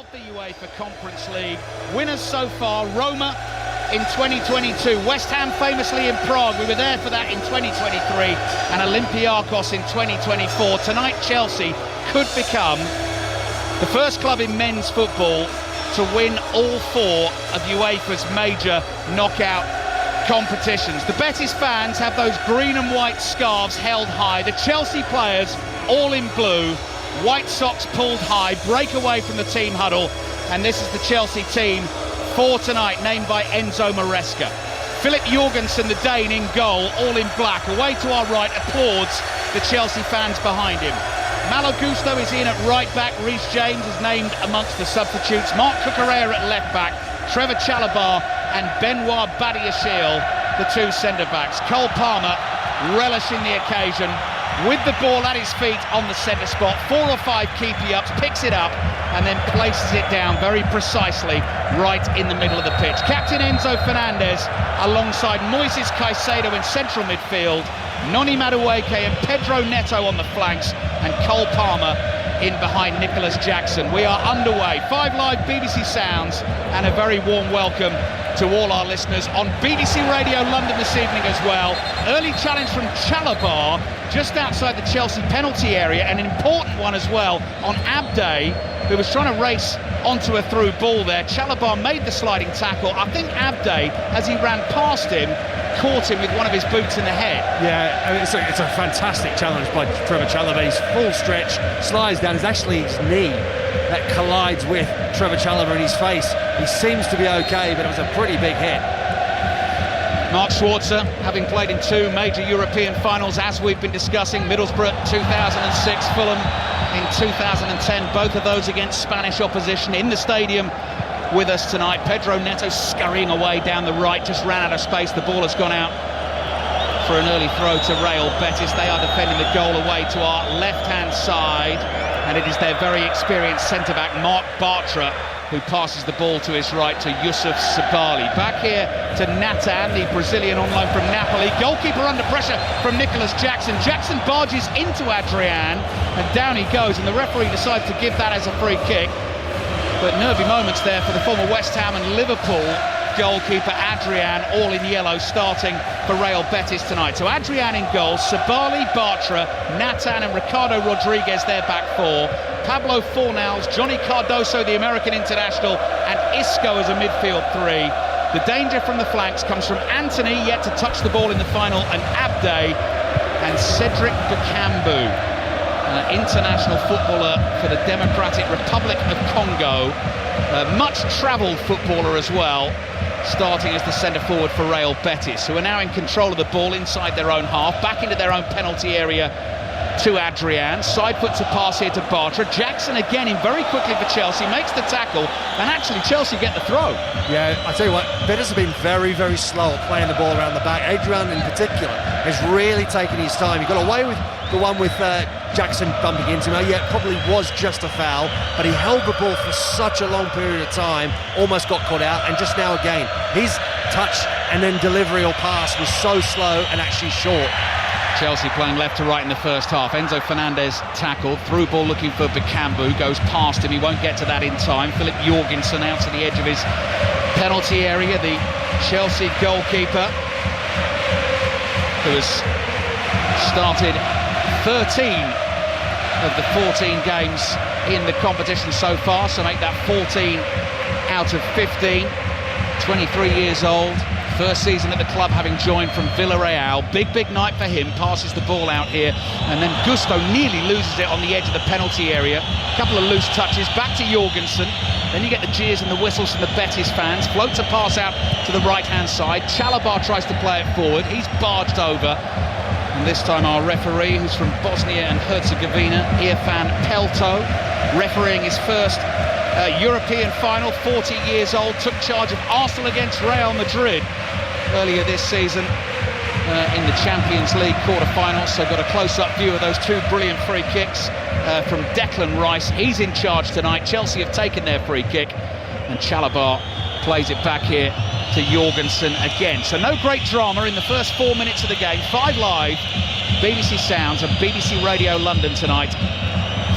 of the UEFA Conference League. Winners so far, Roma in 2022, West Ham famously in Prague, we were there for that in 2023, and Olympiacos in 2024. Tonight Chelsea could become the first club in men's football to win all four of UEFA's major knockout competitions. The Betis fans have those green and white scarves held high, the Chelsea players all in blue, white socks pulled high, break away from the team huddle, and this is the Chelsea team for tonight, named by Enzo Maresca. Philip Jorgensen, the Dane, in goal, all in black. Away to our right, applauds the Chelsea fans behind him. Malo Gusto is in at right back. Reece James is named amongst the substitutes. Mark Cucurella at left back. Trevor Chalobah and Benoit Badiashile, the two centre-backs. Cole Palmer relishing the occasion with the ball at his feet on the centre spot. 4 or 5 keepy-ups, picks it up and then places it down very precisely right in the middle of the pitch. Captain Enzo Fernandez alongside Moises Caicedo in central midfield, Noni Madueke and Pedro Neto on the flanks, and Cole Palmer in behind Nicholas Jackson. We are underway. 5 Live BBC Sounds, and a very warm welcome to all our listeners on BBC Radio London this evening as well. Early challenge from Chalobah just outside the Chelsea penalty area, and an important one as well on Abde, who was trying to race onto a through ball there. Chalobah made the sliding tackle. I think Abde, as he ran past him, caught him with one of his boots in the head. Yeah, I mean, it's a fantastic challenge by Trevor Chalobah. He's full stretch, slides down. It's actually his knee that collides with Trevor Chalobah in his face. He seems to be okay, but it was a pretty big hit. Mark Schwarzer, having played in 2 major European finals, as we've been discussing, Middlesbrough 2006, Fulham in 2010, both of those against Spanish opposition, in the stadium with us tonight. Pedro Neto scurrying away down the right, just ran out of space. The ball has gone out for an early throw to Real Betis. They are defending the goal away to our left-hand side, and it is their very experienced centre-back, Mark Bartra, who passes the ball to his right to Yusuf Sabali. Back here to Natan, the Brazilian on loan from Napoli. Goalkeeper under pressure from Nicholas Jackson. Jackson barges into Adrian, and down he goes, and the referee decides to give that as a free kick. But nervy moments there for the former West Ham and Liverpool goalkeeper Adrian, all in yellow, starting for Real Betis tonight. So Adrian in goal, Sabali, Bartra, Natan and Ricardo Rodriguez their back 4. Pablo Fornals, Johnny Cardoso, the American international, and Isco as a midfield 3. The danger from the flanks comes from Anthony, yet to touch the ball in the final, and Abde and Cedric Bakambu. International footballer for the Democratic Republic of Congo, much travelled footballer as well, starting as the centre forward for Real Betis, who are now in control of the ball inside their own half, back into their own penalty area to Adrian. Side puts a pass here to Bartra. Jackson again in very quickly for Chelsea, makes the tackle, and actually Chelsea get the throw. Yeah, I tell you what, Betis have been very, very slow at playing the ball around the back. Adrian in particular has really taken his time. He got away with the one with Jackson bumping into him. Yeah, it probably was just a foul, but he held the ball for such a long period of time, almost got caught out, and just now again, his touch and then delivery or pass was so slow and actually short. Chelsea playing left to right in the first half. Enzo Fernandez tackled, through ball looking for Bakambu, goes past him, he won't get to that in time. Philip Jorgensen out to the edge of his penalty area, the Chelsea goalkeeper, who has started 13 of the 14 games in the competition so far, so make that 14 out of 15. 23 years old, first season at the club having joined from Villarreal. Big night for him, passes the ball out here, and then Gusto nearly loses it on the edge of the penalty area. A couple of loose touches, back to Jorgensen, then you get the jeers and the whistles from the Betis fans. Floats a pass out to the right-hand side. Chalobah tries to play it forward, he's barged over. And this time our referee, who's from Bosnia and Herzegovina, Irfan Pelto, refereeing his first European final, 40 years old, took charge of Arsenal against Real Madrid earlier this season in the Champions League quarter-finals. So got a close-up view of those 2 brilliant free kicks from Declan Rice. He's in charge tonight. Chelsea have taken their free kick, and Chalobah plays it back here to Jorgensen again. So no great drama in the first 4 minutes of the game. 5 Live, BBC Sounds and BBC Radio London tonight.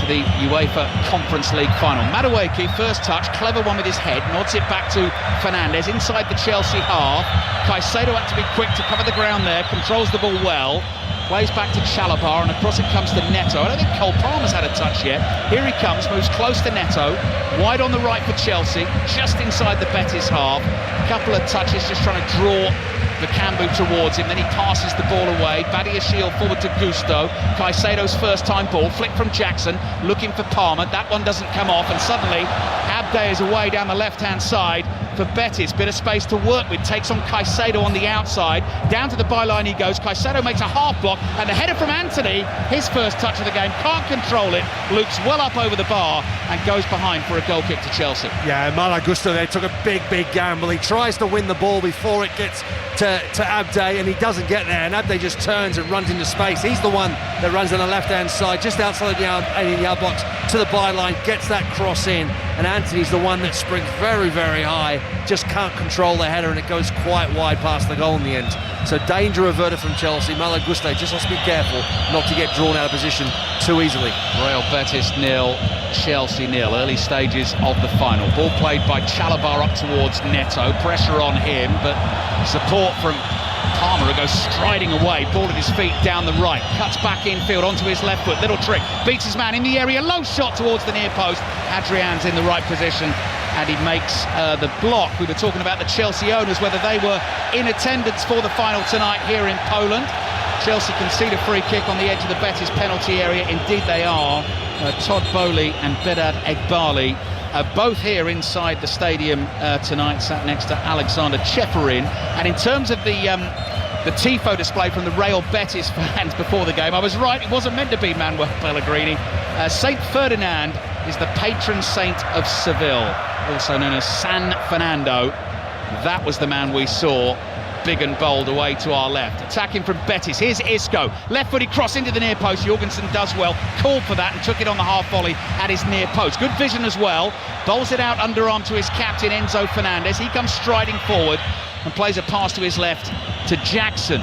the UEFA Conference League final. Madueke, first touch, clever one with his head, nods it back to Fernandes inside the Chelsea half. Caicedo had to be quick to cover the ground there, controls the ball well, plays back to Chalobah, and across it comes to Neto. I don't think Cole Palmer's had a touch yet. Here he comes, moves close to Neto, wide on the right for Chelsea, just inside the Betis half. A couple of touches, just trying to draw Bakambu towards him, then he passes the ball away. Badiashile forward to Gusto. Caicedo's first time ball, flick from Jackson, looking for Palmer. That one doesn't come off, and suddenly Abde is away down the left-hand side for Betis. Bit of space to work with, takes on Caicedo on the outside. Down to the byline he goes. Caicedo makes a half block, and the header from Anthony, his first touch of the game, can't control it, loops well up over the bar and goes behind for a goal kick to Chelsea. Yeah, Malo Gusto there took a big gamble. He tries to win the ball before it gets to Abde, and he doesn't get there, and Abde just turns and runs into space. He's the one that runs on the left-hand side, just outside the 18-yard box to the byline, gets that cross in, and Anthony's the one that springs very high, just can't control the header, and it goes quite wide past the goal in the end. So danger averted from Chelsea. Malo Gusto just has to be careful not to get drawn out of position too easily. Real Betis 0, Chelsea 0, early stages of the final. Ball played by Chalobah up towards Neto, pressure on him, but support from Palmer, who goes striding away, ball at his feet down the right, cuts back infield onto his left foot, little trick, beats his man in the area, low shot towards the near post. Adrian's in the right position, and he makes the block. We were talking about the Chelsea owners, whether they were in attendance for the final tonight here in Poland. Chelsea concede a free kick on the edge of the Betis penalty area. Indeed they are. Todd Bowley and Bedad Egbali, both here inside the stadium tonight, sat next to Alexander Cheferin. And in terms of the tifo display from the Real Betis fans before the game, I was right, it wasn't meant to be Manuel Pellegrini. Saint Ferdinand is the patron saint of Seville, also known as San Fernando. That was the man we saw, big and bold, away to our left. Attacking from Betis, here's Isco, left-footed cross into the near post. Jorgensen does well, called for that and took it on the half volley at his near post. Good vision as well, bowls it out underarm to his captain Enzo Fernandez. He comes striding forward and plays a pass to his left to Jackson.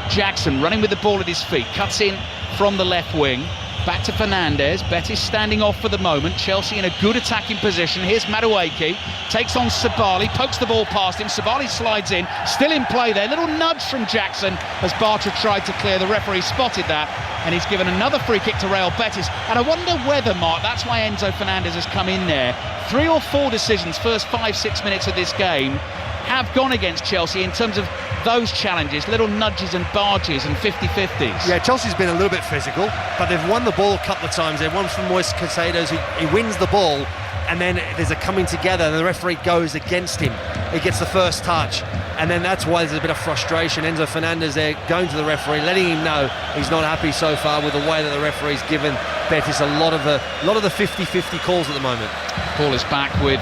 Jackson running with the ball at his feet, cuts in from the left wing. Back to Fernandes. Betis standing off for the moment. Chelsea in a good attacking position. Here's Madueke, takes on Sabali, pokes the ball past him. Sabali slides in, still in play there. Little nudge from Jackson as Bartra tried to clear. The referee spotted that, and he's given another free kick to Real Betis. And I wonder whether, Mark, that's why Enzo Fernandez has come in there. 3 or 4 decisions, first 5-6 minutes of this game, have gone against Chelsea in terms of those challenges, little nudges and barges and 50-50s. Yeah, Chelsea's been a little bit physical, but they've won the ball a couple of times. They've won from Moise Caicedo's, he wins the ball, and then there's a coming together, and the referee goes against him. He gets the first touch, and then that's why there's a bit of frustration. Enzo Fernandez there going to the referee, letting him know he's not happy so far with the way that the referee's given Betis a lot of the 50-50 calls at the moment. Ball is back with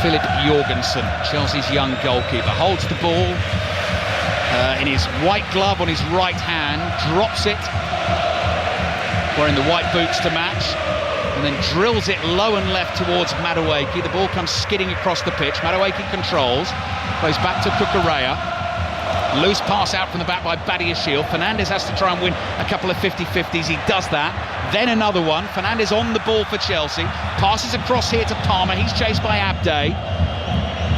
Philip Jorgensen, Chelsea's young goalkeeper. Holds the ball in his white glove on his right hand, drops it, wearing the white boots to match, and then drills it low and left towards Madueke. The ball comes skidding across the pitch. Madueke controls, plays back to Cucurella. Loose pass out from the back by Badiashile. Fernandes has to try and win a couple of 50-50s. He does that. Then another one. Fernandes on the ball for Chelsea. Passes across here to Palmer. He's chased by Abde.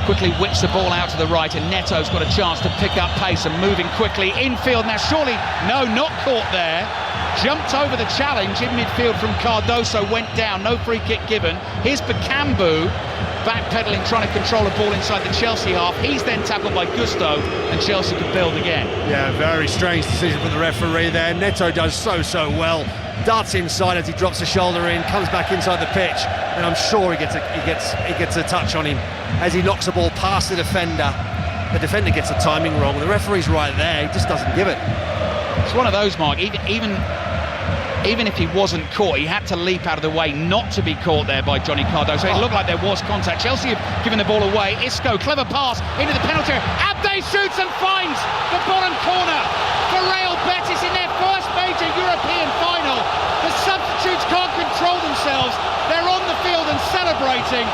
Quickly whips the ball out to the right, and Neto's got a chance to pick up pace and moving quickly infield. Now surely, no, not caught there. Jumped over the challenge in midfield from Cardoso, went down, no free kick given. Here's Bakambu, backpedaling, trying to control a ball inside the Chelsea half. He's then tackled by Gusto, and Chelsea can build again. Yeah, very strange decision from the referee there. Neto does so well. Darts inside as he drops the shoulder in, comes back inside the pitch, and I'm sure he gets a touch on him as he knocks the ball past the defender. The defender gets the timing wrong. The referee's right there. He just doesn't give it. It's one of those, Mark. Even if he wasn't caught, he had to leap out of the way not to be caught there by Johnny Cardoso. It looked like there was contact. Chelsea have given the ball away. Isco, clever pass into the penalty area. Abde shoots and finds the bottom corner for Real Betis in their first major European final. The substitutes can't control themselves. They're on the field and celebrating.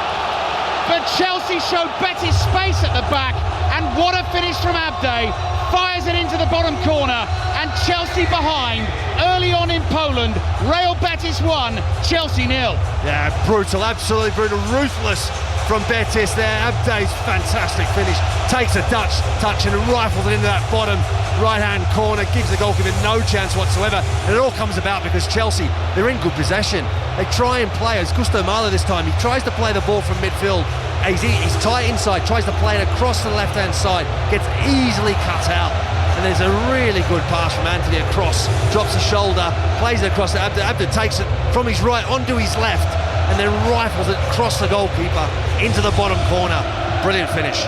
But Chelsea showed Betis space at the back, and what a finish from Abde. fires it into the bottom corner, and Chelsea behind early on in Poland. Real Betis 1, Chelsea 0. Yeah, brutal, absolutely brutal, ruthless from Betis there. Abde's fantastic finish, takes a touch and rifles it into that bottom right-hand corner, gives the goalkeeper no chance whatsoever, and it all comes about because Chelsea, they're in good possession. They try and play, as Gusto Mahler this time, he tries to play the ball from midfield. He's tight inside, tries to play it across the left-hand side, gets easily cut out. And there's a really good pass from Anthony across, drops the shoulder, plays it across to Abde. Abde takes it from his right onto his left, and then rifles it across the goalkeeper into the bottom corner. Brilliant finish.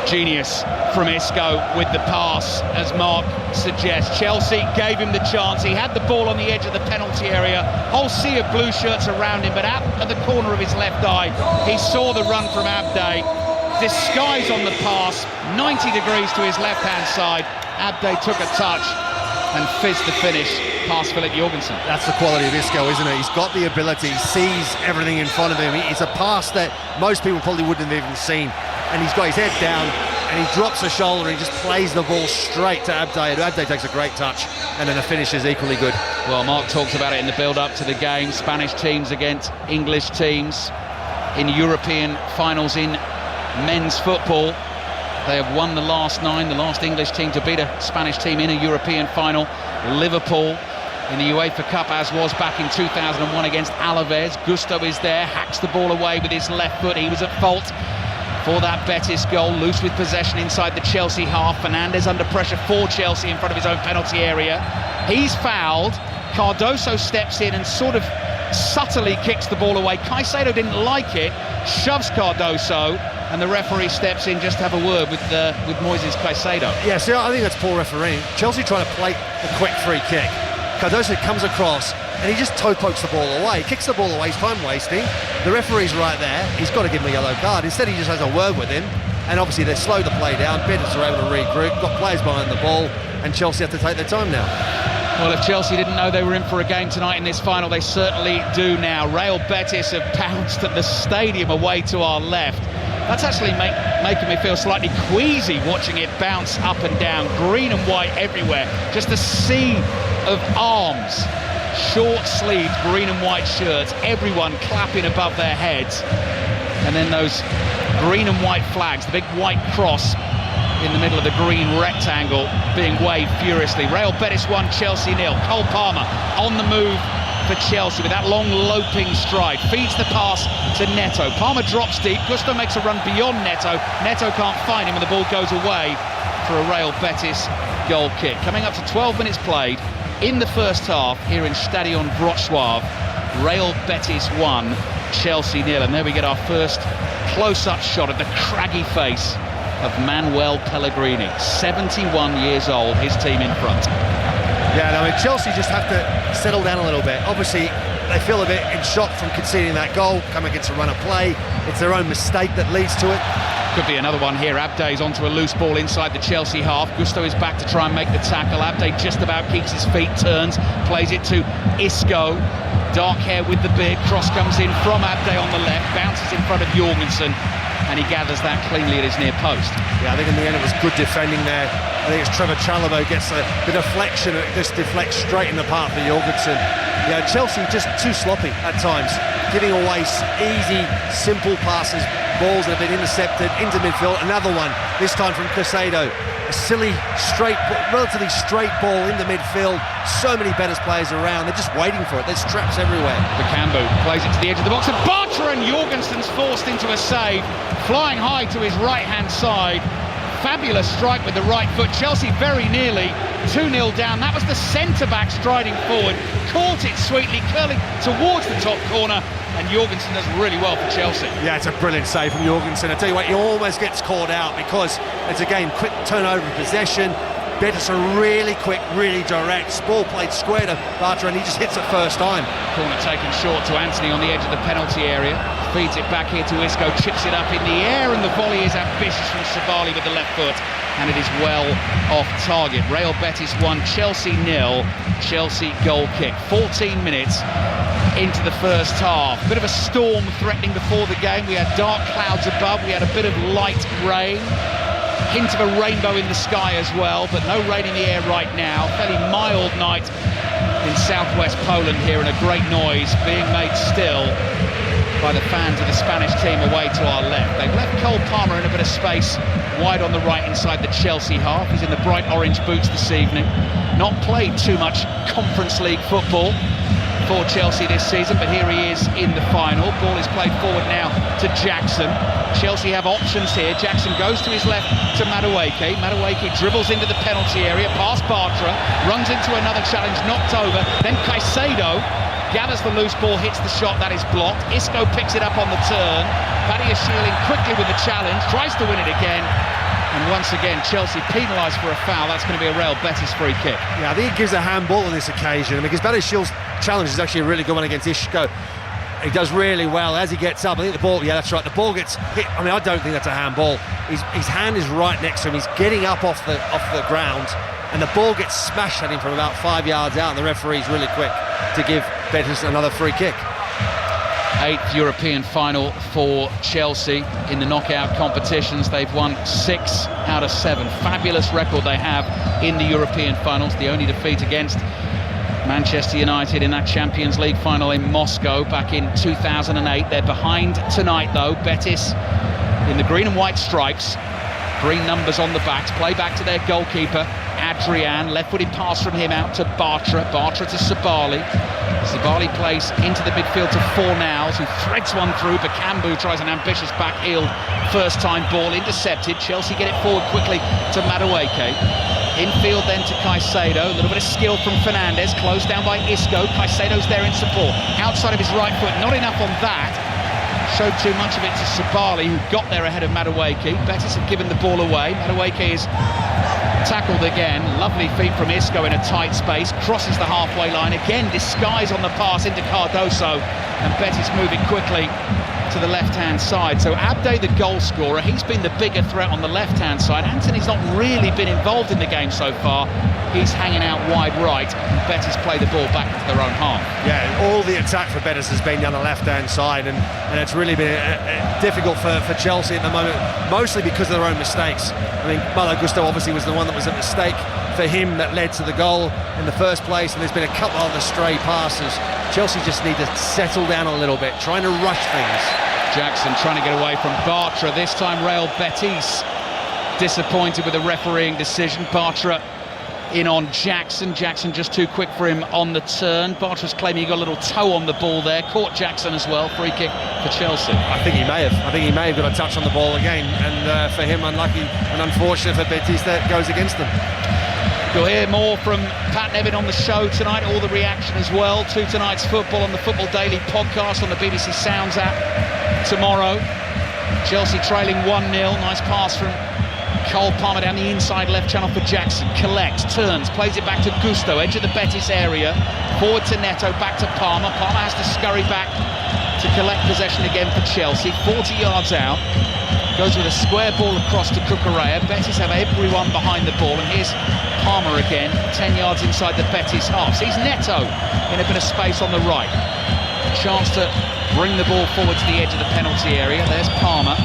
Genius from Isco with the pass, as Mark suggests. Chelsea gave him the chance. He had the ball on the edge of the penalty area. Whole sea of blue shirts around him, but out at the corner of his left eye, he saw the run from Abde. Disguise on the pass, 90 degrees to his left-hand side. Abde took a touch and fizzed the finish past Philip Jorgensen. That's the quality of Isco, isn't it? He's got the ability, he sees everything in front of him. It's a pass that most people probably wouldn't have even seen. And he's got his head down, and he drops a shoulder, and he just plays the ball straight to Abde. And Abde takes a great touch, and then the finish is equally good. Well, Mark talked about it in the build-up to the game. Spanish teams against English teams in European finals in men's football. They have won the last 9, the last English team to beat a Spanish team in a European final. Liverpool in the UEFA Cup, as was back in 2001 against Alaves. Gusto is there, hacks the ball away with his left foot. He was at fault for that Betis goal, loose with possession inside the Chelsea half. Fernandes under pressure for Chelsea in front of his own penalty area. He's fouled. Cardoso steps in and sort of subtly kicks the ball away. Caicedo didn't like it, shoves Cardoso, and the referee steps in just to have a word with Moises Caicedo. Yeah, see, I think that's poor refereeing. Chelsea trying to play a quick free kick. Cardoso comes across and he just toe pokes the ball away, kicks the ball away, he's time wasting. The referee's right there, he's got to give him a yellow card. Instead he just has a word with him, and obviously they slow the play down. Betis are able to regroup, got players behind the ball, and Chelsea have to take their time now. Well, if Chelsea didn't know they were in for a game tonight in this final, they certainly do now. Real Betis have pounced at the stadium away to our left. That's actually making me feel slightly queasy watching it bounce up and down. Green and white everywhere. Just a sea of arms. Short-sleeved green and white shirts. Everyone clapping above their heads. And then those green and white flags, the big white cross in the middle of the green rectangle being waved furiously. Real Betis 1, Chelsea 0. Cole Palmer on the move for Chelsea with that long loping stride, feeds the pass to Neto. Palmer drops deep, Gusto makes a run beyond Neto. Neto can't find him and the ball goes away for a Real Betis goal kick. Coming up to 12 minutes played in the first half here in Stadion Wrocław. Real Betis 1, Chelsea 0. And there we get our first close-up shot of the craggy face of Manuel Pellegrini, 71 years old, his team in front. Yeah, I mean, Chelsea just have to settle down a little bit. Obviously, they feel a bit in shock from conceding that goal, coming against a run of play. It's their own mistake that leads to it. Could be another one here. Abde's onto a loose ball inside the Chelsea half. Gusto is back to try and make the tackle. Abde just about keeps his feet, turns, plays it to Isco. Dark hair with the beard. Cross comes in from Abde on the left, bounces in front of Jorgensen, and he gathers that cleanly at his near post. Yeah, I think in the end it was good defending there. I think it's Trevor Chalobah gets the deflection, it just deflects straight in the path for Jorgensen. Yeah, Chelsea just too sloppy at times, giving away easy, simple passes, balls that have been intercepted into midfield. Another one, this time from Caicedo. A silly, relatively straight ball into midfield. So many Betis players around, they're just waiting for it. There's traps everywhere. Bakambu plays it to the edge of the box, and Bartra, and Jorgensen's forced into a save, flying high to his right-hand side. Fabulous strike with the right foot. Chelsea very nearly 2-0 down. That was the centre-back striding forward, caught it sweetly, curling towards the top corner, and Jorgensen does really well for Chelsea. Yeah, it's a brilliant save from Jorgensen. I tell you what, he almost gets caught out because it's again quick turnover of possession. Betis are really quick, really direct. Ball played square to Bartra, and he just hits it first time. Corner taken short to Anthony on the edge of the penalty area. Feeds it back here to Isco, chips it up in the air, and the volley is ambitious from Savali with the left foot, and it is well off target. Real Betis 1, Chelsea 0. Chelsea goal kick. 14 minutes into the first half. Bit of a storm threatening before the game. We had dark clouds above, we had a bit of light rain. hint of a rainbow in the sky as well, but no rain in the air right now. Fairly mild night in southwest Poland here, and a great noise being made still by the fans of the Spanish team away to our left. They've left Cole Palmer in a bit of space wide on the right inside the Chelsea half. He's in the bright orange boots this evening. Not played too much Conference League football for Chelsea this season, but here he is in the final. Ball is played forward now to Jackson. Chelsea have options here. Jackson goes to his left to Madueke. Madueke dribbles into the penalty area, past Bartra, runs into another challenge, knocked over. Then Caicedo gathers the loose ball, hits the shot, that is blocked. Isco picks it up on the turn. Badiashile in quickly with the challenge, tries to win it again. And once again, Chelsea penalised for a foul. That's going to be a Real Betis free kick. Yeah, I think it gives a handball on this occasion, because Badiashile's challenge is actually a really good one against Isco. He does really well as he gets up. I think the ball, yeah, that's right, the ball gets hit. I mean, I don't think that's a handball. His hand is right next to him. He's getting up off the ground, and the ball gets smashed at him from about 5 yards out, and the referee's really quick to give Betis another free kick. 8th European final for Chelsea in the knockout competitions. They've won 6 out of 7. Fabulous record they have in the European finals. The only defeat against Manchester United in that Champions League final in Moscow back in 2008. They're behind tonight though. Betis in the green and white stripes, green numbers on the backs. Play back to their goalkeeper Adrian, left-footed pass from him out to Bartra to Sabali. Sabali plays into the midfield to Fornals, who threads one through. Bakambu tries an ambitious back-heeled first-time ball, intercepted. Chelsea get it forward quickly to Madueke. Infield then to Caicedo. A little bit of skill from Fernandez, closed down by Isco. Caicedo's there in support, outside of his right foot. Not enough on that. Showed too much of it to Sabali, who got there ahead of Madueke. Betis have given the ball away. Madueke is tackled again. Lovely feet from Isco in a tight space. Crosses the halfway line. Again, disguise on the pass into Cardoso. And Betis moving quickly to the left-hand side. So Abde, the goal scorer, he's been the bigger threat on the left-hand side. Anthony's not really been involved in the game so far. He's hanging out wide right, and Betis play the ball back into their own half. Yeah, all the attack for Betis has been down the left-hand side, and it's really been difficult for Chelsea at the moment, mostly because of their own mistakes. I mean, Malo Gusto obviously was the one that was a mistake for him that led to the goal in the first place, and there's been a couple of other stray passes. Chelsea just need to settle down a little bit, trying to rush things. Jackson trying to get away from Bartra. This time Real Betis disappointed with the refereeing decision. Bartra in on Jackson. Jackson just too quick for him on the turn. Bartra's claiming he got a little toe on the ball there. Caught Jackson as well. Free kick for Chelsea. I think he may have got a touch on the ball again, and for him, unlucky and unfortunate for Betis, that goes against them. You'll hear more from Pat Nevin on the show tonight, all the reaction as well to tonight's football on the Football Daily podcast on the BBC Sounds app tomorrow. Chelsea trailing 1-0. Nice pass from Cole Palmer down the inside left channel for Jackson. Collects, turns, plays it back to Gusto, edge of the Betis area. Forward to Neto, back to Palmer. Palmer has to scurry back to collect possession again for Chelsea. 40 yards out. Goes with a square ball across to Cucurella. Betis have everyone behind the ball, and here's Palmer again, 10 yards inside the Betis half. Sees Neto in a bit of space on the right. Chance to bring the ball forward to the edge of the penalty area. There's Palmer.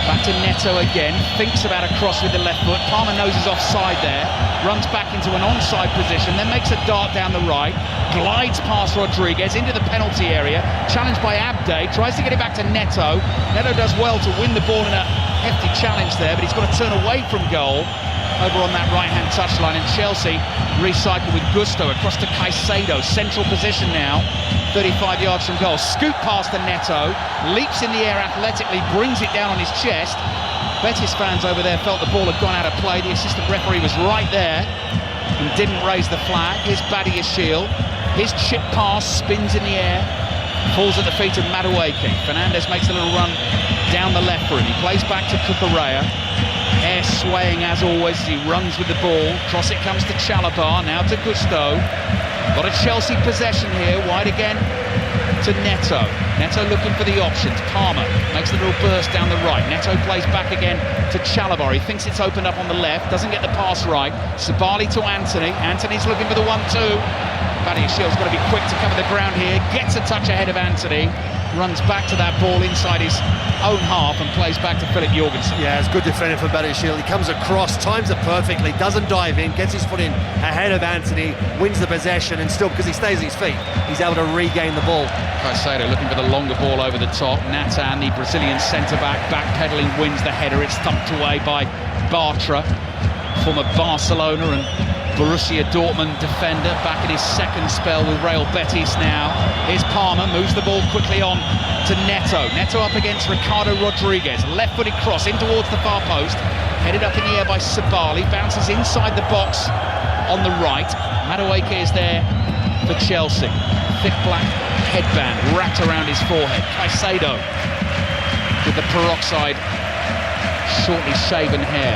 Back to Neto again, thinks about a cross with the left foot. Palmer knows he's offside there, runs back into an onside position, then makes a dart down the right, glides past Rodriguez into the penalty area, challenged by Abde, tries to get it back to Neto. Neto does well to win the ball in a hefty challenge there, but he's got to turn away from goal over on that right-hand touchline, and Chelsea recycle with Gusto across to Caicedo, central position now, 35 yards from goal. Scoop past the Neto, leaps in the air athletically, brings it down on his chest. Betis fans over there felt the ball had gone out of play. The assistant referee was right there and didn't raise the flag. Here's Badiashile. His chip pass spins in the air, falls at the feet of Madueke. Fernandez makes a little run down the left for him. He plays back to Cucurella. Hair swaying as always as he runs with the ball. Cross it comes to Chalobah, now to Gusto. Got a Chelsea possession here, wide again to Neto. Neto looking for the options. Palmer makes a little burst down the right. Neto plays back again to Chalobah. He thinks it's opened up on the left, doesn't get the pass right. Sabali to Anthony. Anthony's looking for the 1-2. Badiashile's got to be quick to cover the ground here. Gets a touch ahead of Anthony. runs back to that ball inside his own half and plays back to Philip Jorgensen. Yeah, it's good defending for Betis. He comes across, times it perfectly, doesn't dive in, gets his foot in ahead of Anthony, wins the possession, and still, because he stays on his feet, he's able to regain the ball. Caicedo looking for the longer ball over the top. Natan, the Brazilian centre-back, backpedaling, wins the header. It's thumped away by Bartra, former Barcelona and Borussia Dortmund defender, back in his second spell with Real Betis now. Here's Palmer, moves the ball quickly on to Neto. Neto up against Ricardo Rodriguez. Left-footed cross in towards the far post. Headed up in the air by Sabali. Bounces inside the box on the right. Madueke is there for Chelsea. Thick black headband wrapped around his forehead. Caicedo with the peroxide, shortly shaven hair.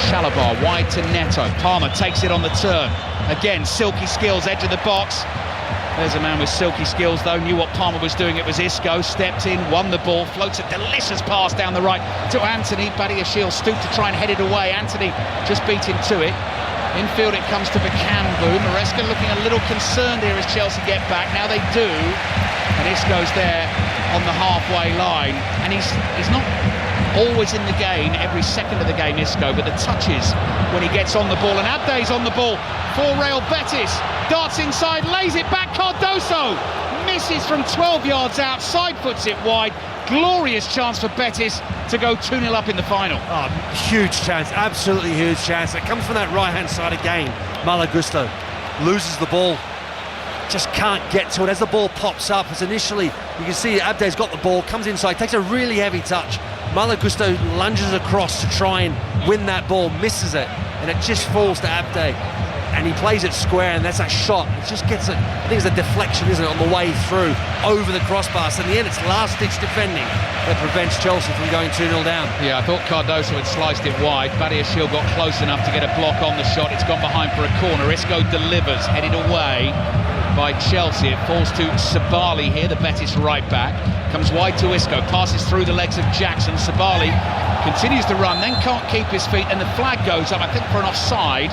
Chalabar wide to Neto. Palmer takes it on the turn. Again, silky skills, edge of the box. There's a man with silky skills, though. Knew what Palmer was doing. It was Isco. Stepped in, won the ball, floats a delicious pass down the right to Anthony. Badiashile stooped to try and head it away. Anthony just beat him to it. Infield it comes to Bakambu. Maresca looking a little concerned here as Chelsea get back. Now they do. And Isco's there on the halfway line. And he's not always in the game, every second of the game, Isco, but the touches when he gets on the ball. And Abde's on the ball for Real Betis. Darts inside, lays it back. Cardoso misses from 12 yards out, side puts it wide. Glorious chance for Betis to go 2-0 up in the final. Oh, huge chance, absolutely huge chance. It comes from that right-hand side again. Malo Gusto loses the ball, just can't get to it. As the ball pops up, as initially you can see Abde's got the ball, comes inside, takes a really heavy touch. Malo Gusto lunges across to try and win that ball, misses it, and it just falls to Abde. And he plays it square, and that's that shot. It just gets it, I think it's a deflection, isn't it, on the way through, over the crossbar. So in the end, it's last-ditch defending that prevents Chelsea from going 2-0 down. Yeah, I thought Cardoso had sliced it wide. Badiashile got close enough to get a block on the shot. It's gone behind for a corner. Isco delivers, headed away by Chelsea. It falls to Sabali here, the Betis right back. Comes wide to Isco, passes through the legs of Jackson. Sabali continues to run, then can't keep his feet, and the flag goes up, I think, for an offside.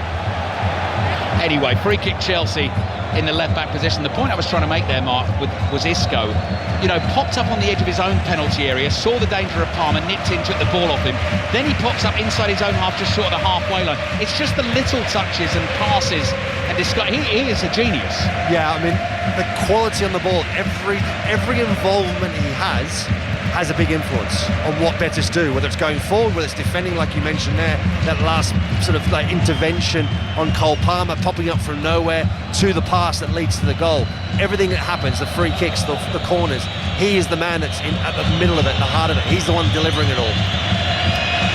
Anyway, free kick Chelsea in the left-back position. The point I was trying to make there, Mark, was Isco. You know, popped up on the edge of his own penalty area, saw the danger of Palmer, nipped in, took the ball off him. Then he pops up inside his own half, just short of the halfway line. It's just the little touches and passes. And he is a genius. Yeah, I mean, the quality on the ball, every involvement he has a big influence on what Betis do, whether it's going forward, whether it's defending, like you mentioned there, that last sort of like intervention on Cole Palmer, popping up from nowhere to the pass that leads to the goal. Everything that happens, the free kicks, the corners, he is the man that's at the middle of it, the heart of it. He's the one delivering it all.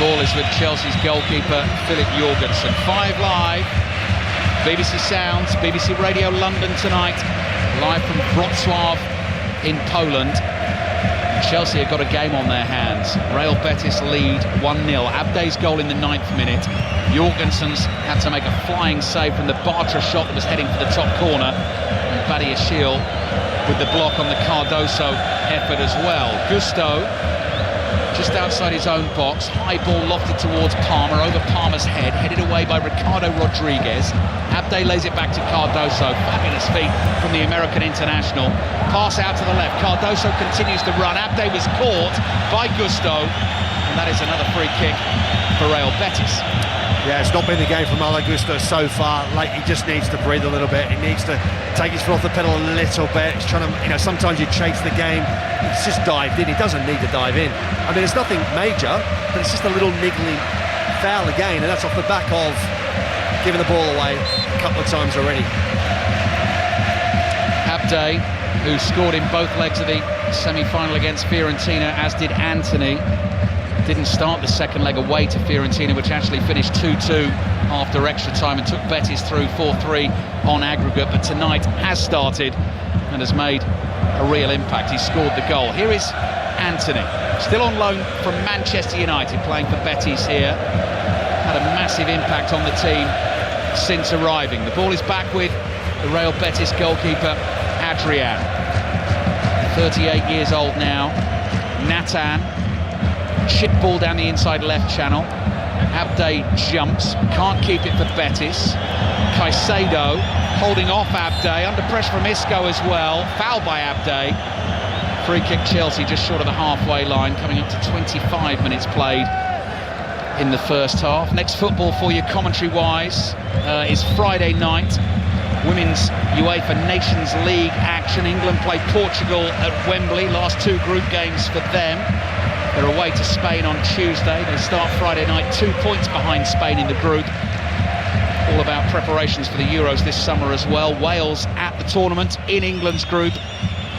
Ball is with Chelsea's goalkeeper, Philip Jorgensen. 5 Live, BBC Sounds, BBC Radio London tonight, live from Wrocław in Poland. Chelsea have got a game on their hands. Real Betis lead 1-0. Abde's goal in the 9th minute. Jorgensen's had to make a flying save from the Bartra shot that was heading for the top corner. And Badiashile with the block on the Cardoso effort as well. Gusto just outside his own box. High ball lofted towards Palmer, over Palmer's head, headed away by Ricardo Rodriguez. Abde lays it back to Cardoso. Fabulous feet from the American international. Pass out to the left. Cardoso continues to run. Abde was caught by Gusto, and that is another free kick for Real Betis. Yeah, it's not been the game for Malo Gusto so far. Like, he just needs to breathe a little bit. He needs to take his foot off the pedal a little bit. He's trying to, sometimes you chase the game. He's just dived in. He doesn't need to dive in. I mean, it's nothing major, but it's just a little niggly foul again, and that's off the back of giving the ball away a couple of times already. Abde, who scored in both legs of the semi-final against Fiorentina, as did Anthony, didn't start the second leg away to Fiorentina, which actually finished 2-2 after extra time and took Betis through 4-3 on aggregate, but tonight has started and has made a real impact. He scored the goal. Here is Anthony, still on loan from Manchester United, playing for Betis here. Had a massive impact on the team since arriving. The ball is back with the Real Betis goalkeeper, Adrian. 38 years old now. Natan, chip ball down the inside left channel. Abde jumps, can't keep it for Betis. Caicedo holding off Abde, under pressure from Isco as well. Foul by Abde. Free kick Chelsea just short of the halfway line, coming up to 25 minutes played in the first half. Next football for you, commentary-wise, is Friday night. Women's UEFA Nations League action. England play Portugal at Wembley. Last two group games for them. They're away to Spain on Tuesday. They start Friday night 2 points behind Spain in the group. All about preparations for the Euros this summer as well. Wales at the tournament in England's group.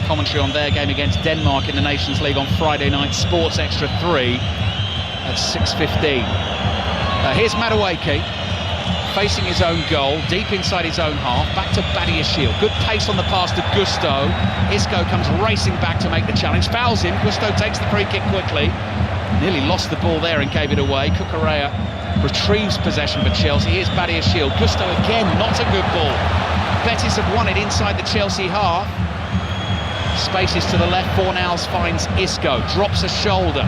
Commentary on their game against Denmark in the Nations League on Friday night. Sports Extra 3 at 6:15. Here's Madueke facing his own goal, deep inside his own half, back to Badiashile. Good pace on the pass to Gusto. Isco comes racing back to make the challenge, fouls him. Gusto takes the free kick quickly. Nearly lost the ball there and gave it away. Cucurella retrieves possession for Chelsea. Here's Badiashile. Gusto again, not a good ball. Betis have won it inside the Chelsea half. Spaces to the left, Fornals finds Isco, drops a shoulder,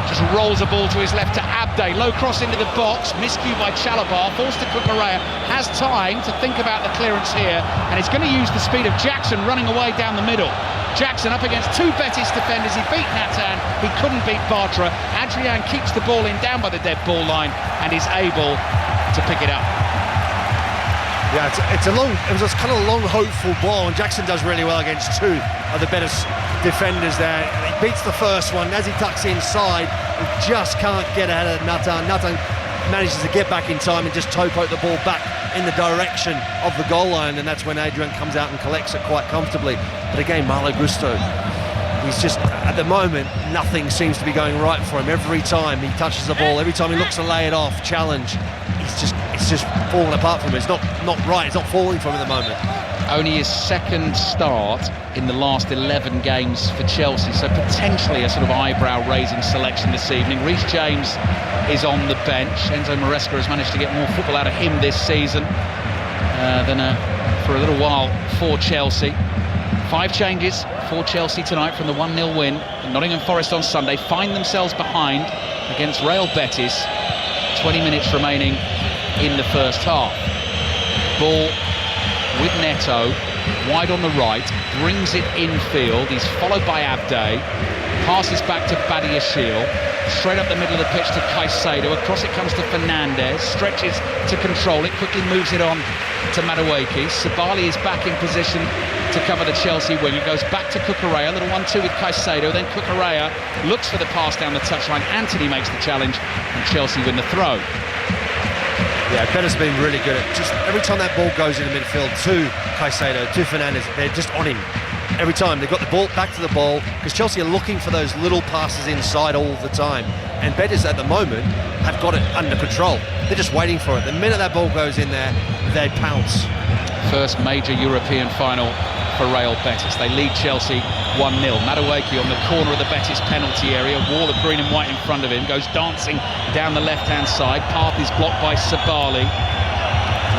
just rolls a ball to his left to Abde, low cross into the box, miscue by Chalabar, falls to Cucurella, has time to think about the clearance here, and he's going to use the speed of Jackson running away down the middle. Jackson up against two Betis defenders, he beat Natan, he couldn't beat Bartra. Adrian keeps the ball in down by the dead ball line and is able to pick it up. Yeah, it was kind of a long, hopeful ball, and Jackson does really well against two of the Betis defenders there. He beats the first one. As he tucks inside, he just can't get ahead of Natan. Natan manages to get back in time and just toe poke the ball back in the direction of the goal line, and that's when Adrian comes out and collects it quite comfortably. But again, Malo Gusto, he's just, at the moment, nothing seems to be going right for him. Every time he touches the ball, every time he looks to lay it off, challenge, it's just falling apart from him. It's not right, it's not falling from him at the moment. Only his second start in the last 11 games for Chelsea, so potentially a sort of eyebrow-raising selection this evening. Reece James is on the bench. Enzo Maresca has managed to get more football out of him this season than for a little while for Chelsea. 5 changes for Chelsea tonight from the 1-0 win. And Nottingham Forest on Sunday find themselves behind against Real Betis. 20 minutes remaining in the first half. Ball with Neto, wide on the right, brings it infield. He's followed by Abde, passes back to Badiashile, straight up the middle of the pitch to Caicedo. Across it comes to Fernandez, stretches to control it, quickly moves it on to Madueke. Sabali is back in position to cover the Chelsea wing. It goes back to Cucurella, little 1-2 with Caicedo. Then Cucurella looks for the pass down the touchline. Anthony makes the challenge, and Chelsea win the throw. Yeah, Betis have been really good at just every time that ball goes in the midfield to Caicedo, to Fernandez, they're just on him. Every time they've got the ball back to the ball, because Chelsea are looking for those little passes inside all the time, and Betis at the moment have got it under control. They're just waiting for it. The minute that ball goes in there, they pounce. First major European final for Real Betis. They lead Chelsea 1-0. Madueke on the corner of the Betis penalty area, wall of green and white in front of him, goes dancing down the left-hand side. Path is blocked by Sabali.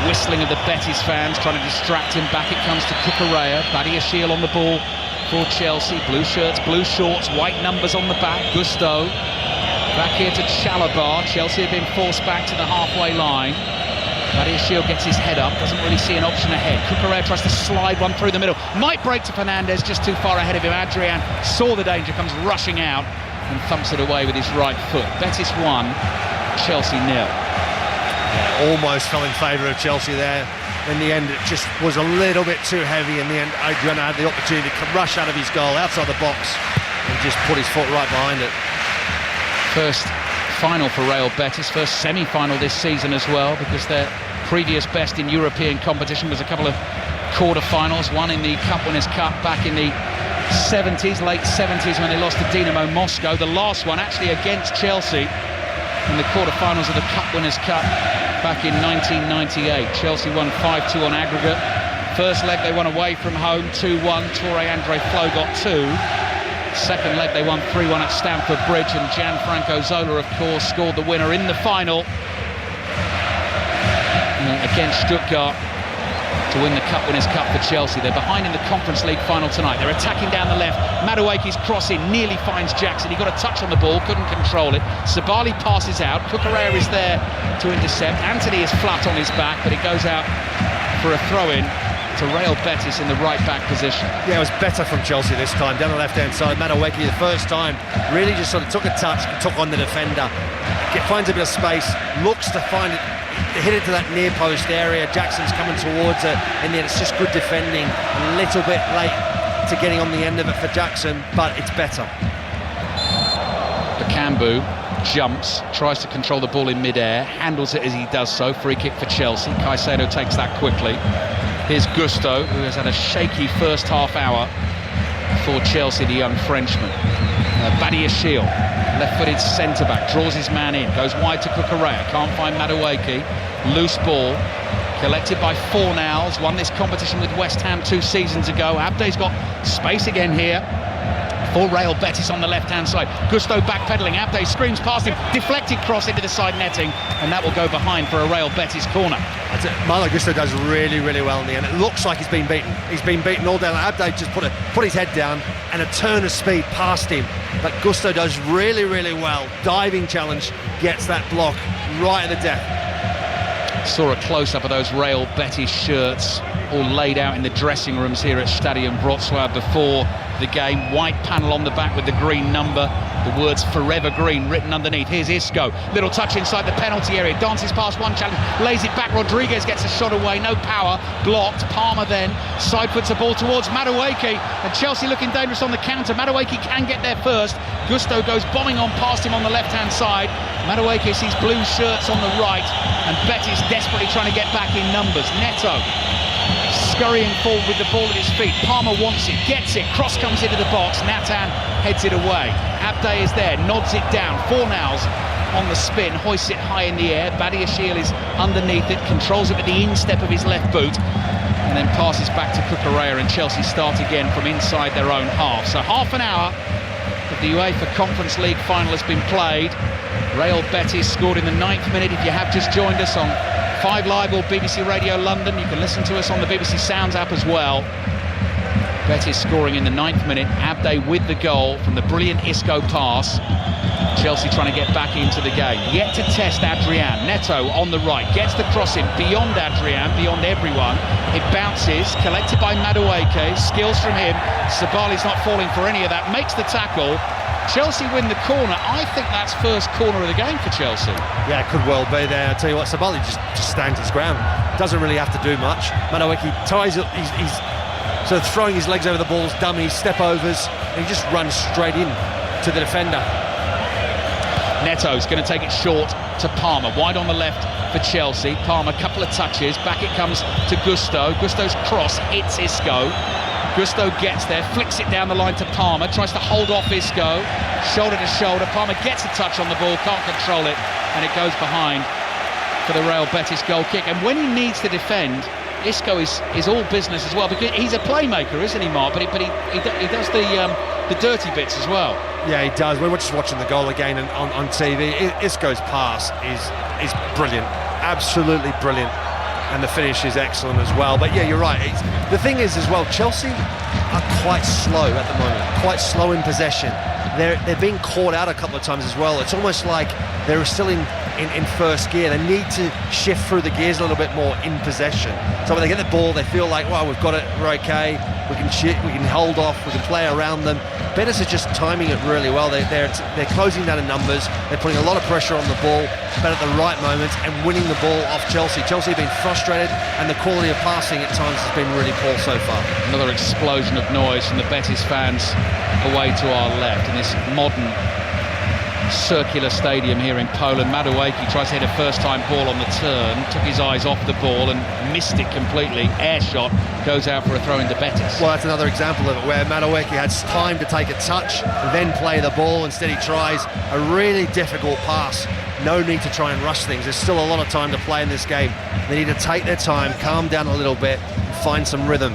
Whistling of the Betis fans, trying to distract him. Back it comes to Cucurella. Badiashile on the ball for Chelsea. Blue shirts, blue shorts, white numbers on the back. Gusto. Back here to Chalabar. Chelsea have been forced back to the halfway line. Badiashile gets his head up, doesn't really see an option ahead. Cucurella tries to slide one through the middle. Might break to Fernandez, just too far ahead of him. Adrian saw the danger, comes rushing out and thumps it away with his right foot. Betis 1, Chelsea 0. Yeah, almost fell in favour of Chelsea there. In the end, it just was a little bit too heavy. In the end, Adrian had the opportunity to rush out of his goal, outside the box, and just put his foot right behind it. First final for Real Betis, first semi-final this season as well, because their previous best in European competition was a couple of quarter-finals, one in the Cup Winners' Cup back in the 70s, late 70s, when they lost to Dinamo Moscow. The last one actually against Chelsea in the quarter-finals of the Cup Winners' Cup back in 1998. Chelsea won 5-2 on aggregate. First leg they won away from home 2-1. Torre Andre Flo got 2. Second leg they won 3-1 at Stamford Bridge, and Gianfranco Zola, of course, scored the winner in the final against Stuttgart to win the Cup Winners' Cup for Chelsea. They're behind in the Conference League final tonight. They're attacking down the left. Madueke's crossing nearly finds Jackson. He got a touch on the ball, couldn't control it. Sabali passes out. Cucurella is there to intercept. Anthony is flat on his back, but it goes out for a throw-in to Real Betis in the right-back position. Yeah, it was better from Chelsea this time, down the left-hand side. Madueke, the first time, really just sort of took a touch, took on the defender, finds a bit of space, looks to find it, hit it to that near post area. Jackson's coming towards it, and then it's just good defending. A little bit late to getting on the end of it for Jackson, but it's better. Bakambu jumps, tries to control the ball in mid-air, handles it as he does so. Free kick for Chelsea. Caicedo takes that quickly. Here's Gusto, who has had a shaky first half hour for Chelsea, the young Frenchman. Badiashile, left-footed centre-back, draws his man in, goes wide to Cucurella, can't find Madueke. Loose ball, collected by Fornals, won this competition with West Ham 2 seasons ago. Abde's got space again here for Real Betis on the left-hand side. Gusto backpedaling, Abde screams past him, deflected cross into the side netting, and that will go behind for a Real Betis corner. Malo Gusto does really, really well in the end. It looks like he's been beaten. He's been beaten all day. Abde just put his head down and a turn of speed past him. But Gusto does really, really well. Diving challenge, gets that block right at the death. Saw a close-up of those Real Betis shirts all laid out in the dressing rooms here at Stadium Wrocław before the game. White panel on the back with the green number, the words "Forever Green" written underneath. Here's Isco, little touch inside the penalty area, dances past one challenge, lays it back. Rodriguez gets a shot away, no power, blocked. Palmer then side puts the ball towards Madueke, and Chelsea looking dangerous on the counter. Madueke can get there first. Gusto goes bombing on past him on the left-hand side. Madueke sees blue shirts on the right, and Betis desperately trying to get back in numbers. Neto scurrying forward with the ball at his feet. Palmer wants it, gets it, cross comes into the box. Natan heads it away. Abde is there, nods it down. Fornals on the spin, hoists it high in the air. Badiashile is underneath it, controls it with the instep of his left boot, and then passes back to Cucurella, and Chelsea start again from inside their own half. So half an hour of the UEFA Conference League final has been played. Real Betis scored in the 9th minute. If you have just joined us on 5 Live or BBC Radio London, you can listen to us on the BBC Sounds app as well. Betis scoring in the 9th minute. Abde with the goal from the brilliant Isco pass. Chelsea trying to get back into the game. Yet to test Adrian. Neto on the right, gets the cross in beyond Adrian, beyond everyone. It bounces, collected by Madueke, skills from him. Sabali's not falling for any of that, makes the tackle. Chelsea win the corner. I think that's first corner of the game for Chelsea. Yeah, it could well be there. I'll tell you what, Sabali just stands his ground. Doesn't really have to do much. Madueke ties it, he's sort of throwing his legs over the balls, dummies, step overs, and he just runs straight in to the defender. Neto's going to take it short to Palmer, wide on the left for Chelsea. Palmer, couple of touches, back it comes to Gusto. Gusto's cross hits Isco. Gusto gets there, flicks it down the line to Palmer, tries to hold off Isco, shoulder to shoulder. Palmer gets a touch on the ball, can't control it, and it goes behind for the Real Betis goal kick. And when he needs to defend, Isco is all business as well, because he's a playmaker, isn't he, Mark? But he does the dirty bits as well. Yeah, he does. We're just watching the goal again on TV. Isco's pass is brilliant, absolutely brilliant, and the finish is excellent as well. But yeah, you're right. The thing is as well, Chelsea are quite slow at the moment, quite slow in possession. They're being caught out a couple of times as well. It's almost like they're still in first gear. They need to shift through the gears a little bit more in possession. So when they get the ball, they feel like, well, we've got it, we're okay, we can hold off, we can play around them. Betis are just timing it really well. They're closing down in numbers. They're putting a lot of pressure on the ball, but at the right moments, and winning the ball off Chelsea. Chelsea have been frustrated, and the quality of passing at times has been really poor so far. Another explosion of noise from the Betis fans away to our left in this modern circular stadium here in Poland. Madueke tries to hit a first-time ball on the turn, took his eyes off the ball and missed it completely. Air shot goes out for a throw into Betis. Well, that's another example of it, where Madueke has time to take a touch and then play the ball. Instead he tries a really difficult pass. No need to try and rush things. There's still a lot of time to play in this game. They need to take their time, calm down a little bit, and find some rhythm.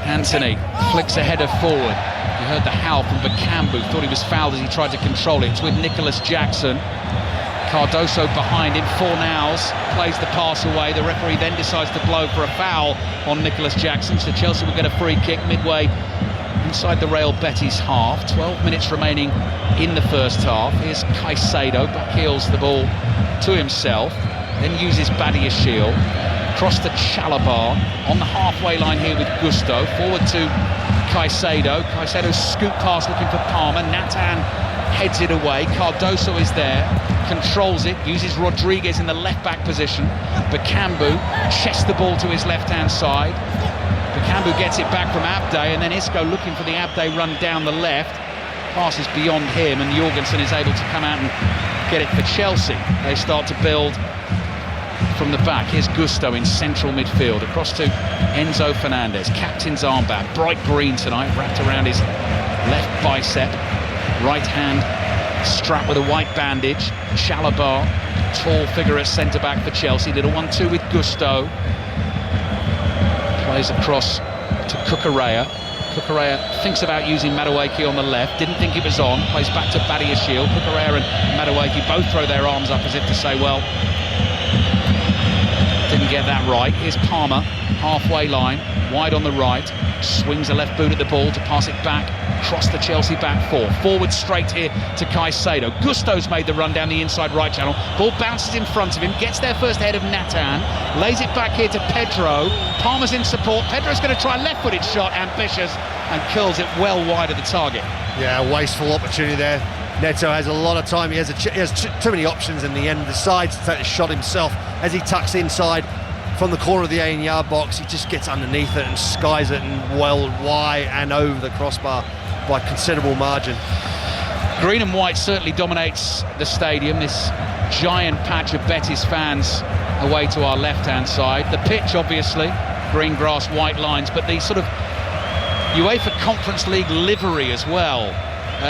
Anthony flicks a header forward. You heard the howl from Bakambu, thought he was fouled as he tried to control it. It's with Nicholas Jackson. Cardoso behind him. Fornals plays the pass away. The referee then decides to blow for a foul on Nicholas Jackson. So Chelsea will get a free kick midway inside the Real Betis half. 12 minutes remaining in the first half. Here's Caicedo, backheels the ball to himself, then uses Badiashile. Across to Chalabar, on the halfway line here with Gusto, forward to Caicedo. Caicedo's scoop pass looking for Palmer. Natan heads it away. Cardoso is there, controls it, uses Rodriguez in the left-back position. Bakambu chests the ball to his left-hand side. Bakambu gets it back from Abde, and then Isco looking for the Abde run down the left. Passes beyond him, and Jorgensen is able to come out and get it for Chelsea. They start to build from the back. Here's Gusto in central midfield, across to Enzo Fernandez, captain's armband, bright green tonight, wrapped around his left bicep, right hand strapped with a white bandage. Chalabar, tall figure at centre-back for Chelsea, did a 1-2 with Gusto. Plays across to Cucurella. Cucurella thinks about using Madueke on the left, didn't think it was on, plays back to Badiashile. Cucurella and Madueke both throw their arms up as if to say, well, didn't get that right. Here's Palmer, halfway line, wide on the right, swings a left boot at the ball to pass it back, across the Chelsea back four. Forward straight here to Caicedo. Gusto's made the run down the inside right channel. Ball bounces in front of him, gets there first ahead of Natan, lays it back here to Pedro. Palmer's in support. Pedro's going to try a left-footed shot, ambitious, and curls it well wide of the target. Yeah, wasteful opportunity there. Neto has a lot of time. He has too many options in the end. Decides to take the shot himself as he tucks inside from the corner of the 18-yard box. He just gets underneath it and skies it and well wide and over the crossbar by considerable margin. Green and white certainly dominates the stadium. This giant patch of Betis fans away to our left-hand side. The pitch, obviously, green grass, white lines, but the sort of UEFA Conference League livery as well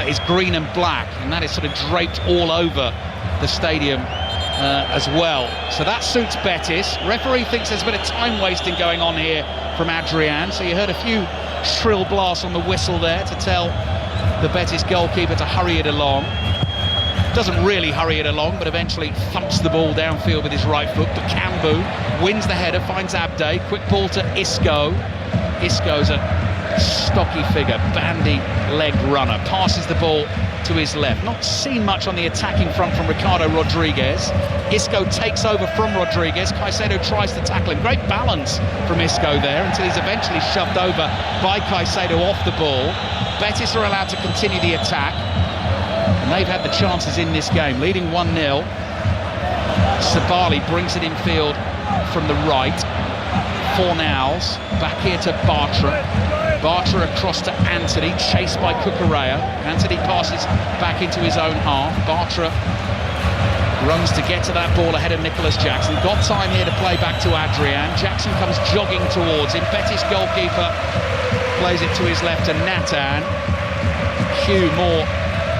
is green and black, and that is sort of draped all over the stadium as well. So that suits Betis. Referee thinks there's a bit of time wasting going on here from Adrian, so you heard a few shrill blasts on the whistle there to tell the Betis goalkeeper to hurry it along. Doesn't really hurry it along, but eventually thumps the ball downfield with his right foot. Bakambu wins the header, finds Abde, quick ball to Isco. Isco's a stocky figure, bandy leg runner, passes the ball to his left. Not seen much on the attacking front from Ricardo Rodriguez. Isco takes over from Rodriguez. Caicedo tries to tackle him. Great balance from Isco there until he's eventually shoved over by Caicedo off the ball. Betis are allowed to continue the attack, and they've had the chances in this game, leading 1-0. Sabali brings it in field from the right. Fornals back here to Bartra. Bartra across to Anthony, chased by Cucurella. Anthony passes back into his own half. Bartra runs to get to that ball ahead of Nicholas Jackson. Got time here to play back to Adrian. Jackson comes jogging towards him. Betis goalkeeper plays it to his left to Natan. Cue more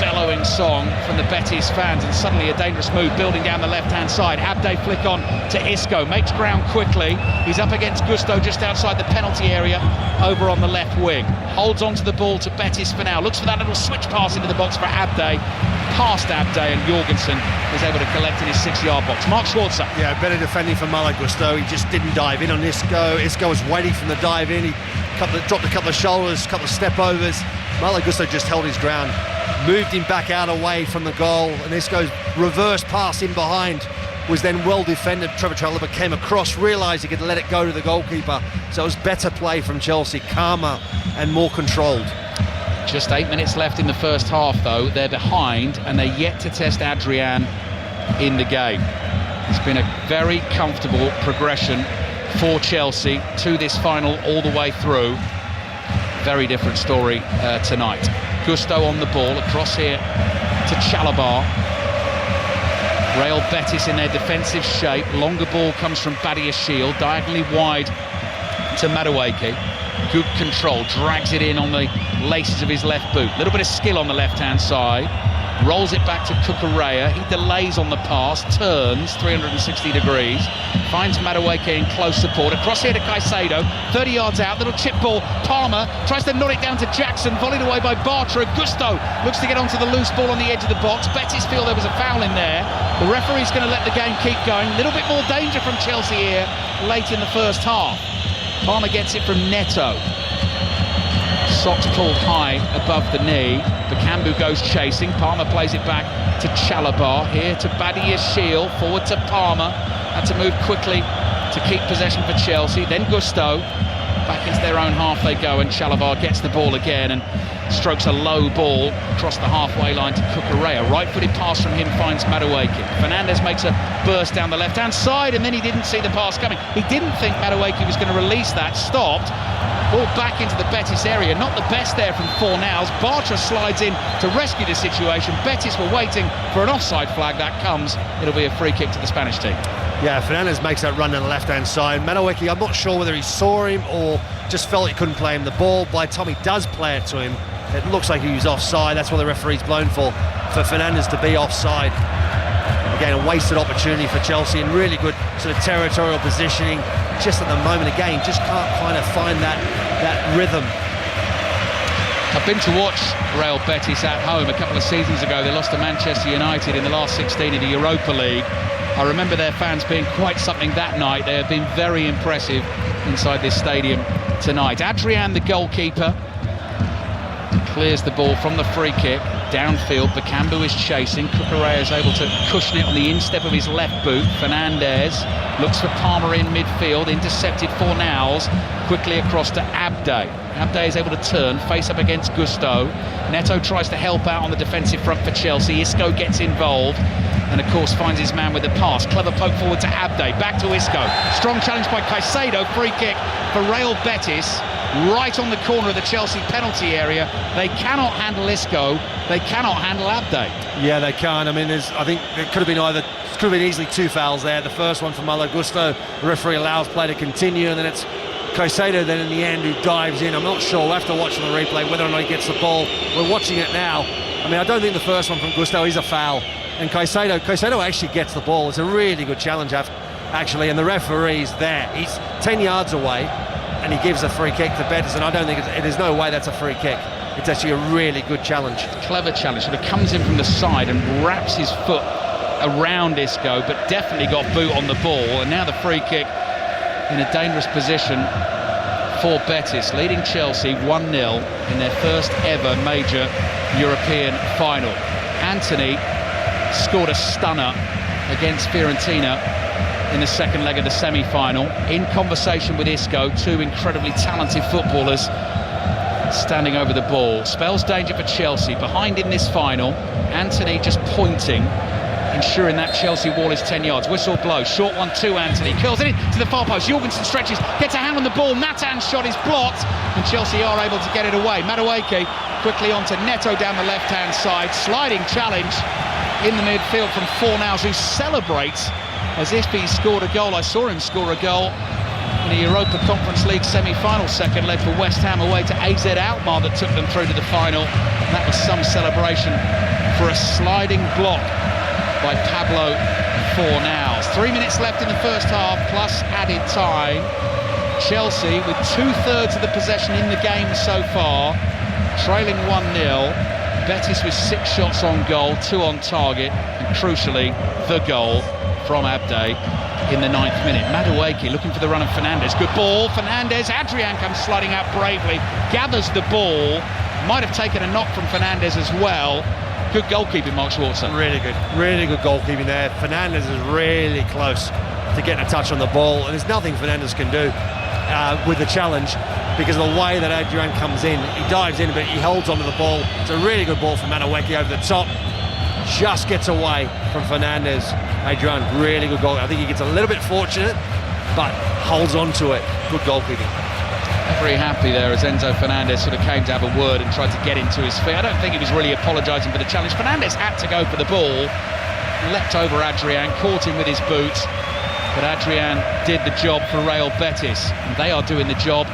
bellowing song from the Betis fans, and suddenly a dangerous move building down the left-hand side. Abde flick on to Isco, makes ground quickly. He's up against Gusto just outside the penalty area over on the left wing. Holds on to the ball to Betis for now. Looks for that little switch pass into the box for Abde. Past Abde, and Jorgensen is able to collect in his 6-yard box. Mark Schwarzer. Yeah, better defending for Malo Gusto. He just didn't dive in on Isco. Isco was waiting for the dive in. He dropped a couple of shoulders, a couple of step overs. Malo Gusto just held his ground, moved him back out away from the goal, and Isco's reverse pass in behind was then well defended. Trevor Chalobah came across, realised he could let it go to the goalkeeper, so it was better play from Chelsea, calmer and more controlled. Just 8 minutes left in the first half though. They're behind and they're yet to test Adrian in the game. It's been a very comfortable progression for Chelsea to this final all the way through. Very different story tonight. Gusto on the ball, across here to Chalabar. Real Betis in their defensive shape. Longer ball comes from Badiashile, diagonally wide to Madueke. Good control, drags it in on the laces of his left boot. Little bit of skill on the left-hand side. Rolls it back to Cucurella. He delays on the pass, turns 360 degrees. Finds Madueke in close support. Across here to Caicedo, 30 yards out, little chip ball. Palmer tries to nod it down to Jackson, volleyed away by Bartra. Gusto looks to get onto the loose ball on the edge of the box. Betis feel there was a foul in there. The referee's going to let the game keep going. A little bit more danger from Chelsea here late in the first half. Palmer gets it from Neto. Socks pulled high above the knee. Bakambu goes chasing. Palmer plays it back to Chalabar. Here to Badiashile. Forward to Palmer. Had to move quickly to keep possession for Chelsea. Then Gusto, back into their own half they go, and Chalabar gets the ball again and strokes a low ball across the halfway line to Cucurella. Right-footed pass from him finds Madueke. Fernandes makes a burst down the left-hand side, and then he didn't see the pass coming. He didn't think Madueke was going to release that. Stopped. Ball back into the Betis area. Not the best there from Fornals. Bartra slides in to rescue the situation. Betis were waiting for an offside flag. That comes. It'll be a free kick to the Spanish team. Yeah, Fernandes makes that run down the left-hand side. Madueke, I'm not sure whether he saw him or just felt he couldn't play him the ball. By the time he does play it to him, it looks like he was offside. That's what the referee's blown for Fernandes to be offside. Again, a wasted opportunity for Chelsea, and really good sort of territorial positioning. Just at the moment, again, just can't kind of find that rhythm. I've been to watch Real Betis at home a couple of seasons ago. They lost to Manchester United in the last 16 of the Europa League. I remember their fans being quite something that night. They have been very impressive inside this stadium tonight. Adrian, the goalkeeper, clears the ball from the free kick downfield. Bakambu is chasing. Cucurella is able to cushion it on the instep of his left boot. Fernandes looks for Palmer in midfield, intercepted Fornals, quickly across to Abde. Abde is able to turn, face up against Gusto. Neto tries to help out on the defensive front for Chelsea. Isco gets involved and of course finds his man with the pass. Clever poke forward to Abde, back to Isco. Strong challenge by Caicedo, free kick for Real Betis, right on the corner of the Chelsea penalty area. They cannot handle Isco, they cannot handle Abde. Yeah, they can't. I mean, I think it could have been easily two fouls there. The first one from Malo Gusto, the referee allows play to continue, and then it's Caicedo then in the end who dives in. I'm not sure, we'll have to watch on the replay whether or not he gets the ball. We're watching it now. I mean, I don't think the first one from Gusto is a foul, and Caicedo actually gets the ball. It's a really good challenge actually, and the referee's there. He's 10 yards away and he gives a free kick to Betis, and I don't think there's no way that's a free kick. It's actually a really good challenge. Clever challenge. Sort of comes in from the side and wraps his foot around Isco, but definitely got boot on the ball. And now the free kick in a dangerous position for Betis, leading Chelsea 1-0 in their first ever major European final. Antony scored a stunner against Fiorentina in the second leg of the semi-final, in conversation with Isco, two incredibly talented footballers standing over the ball. Spells danger for Chelsea. Behind in this final, Antony just pointing, ensuring that Chelsea wall is 10 yards. Whistle blows, short one to Antony, curls it in to the far post. Jorgensen stretches, gets a hand on the ball. Natan's shot is blocked, and Chelsea are able to get it away. Madueke quickly onto Neto down the left-hand side. Sliding challenge in the midfield from Fornals, who celebrates as if he scored a goal. I saw him score a goal in the Europa Conference League semi-final, second leg for West Ham away to AZ Alkmaar that took them through to the final. And that was some celebration for a sliding block by Pablo Fornals. 3 minutes left in the first half, plus added time. Chelsea with 2/3 of the possession in the game so far, trailing 1-0. Betis with 6 shots on goal, 2 on target, and crucially, the goal from Abde in the 9th minute. Madueke looking for the run of Fernandes. Good ball, Fernandes. Adrian comes sliding out bravely, gathers the ball. Might have taken a knock from Fernandes as well. Good goalkeeping, Mark Schwarzer. Really good goalkeeping there. Fernandes is really close to getting a touch on the ball, and there's nothing Fernandes can do with the challenge because of the way that Adrian comes in. He dives in, but he holds onto the ball. It's a really good ball from Madueke over the top. Just gets away from Fernandes. Adrian, really good goal. I think he gets a little bit fortunate, but holds on to it. Good goalkeeping. Very happy there as Enzo Fernandes sort of came to have a word and tried to get him to his feet. I don't think he was really apologising for the challenge. Fernandes had to go for the ball, leapt over Adrian, caught him with his boot, but Adrian did the job for Real Betis, and they are doing the job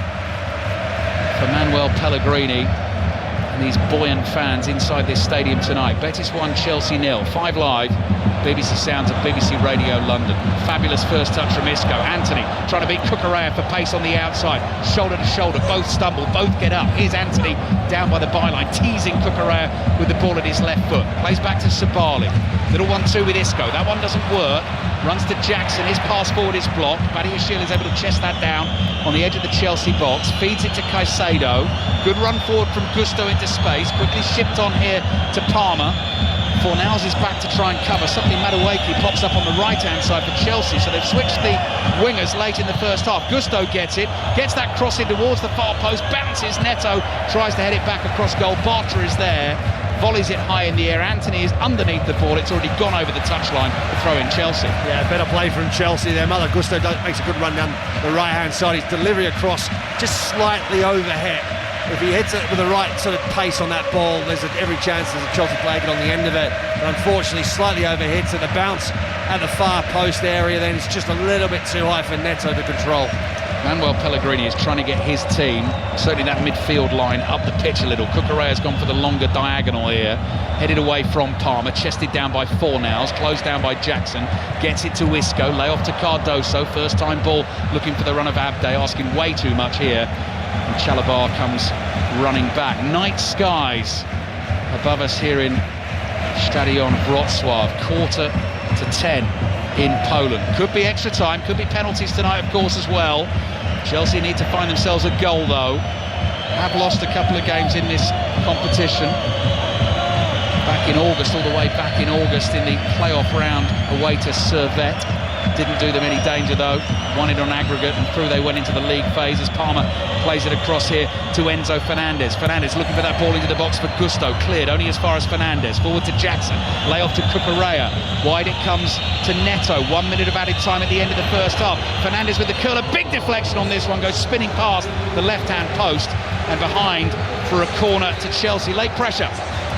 for Manuel Pellegrini and these buoyant fans inside this stadium tonight. Betis 1, Chelsea 0. 5 Live, BBC Sounds and BBC Radio London. Fabulous first touch from Isco. Antony trying to beat Cucurella for pace on the outside. Shoulder to shoulder, both stumble, both get up. Here's Antony down by the byline, teasing Cucurella with the ball at his left foot. Plays back to Sabali. Little 1-2 with Isco. That one doesn't work. Runs to Jackson. His pass forward is blocked. Badiashile is able to chest that down on the edge of the Chelsea box. Feeds it to Caicedo. Good run forward from Gusto into space. Quickly shipped on here to Palmer. Fornals is back to try and cover. Suddenly Madueke pops up on the right-hand side for Chelsea, so they've switched the wingers late in the first half. Gusto gets that cross in towards the far post, bounces, Neto tries to head it back across goal. Bartra is there, volleys it high in the air. Anthony is underneath the ball, it's already gone over the touchline. Throw in Chelsea. Yeah, better play from Chelsea there. Malo Gusto makes a good run down the right-hand side. His delivery across just slightly overhead. If he hits it with the right sort of pace on that ball, there's every chance there's a Chelsea player get on the end of it. But unfortunately, slightly overhits, and the bounce at the far post area then is just a little bit too high for Neto to control. Manuel Pellegrini is trying to get his team, certainly that midfield line, up the pitch a little. Cucurella's gone for the longer diagonal here, headed away from Palmer, chested down by Fornals, closed down by Jackson, gets it to Isco, lay off to Cardoso, first time ball, looking for the run of Abde, asking way too much here. And Chalabar comes running back. Night skies above us here in Stadion Wrocław, 9:45 in Poland. Could be extra time, could be penalties tonight, of course, as well. Chelsea need to find themselves a goal, though. Have lost a couple of games in this competition. Back in August, all the way back in August in the playoff round away to Servette. Didn't do them any danger, though. Won it on aggregate, and through they went into the league phase as Palmer plays it across here to Enzo Fernandez. Fernandez looking for that ball into the box for Gusto. Cleared only as far as Fernandez. Forward to Jackson. Lay off to Cucurella. Wide it comes to Neto. 1 minute of added time at the end of the first half. Fernandez with the curler. Big deflection on this one. Goes spinning past the left-hand post and behind for a corner to Chelsea. Late pressure.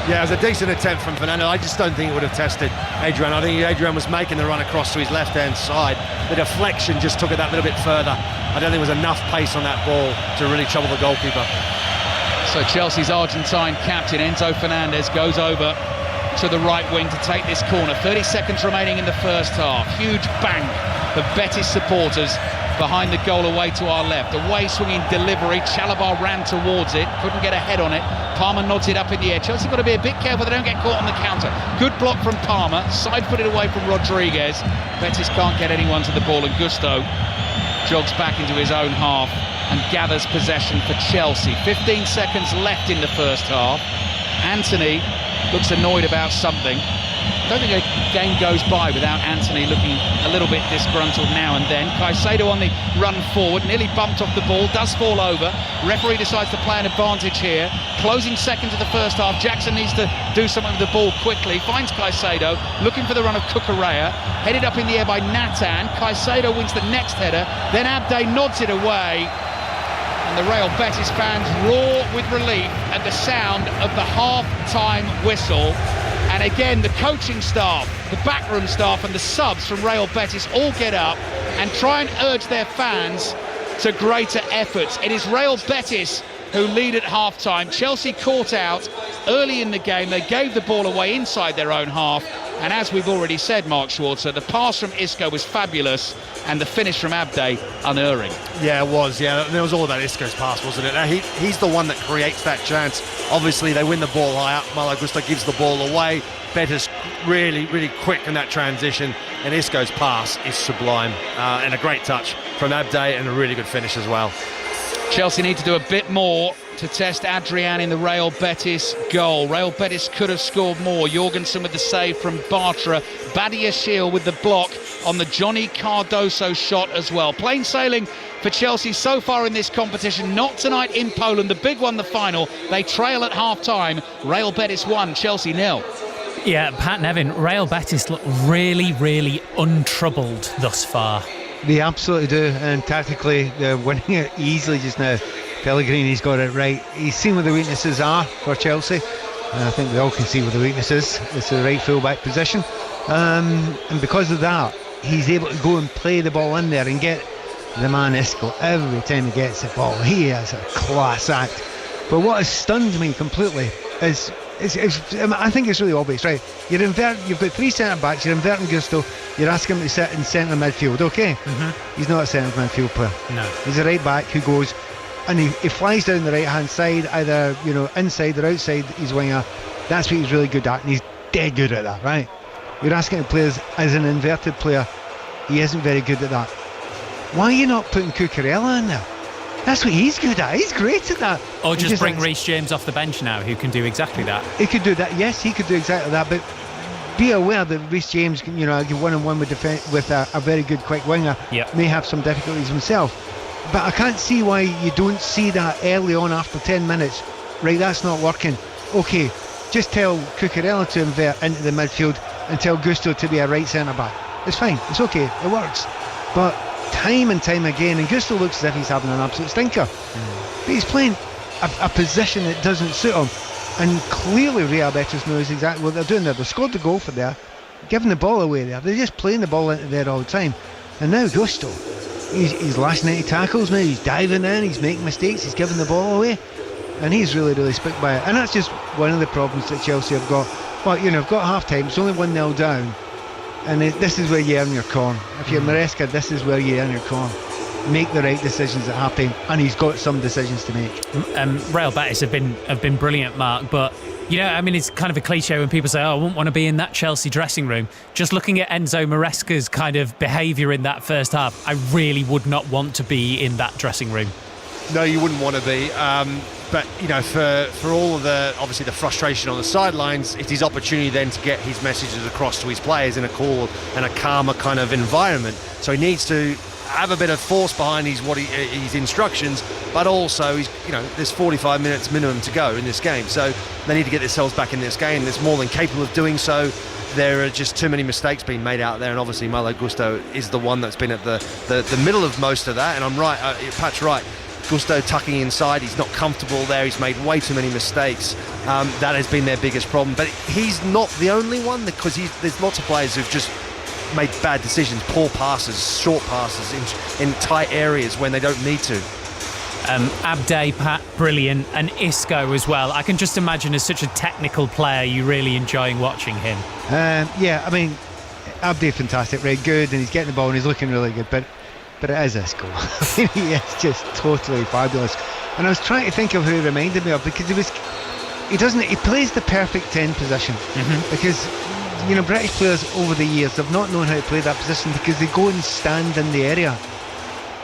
Yeah, it was a decent attempt from Fernando. I just don't think it would have tested Adrian. I think Adrian was making the run across to his left-hand side. The deflection just took it that little bit further. I don't think there was enough pace on that ball to really trouble the goalkeeper. So Chelsea's Argentine captain, Enzo Fernandez, goes over to the right wing to take this corner. 30 seconds remaining in the first half. Huge bang for Betis supporters behind the goal away to our left. Away swinging delivery. Chalabar ran towards it, couldn't get a head on it. Palmer nods it up in the air. Chelsea got to be a bit careful they don't get caught on the counter. Good block from Palmer, side-footed away from Rodriguez. Betis can't get anyone to the ball, and Gusto jogs back into his own half and gathers possession for Chelsea. 15 seconds left in the first half. Anthony looks annoyed about something. I don't think a game goes by without Anthony looking a little bit disgruntled now and then. Caicedo on the run forward, nearly bumped off the ball, does fall over. Referee decides to play an advantage here. Closing seconds of the first half. Jackson needs to do something with the ball quickly. Finds Caicedo, looking for the run of Cucurella. Headed up in the air by Natan. Caicedo wins the next header. Then Abde nods it away. And the Real Betis fans roar with relief at the sound of the half-time whistle. And again, the coaching staff, the backroom staff and the subs from Real Betis all get up and try and urge their fans to greater efforts. It is Real Betis who lead at half-time. Chelsea caught out early in the game. They gave the ball away inside their own half. And as we've already said, Mark Schwarzer, the pass from Isco was fabulous and the finish from Abde unerring. Yeah, it was. Yeah, and it was all about Isco's pass, wasn't it? Now, he's the one that creates that chance. Obviously, they win the ball high up. Malo Gusto gives the ball away. Betis really, really quick in that transition. And Isco's pass is sublime. And a great touch from Abde and a really good finish as well. Chelsea need to do a bit more to test Adrian in the Real Betis goal. Real Betis could have scored more. Jorgensen with the save from Bartra. Badiashile with the block on the Johnny Cardoso shot as well. Plain sailing for Chelsea so far in this competition. Not tonight in Poland. The big one, the final. They trail at half-time. Real Betis 1, Chelsea 0. Yeah, Pat and Evan, Real Betis look really, really untroubled thus far. They absolutely do, and tactically they're winning it easily just now. Pellegrini's got it right. He's seen what the weaknesses are for Chelsea, and I think we all can see what the weakness is. It's the right full-back position, and because of that, he's able to go and play the ball in there and get the man Isco every time he gets the ball. He is a class act. But what has stunned me completely is I think it's really obvious, right? You've got three centre-backs, you're inverting Gusto, you're asking him to sit in centre midfield, okay? He's not a centre midfield player. No. He's a right-back who goes and he flies down the right-hand side, either, inside or outside his winger. That's what he's really good at, and he's dead good at that, right? You're asking him to play as an inverted player. He isn't very good at that. Why are you not putting Cucurella in there? That's what he's good at. He's great at that. Or just bring Reece James off the bench now, who can do exactly that. He could do that. Yes, he could do exactly that. But be aware that Reece James, you know, one-on-one with a very good quick winger, may have some difficulties himself. But I can't see why you don't see that early on after 10 minutes. Right, that's not working. Okay, just tell Cucurella to invert into the midfield and tell Gusto to be a right centre-back. It's fine, it's okay, it works. But time and time again, and Gusto looks as if he's having an absolute stinker. But he's playing a position that doesn't suit him. And clearly Real Betis knows exactly what they're doing there. They've scored the goal for there, giving the ball away there. They're just playing the ball into there all the time. And now Gusto, he's lashing into tackles now, he's diving in, he's making mistakes, he's giving the ball away. And he's really, really spooked by it. And that's just one of the problems that Chelsea have got. But, you know, I've got half-time, it's only 1-0 down. And this is where you earn your corn. If you're Maresca, this is where you earn your corn. Make the right decisions at half-time, and he's got some decisions to make. Real Betis have been brilliant, Mark, but you know, I mean, it's kind of a cliche when people say, "Oh, I wouldn't want to be in that Chelsea dressing room." Just looking at Enzo Maresca's kind of behaviour in that first half, I really would not want to be in that dressing room. No, you wouldn't want to be. But you know, for all of the obviously the frustration on the sidelines, it's his opportunity then to get his messages across to his players in a cool and a calmer kind of environment. So he needs to have a bit of force behind his instructions, but also there's 45 minutes minimum to go in this game, so they need to get themselves back in this game. They're more than capable of doing so. There are just too many mistakes being made out there, and obviously Malo Gusto is the one that's been at the middle of most of that. And I'm right, Pat's right. Gusto tucking inside, he's not comfortable there, he's made way too many mistakes. That has been their biggest problem, but he's not the only one, because there's lots of players who've just made bad decisions, poor passes, short passes in tight areas when they don't need to. Abde, Pat, brilliant, and Isco as well. I can just imagine as such a technical player, you really enjoying watching him. Yeah, I mean, Abde fantastic, right, good, and he's getting the ball and he's looking really good, but it is Isco. I mean, he is just totally fabulous. And I was trying to think of who he reminded me of, because he plays the perfect 10 position, because you know, British players over the years have not known how to play that position because they go and stand in the area.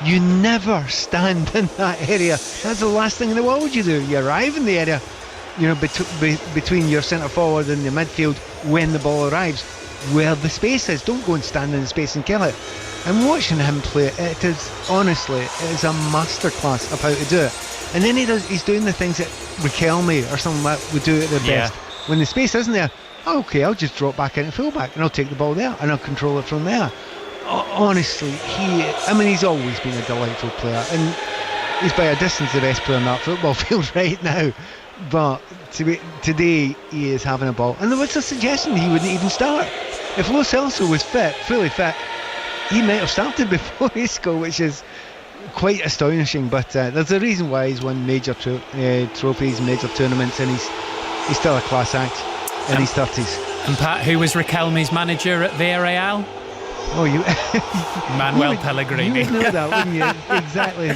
You never stand in that area. That's the last thing in the world you do. You arrive in the area, you know, between your centre forward and the midfield when the ball arrives, where the space is. Don't go and stand in the space and kill it. And watching him play, it is honestly, it is a masterclass of how to do it. And then he's doing the things that Riquelme or something like that would do at their best. When the space isn't there, okay, I'll just drop back into fullback and I'll take the ball there and I'll control it from there. Honestly, he's always been a delightful player, and he's by a distance the best player in that football field right now. But today he is having a ball, and there was a suggestion he wouldn't even start. If Lo Celso was fully fit, he might have started before Isco, which is quite astonishing. But there's a reason why he's won major trophies, major tournaments, and he's still a class act in his 30s. And Pat, who was Riquelme's manager at Villarreal? Oh, Manuel Pellegrini. You would know that, wouldn't you? Exactly.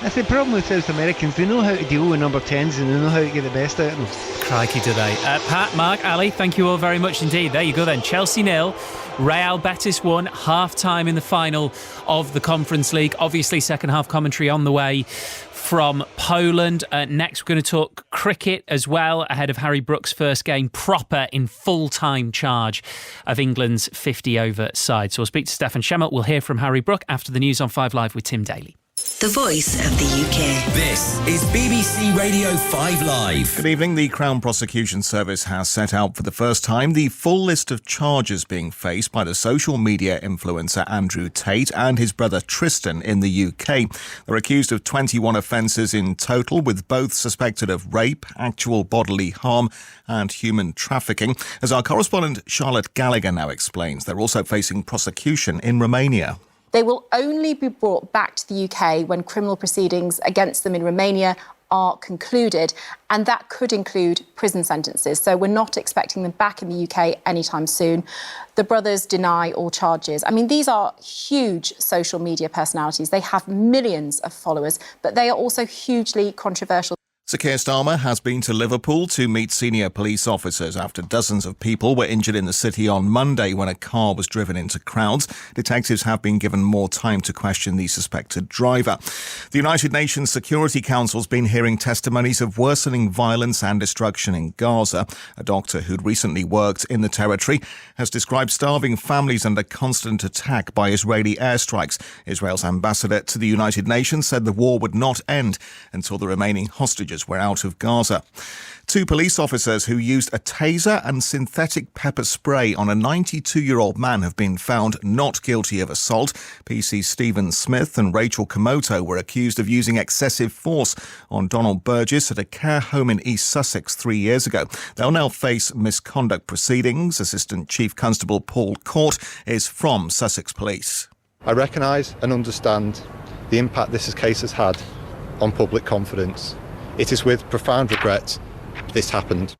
That's the problem with South Americans. They know how to deal with number 10s and they know how to get the best out of them. Crikey, do they? Pat, Mark, Ali, thank you all very much indeed. There you go then. Chelsea 0, Real Betis 1, half-time in the final of the Conference League. Obviously, second half commentary on the way from Poland. Next, we're going to talk cricket as well, ahead of Harry Brook's first game proper in full-time charge of England's 50-over side. So we'll speak to Stefan Schemmelt. We'll hear from Harry Brook after the news on 5 Live with Tim Daly. The voice of the UK. This is BBC Radio 5 Live. Good evening. The Crown Prosecution Service has set out for the first time the full list of charges being faced by the social media influencer Andrew Tate and his brother Tristan in the UK. They're accused of 21 offences in total, with both suspected of rape, actual bodily harm and human trafficking. As our correspondent Charlotte Gallagher now explains, they're also facing prosecution in Romania. They will only be brought back to the UK when criminal proceedings against them in Romania are concluded, and that could include prison sentences. So we're not expecting them back in the UK anytime soon. The brothers deny all charges. I mean, these are huge social media personalities. They have millions of followers, but they are also hugely controversial. Sir Keir Starmer has been to Liverpool to meet senior police officers after dozens of people were injured in the city on Monday when a car was driven into crowds. Detectives have been given more time to question the suspected driver. The United Nations Security Council's been hearing testimonies of worsening violence and destruction in Gaza. A doctor who'd recently worked in the territory has described starving families under constant attack by Israeli airstrikes. Israel's ambassador to the United Nations said the war would not end until the remaining hostages were out of Gaza. 2 police officers who used a taser and synthetic pepper spray on a 92-year-old man have been found not guilty of assault. PC Stephen Smith and Rachel Komoto were accused of using excessive force on Donald Burgess at a care home in East Sussex 3 years ago. They'll now face misconduct proceedings. Assistant Chief Constable Paul Court is from Sussex Police. I recognise and understand the impact this case has had on public confidence. It is with profound regret this happened.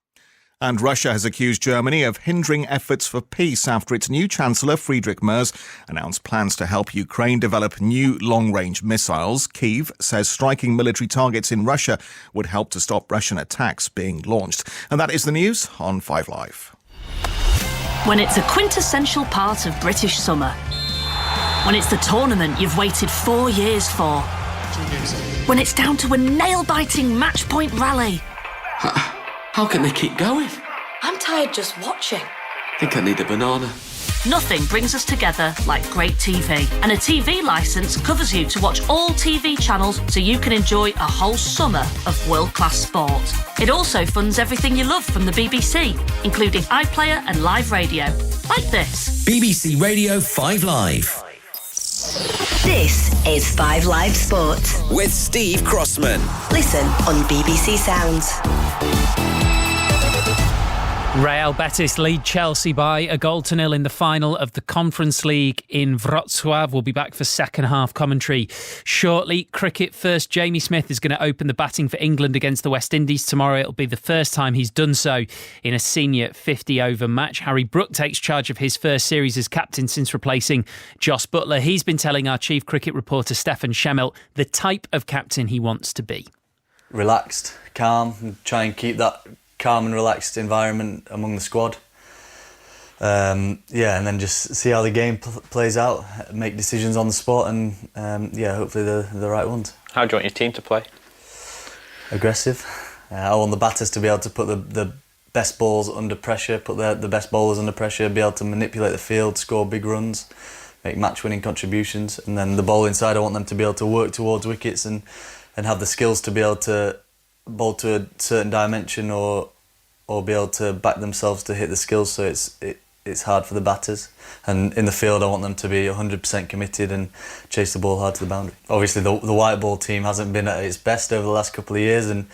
And Russia has accused Germany of hindering efforts for peace after its new Chancellor, Friedrich Merz, announced plans to help Ukraine develop new long-range missiles. Kyiv says striking military targets in Russia would help to stop Russian attacks being launched. And that is the news on 5 Live. When it's a quintessential part of British summer. When it's the tournament you've waited 4 years for. When it's down to a nail-biting match-point rally. How can they keep going? I'm tired just watching. I think I need a banana. Nothing brings us together like great TV. And a TV licence covers you to watch all TV channels so you can enjoy a whole summer of world-class sport. It also funds everything you love from the BBC, including iPlayer and live radio. Like this. BBC Radio 5 Live. This is 5 Live Sport. With Steve Crossman. Listen on BBC Sounds. Real Betis lead Chelsea by 1-0 in the final of the Conference League in Wrocław. We'll be back for second half commentary shortly. Cricket first, Jamie Smith is going to open the batting for England against the West Indies tomorrow. It'll be the first time he's done so in a senior 50-over match. Harry Brook takes charge of his first series as captain since replacing Jos Buttler. He's been telling our chief cricket reporter Stefan Schemmel the type of captain he wants to be. Relaxed, calm, and try and keep that calm and relaxed environment among the squad. And then just see how the game plays out, make decisions on the spot, and hopefully the right ones. How do you want your team to play? Aggressive. I want the batters to be able to put the best balls under pressure, put the best bowlers under pressure, be able to manipulate the field, score big runs, make match-winning contributions. And then the bowling side, I want them to be able to work towards wickets and have the skills to be able to bowl to a certain dimension or be able to back themselves to hit the skills, so it's hard for the batters. And in the field I want them to be 100% committed and chase the ball hard to the boundary. Obviously the white ball team hasn't been at its best over the last couple of years, and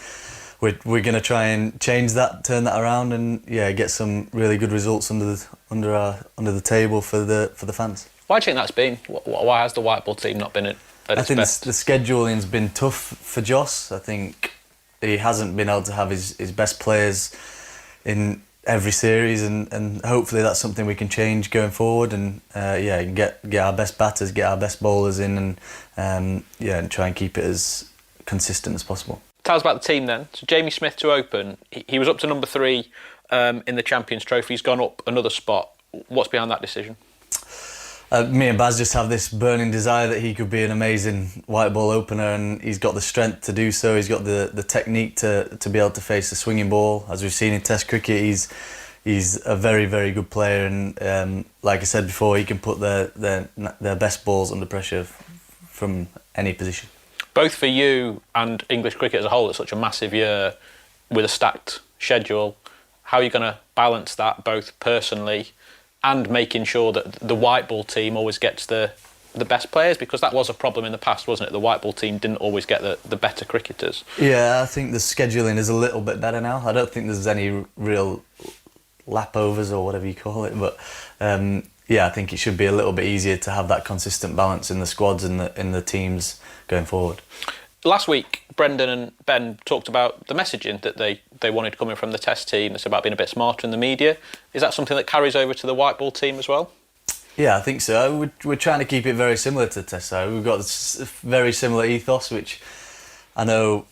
we're going to try and change that, turn that around, and get some really good results under the table for the fans. Why do you think that's been? Why has the white ball team not been at its best? I think the scheduling's been tough for Jos. I think he hasn't been able to have his best players in every series, and hopefully that's something we can change going forward, and get our best batters, get our best bowlers in, and try and keep it as consistent as possible. Tell us about the team then. So Jamie Smith to open. He was up to number 3 in the Champions Trophy. He's gone up another spot. What's behind that decision? Me and Baz just have this burning desire that he could be an amazing white ball opener, and he's got the strength to do so. He's got the technique to be able to face the swinging ball. As we've seen in Test cricket, he's a very, very good player, and like I said before, he can put their best balls under pressure from any position. Both for you and English cricket as a whole, it's such a massive year with a stacked schedule. How are you going to balance that, both personally and making sure that the white ball team always gets the best players? Because that was a problem in the past, wasn't it? The white ball team didn't always get the better cricketers. Yeah, I think the scheduling is a little bit better now. I don't think there's any real lapovers or whatever you call it, but I think it should be a little bit easier to have that consistent balance in the squads and in the teams going forward. Last week, Brendan and Ben talked about the messaging that they wanted coming from the Test team. It's about being a bit smarter in the media. Is that something that carries over to the white ball team as well? Yeah, I think so. We're trying to keep it very similar to the Test side. We've got a very similar ethos, which I know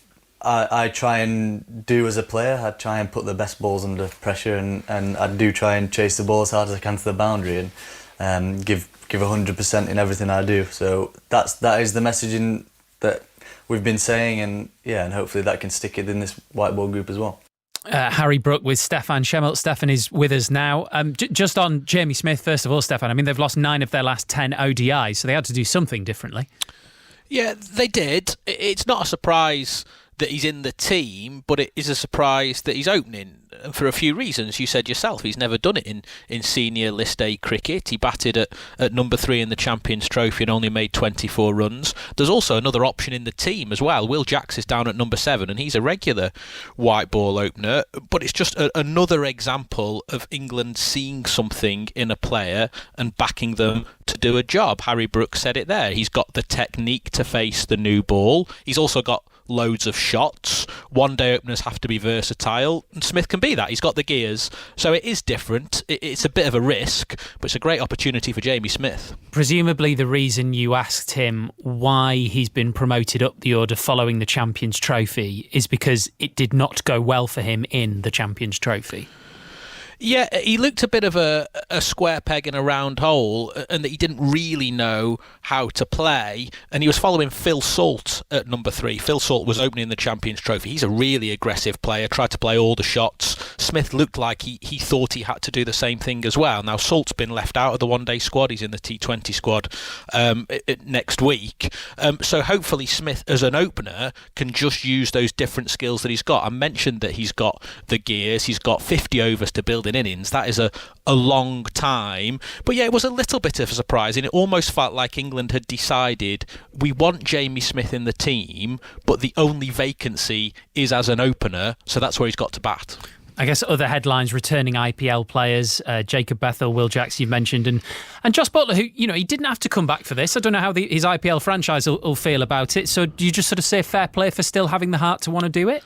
I try and do as a player. I try and put the best balls under pressure, and I do try and chase the ball as hard as I can to the boundary, and give 100% in everything I do. So that is the messaging that we've been saying, and hopefully that can stick it in this white ball group as well. Harry Brook with Stefan Schemmelt. Stefan is with us now. Just on Jamie Smith, first of all, Stefan, I mean, they've lost 9 of their last 10 ODIs, so they had to do something differently. Yeah, they did. It's not a surprise that he's in the team, but it is a surprise that he's opening for a few reasons. You said yourself, he's never done it in senior List A cricket. He batted at number 3 in the Champions Trophy and only made 24 runs. There's also another option in the team as well. Will Jacks is down at number 7 and he's a regular white ball opener, but it's just another example of England seeing something in a player and backing them to do a job. Harry Brook said it there. He's got the technique to face the new ball. He's also got loads of shots. One-day openers have to be versatile, and Smith can be that. He's got the gears, so it is different. It's a bit of a risk, but it's a great opportunity for Jamie Smith. Presumably the reason you asked him why he's been promoted up the order following the Champions Trophy is because it did not go well for him in the Champions Trophy. Yeah, he looked a bit of a square peg in a round hole, and that he didn't really know how to play, and he was following Phil Salt at number 3. Phil Salt was opening the Champions Trophy. He's a really aggressive player, tried to play all the shots. Smith looked like he thought he had to do the same thing as well. Now, Salt's been left out of the one-day squad. He's in the T20 squad next week. So hopefully Smith, as an opener, can just use those different skills that he's got. I mentioned that he's got the gears. He's got 50 overs to build an innings. That is a long time. But yeah, it was a little bit of a surprise, and it almost felt like England had decided we want Jamie Smith in the team, but the only vacancy is as an opener, so that's where he's got to bat. I guess other headlines, returning IPL players, Jacob Bethel, Will Jacks you've mentioned, and Josh Buttler, who, he didn't have to come back for this. I don't know how his IPL franchise will feel about it. So do you just sort of say fair play for still having the heart to want to do it?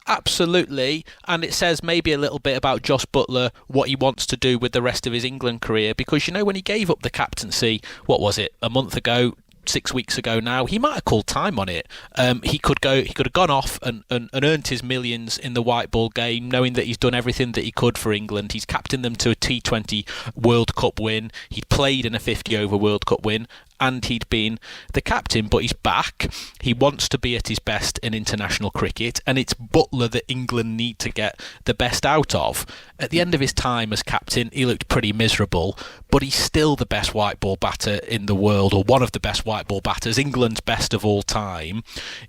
Absolutely, and it says maybe a little bit about Josh Buttler, what he wants to do with the rest of his England career, because when he gave up the captaincy, what was it, a month ago, 6 weeks ago now, he might have called time on it. He could have gone off and earned his millions in the white ball game, knowing that he's done everything that he could for England. He's captained them to a T20 World Cup win. He'd played in a 50-over World Cup win, and he'd been the captain, but he's back. He wants to be at his best in international cricket, and it's Buttler that England need to get the best out of. At the end of his time as captain, he looked pretty miserable, but he's still the best white ball batter in the world, or one of the best white ball batters, England's best of all time.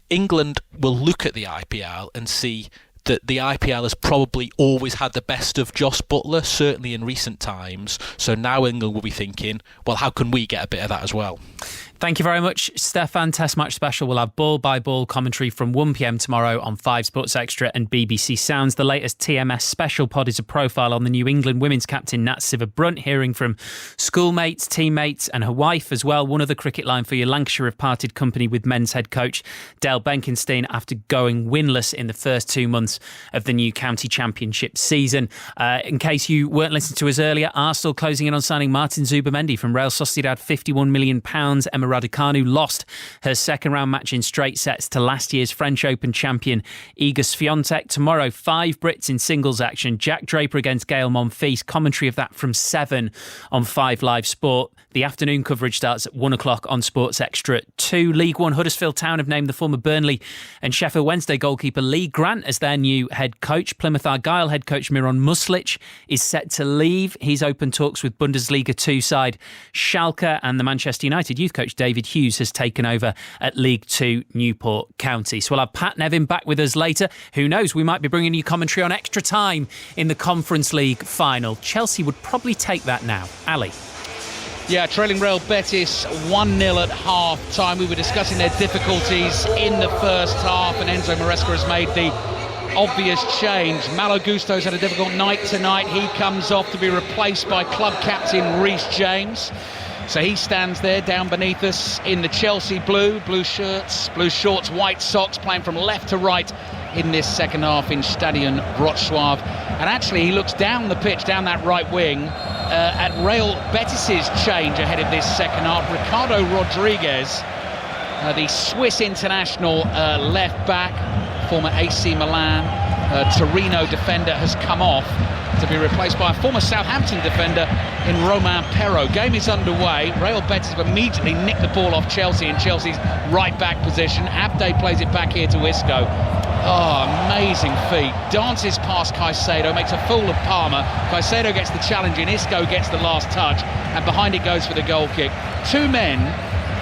England will look at the IPL and see that the IPL has probably always had the best of Josh Buttler, certainly in recent times. So now England will be thinking, well, how can we get a bit of that as well? Thank you very much, Stefan. Test Match Special will have ball-by-ball commentary from 1 p.m. tomorrow on 5 Sports Extra and BBC Sounds. The latest TMS special pod is a profile on the New England women's captain Nat Siver-Brunt, hearing from schoolmates, teammates and her wife as well. One other cricket line for you. Lancashire have parted company with men's head coach Dale Benkenstein after going winless in the first 2 months of the new county championship season. In case you weren't listening to us earlier, Arsenal closing in on signing Martin Zubimendi from Real Sociedad, £51 million. Emma Raducanu lost her second-round match in straight sets to last year's French Open champion Iga Swiatek. Tomorrow, 5 Brits in singles action. Jack Draper against Gael Monfils. Commentary of that from 7 on 5 Live Sport. The afternoon coverage starts at 1 o'clock on Sports Extra 2. League One, Huddersfield Town have named the former Burnley and Sheffield Wednesday goalkeeper Lee Grant as their new head coach. Plymouth Argyle head coach Miron Muslic is set to leave. He's opened talks with Bundesliga 2 side Schalke, and the Manchester United youth coach David Hughes has taken over at League 2 Newport County. So we'll have Pat Nevin back with us later. Who knows, we might be bringing you commentary on extra time in the Conference League final. Chelsea would probably take that now. Ali. Yeah, trailing Real Betis 1-0 at half-time. We were discussing their difficulties in the first half, and Enzo Maresca has made the obvious change. Malo Gusto's had a difficult night tonight. He comes off to be replaced by club captain Reece James. So he stands there down beneath us in the Chelsea blue shirts, blue shorts, white socks, playing from left to right in this second half in Stadion Wrocław. And actually he looks down the pitch, down that right wing, at Real Betis's change ahead of this second half. Ricardo Rodriguez, the Swiss international left back, former AC Milan, Torino defender, has come off to be replaced by a former Southampton defender in Romain Perraud. Game is underway. Real Betis have immediately nicked the ball off Chelsea in Chelsea's right back position. Abde plays it back here to Isco. Oh, amazing feat. Dances past Caicedo, makes a fool of Palmer. Caicedo gets the challenge in, Isco gets the last touch, and behind it goes for the goal kick. Two men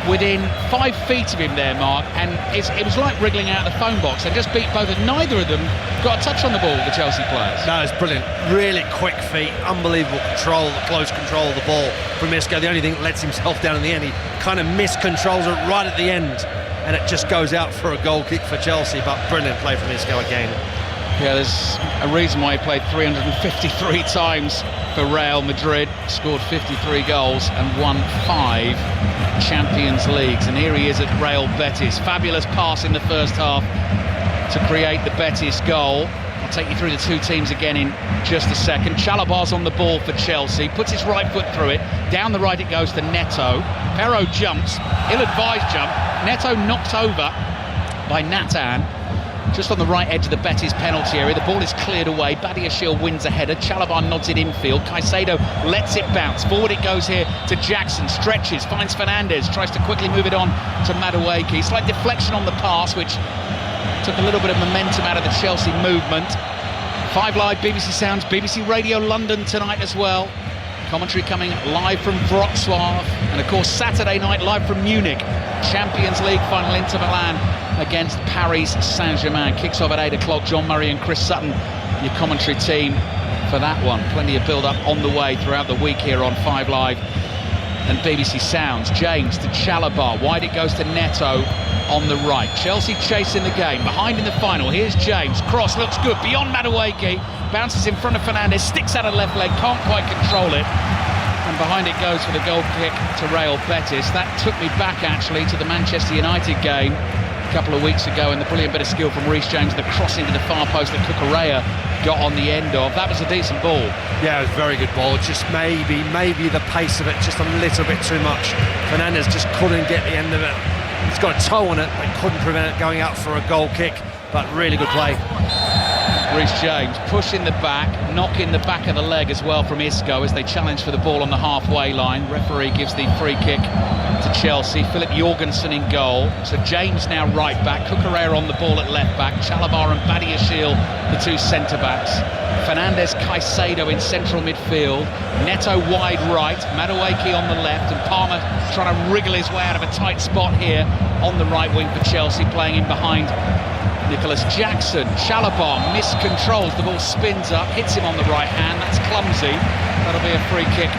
within 5 feet of him there, Mark, and it was like wriggling out of the phone box. They just beat both, and neither of them got a touch on the ball, the Chelsea players. No, it's brilliant. Really quick feet, unbelievable control, close control of the ball from Isco. The only thing that lets himself down in the end, he kind of miscontrols it right at the end, and it just goes out for a goal kick for Chelsea, but brilliant play from Isco again. Yeah, there's a reason why he played 353 times for Real Madrid, scored 53 goals and won 5 Champions Leagues. And here he is at Real Betis. Fabulous pass in the first half to create the Betis goal. I'll take you through the two teams again in just a second. Chalabar's on the ball for Chelsea, puts his right foot through it. Down the right it goes to Neto. Perraud jumps, ill-advised jump. Neto knocked over by Natan. Just on the right edge of the Betis penalty area. The ball is cleared away. Badiashile wins a header. Chalabar nods it infield. Caicedo lets it bounce. Forward it goes here to Jackson. Stretches, finds Fernandes. Tries to quickly move it on to Madueke. Slight deflection on the pass, which took a little bit of momentum out of the Chelsea movement. 5 Live, BBC Sounds, BBC Radio London tonight as well. Commentary coming live from Wrocław. And of course Saturday night live from Munich. Champions League final, Inter Milan against Paris Saint-Germain. Kicks off at 8 o'clock. John Murray and Chris Sutton, your commentary team for that one. Plenty of build-up on the way throughout the week here on 5 Live and BBC Sounds. James to Chalabar. Wide it goes to Neto on the right. Chelsea chasing the game. Behind in the final. Here's James. Cross looks good. Beyond Madueke. Bounces in front of Fernandes. Sticks out a left leg. Can't quite control it. And behind it goes for the goal kick to Real Betis. That took me back actually to the Manchester United game a couple of weeks ago, and the brilliant bit of skill from Reece James, the cross into the far post that Cucurella got on the end of. That was a decent ball. Yeah, it was a very good ball. Just maybe the pace of it just a little bit too much. Fernandes just couldn't get the end of it. He's got a toe on it, but couldn't prevent it going out for a goal kick. But really good play. Reece James pushing the back, knocking the back of the leg as well from Isco as they challenge for the ball on the halfway line. Referee gives the free kick to Chelsea. Philip Jorgensen in goal. So James now right back. Cucurella on the ball at left back. Chalabar and Badiashile, the two centre-backs. Fernandes, Caicedo in central midfield. Neto wide right. Madueke on the left. And Palmer trying to wriggle his way out of a tight spot here on the right wing for Chelsea, playing in behind Nicholas Jackson. Chalabar miscontrols, the ball spins up, hits him on the right hand. That's clumsy. That'll be a free kick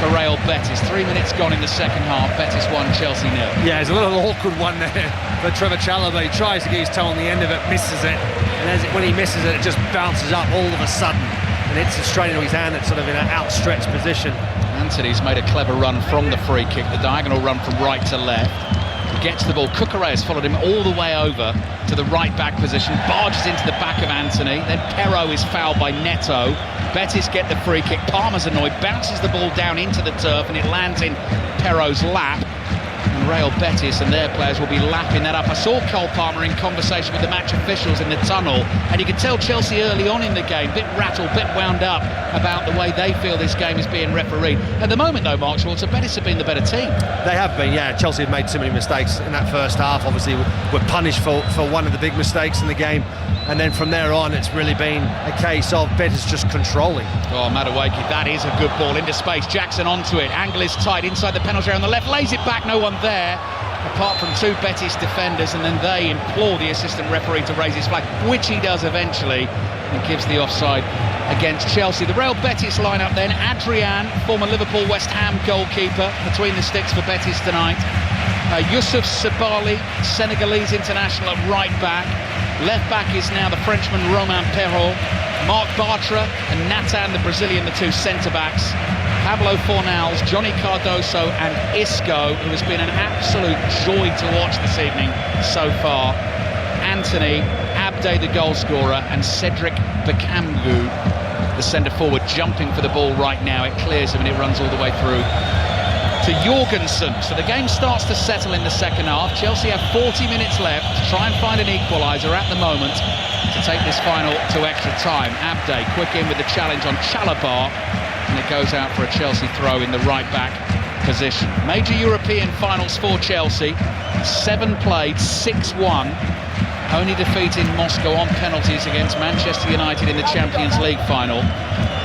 for Real Betis. 3 minutes gone in the second half. Betis 1, Chelsea 0. Yeah, it's a little awkward one there for Trevor Chalobah. He tries to get his toe on the end of it, misses it, and when he misses it, it just bounces up all of a sudden and hits it straight into his hand. It's sort of in an outstretched position. Anthony's made a clever run from the free kick, the diagonal run from right to left. Gets the ball. Cucurella's followed him all the way over to the right back position, barges into the back of Anthony. Then Perraud is fouled by Neto. Betis get the free kick. Palmer's annoyed, bounces the ball down into the turf, and it lands in Perraud's lap. And Real Betis and their players will be lapping that up. I saw Cole Palmer in conversation with the match officials in the tunnel, and you could tell Chelsea early on in the game, bit rattled, bit wound up about the way they feel this game is being refereed. At the moment though, Mark Schwarzer, Betis have been the better team. They have been, yeah. Chelsea have made too many mistakes in that first half. Obviously were punished for one of the big mistakes in the game, and then from there on it's really been a case of Betis just controlling. Oh, Madueke, that is a good ball into space. Jackson onto it, angle is tight inside the penalty area on the left, lays it back, no one there apart from two Betis defenders, and then they implore the assistant referee to raise his flag, which he does eventually, and gives the offside against Chelsea. The Real Betis lineup then: Adrian, former Liverpool West Ham goalkeeper, between the sticks for Betis tonight. Youssouf Sabaly, Senegalese international at right back. Left back is now the Frenchman Romain Perraud. Marc Bartra and Natan, the Brazilian, the two centre-backs. Pablo Fornals, Johnny Cardoso and Isco, who has been an absolute joy to watch this evening so far. Anthony, Abde, the goal scorer, and Cedric Bakambu, the centre-forward, jumping for the ball right now. It clears him and it runs all the way through to Jorgensen. So the game starts to settle in the second half. Chelsea have 40 minutes left to try and find an equaliser at the moment to take this final to extra time. Abde quick in with the challenge on Chalobah, and it goes out for a Chelsea throw in the right back position. Major European finals for Chelsea. 7 played, 6-1. Only defeating Moscow on penalties against Manchester United in the Champions League final.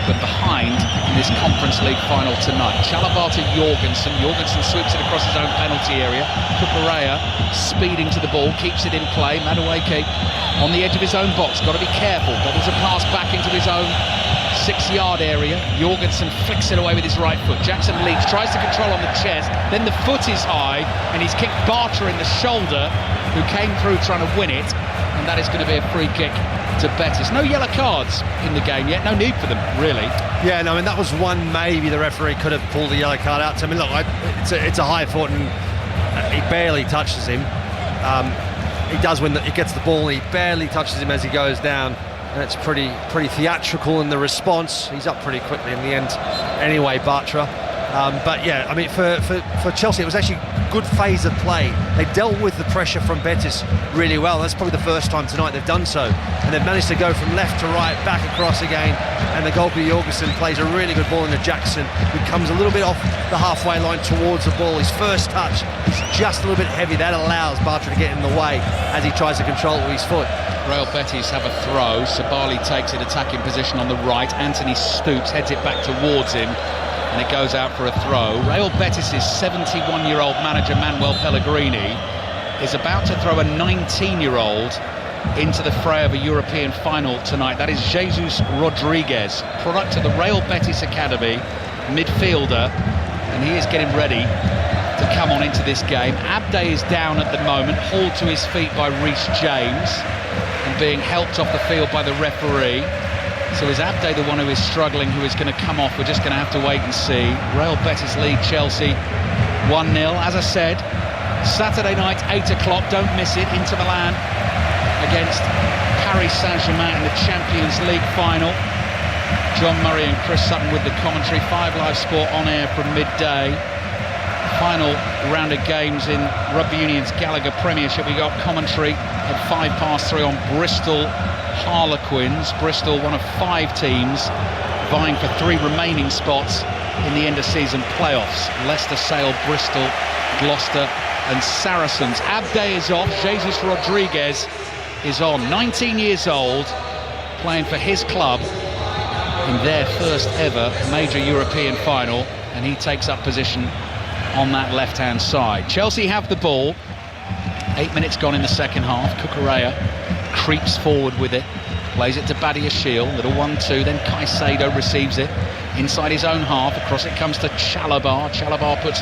But behind in this Conference League final tonight. Chalobah to Jorgensen. Jorgensen sweeps it across his own penalty area. Cucurella speeding to the ball, keeps it in play. Madueke on the edge of his own box. Got to be careful. Bobbles a pass back into his own 6-yard area. Jorgensen flicks it away with his right foot. Jackson leaps, tries to control on the chest. Then the foot is high, and he's kicked Bartra in the shoulder, who came through trying to win it. And that is going to be a free kick to Betis. No yellow cards in the game yet, no need for them, really. Yeah, no, I mean, that was one maybe the referee could have pulled the yellow card out. I mean, look, it's a high foot, and he barely touches him. He does win, he gets the ball, and he barely touches him as he goes down, and it's pretty theatrical in the response. He's up pretty quickly in the end anyway, Bartra. But yeah, I mean, for Chelsea, it was actually good phase of play. They dealt with the pressure from Betis really well. That's probably the first time tonight they've done so, and they've managed to go from left to right, back across again, and the goalkeeper Jorgensen plays a really good ball into Jackson, who comes a little bit off the halfway line towards the ball. His first touch is just a little bit heavy. That allows Bartra to get in the way as he tries to control it with his foot. Real Betis have a throw. Sabali takes it, attacking position on the right. Anthony stoops, heads it back towards him, and it goes out for a throw. Real Betis' 71-year-old manager Manuel Pellegrini is about to throw a 19-year-old into the fray of a European final tonight. That is Jesus Rodriguez, product of the Real Betis Academy, midfielder, and he is getting ready to come on into this game. Abde is down at the moment, hauled to his feet by Reece James and being helped off the field by the referee. So is Abde the one who is struggling, who is going to come off? We're just going to have to wait and see. Real Betis lead Chelsea 1-0. As I said, Saturday night, 8 o'clock, don't miss it. Inter Milan against Paris Saint-Germain in the Champions League final. John Murray and Chris Sutton with the commentary. 5 Live Sport on air from midday. Final round of games in Rugby Union's Gallagher Premiership. We got commentary at 3:05 on Bristol Harlequins. Bristol, one of 5 teams vying for 3 remaining spots in the end of season playoffs. Leicester, Sale, Bristol, Gloucester and Saracens. Abde is off. Jesus Rodriguez is on. 19 years old, playing for his club in their first ever major European final, and he takes up position on that left-hand side. Chelsea have the ball. 8 minutes gone in the second half. Cucurella creeps forward with it, plays it to Badiashile, little 1-2, then Caicedo receives it inside his own half. Across it comes to Chalobah. Chalobah puts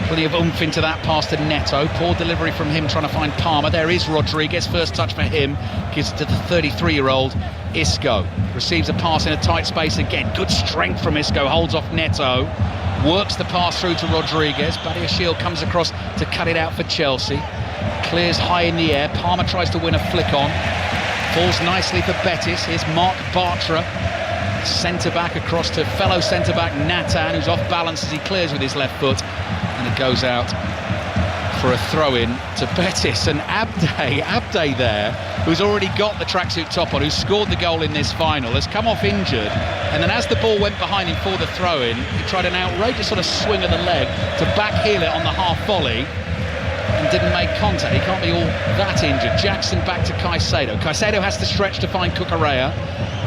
plenty of oomph into that pass to Neto. Poor delivery from him trying to find Palmer. There is Rodriguez, first touch for him, gives it to the 33-year-old Isco. Receives a pass in a tight space again. Good strength from Isco, holds off Neto, works the pass through to Rodriguez. Badiashile comes across to cut it out for Chelsea. Clears high in the air. Palmer tries to win a flick on. Falls nicely for Betis. Here's Mark Bartra, centre-back, across to fellow centre-back Natan, who's off balance as he clears with his left foot. And it goes out for a throw-in to Betis. And Abde there, who's already got the tracksuit top on, who scored the goal in this final, has come off injured. And then as the ball went behind him for the throw-in, he tried an outrageous sort of swing of the leg to backheel it on the half volley, and didn't make contact. He can't be all that injured. Jackson back to Caicedo. Caicedo has to stretch to find Cucurella.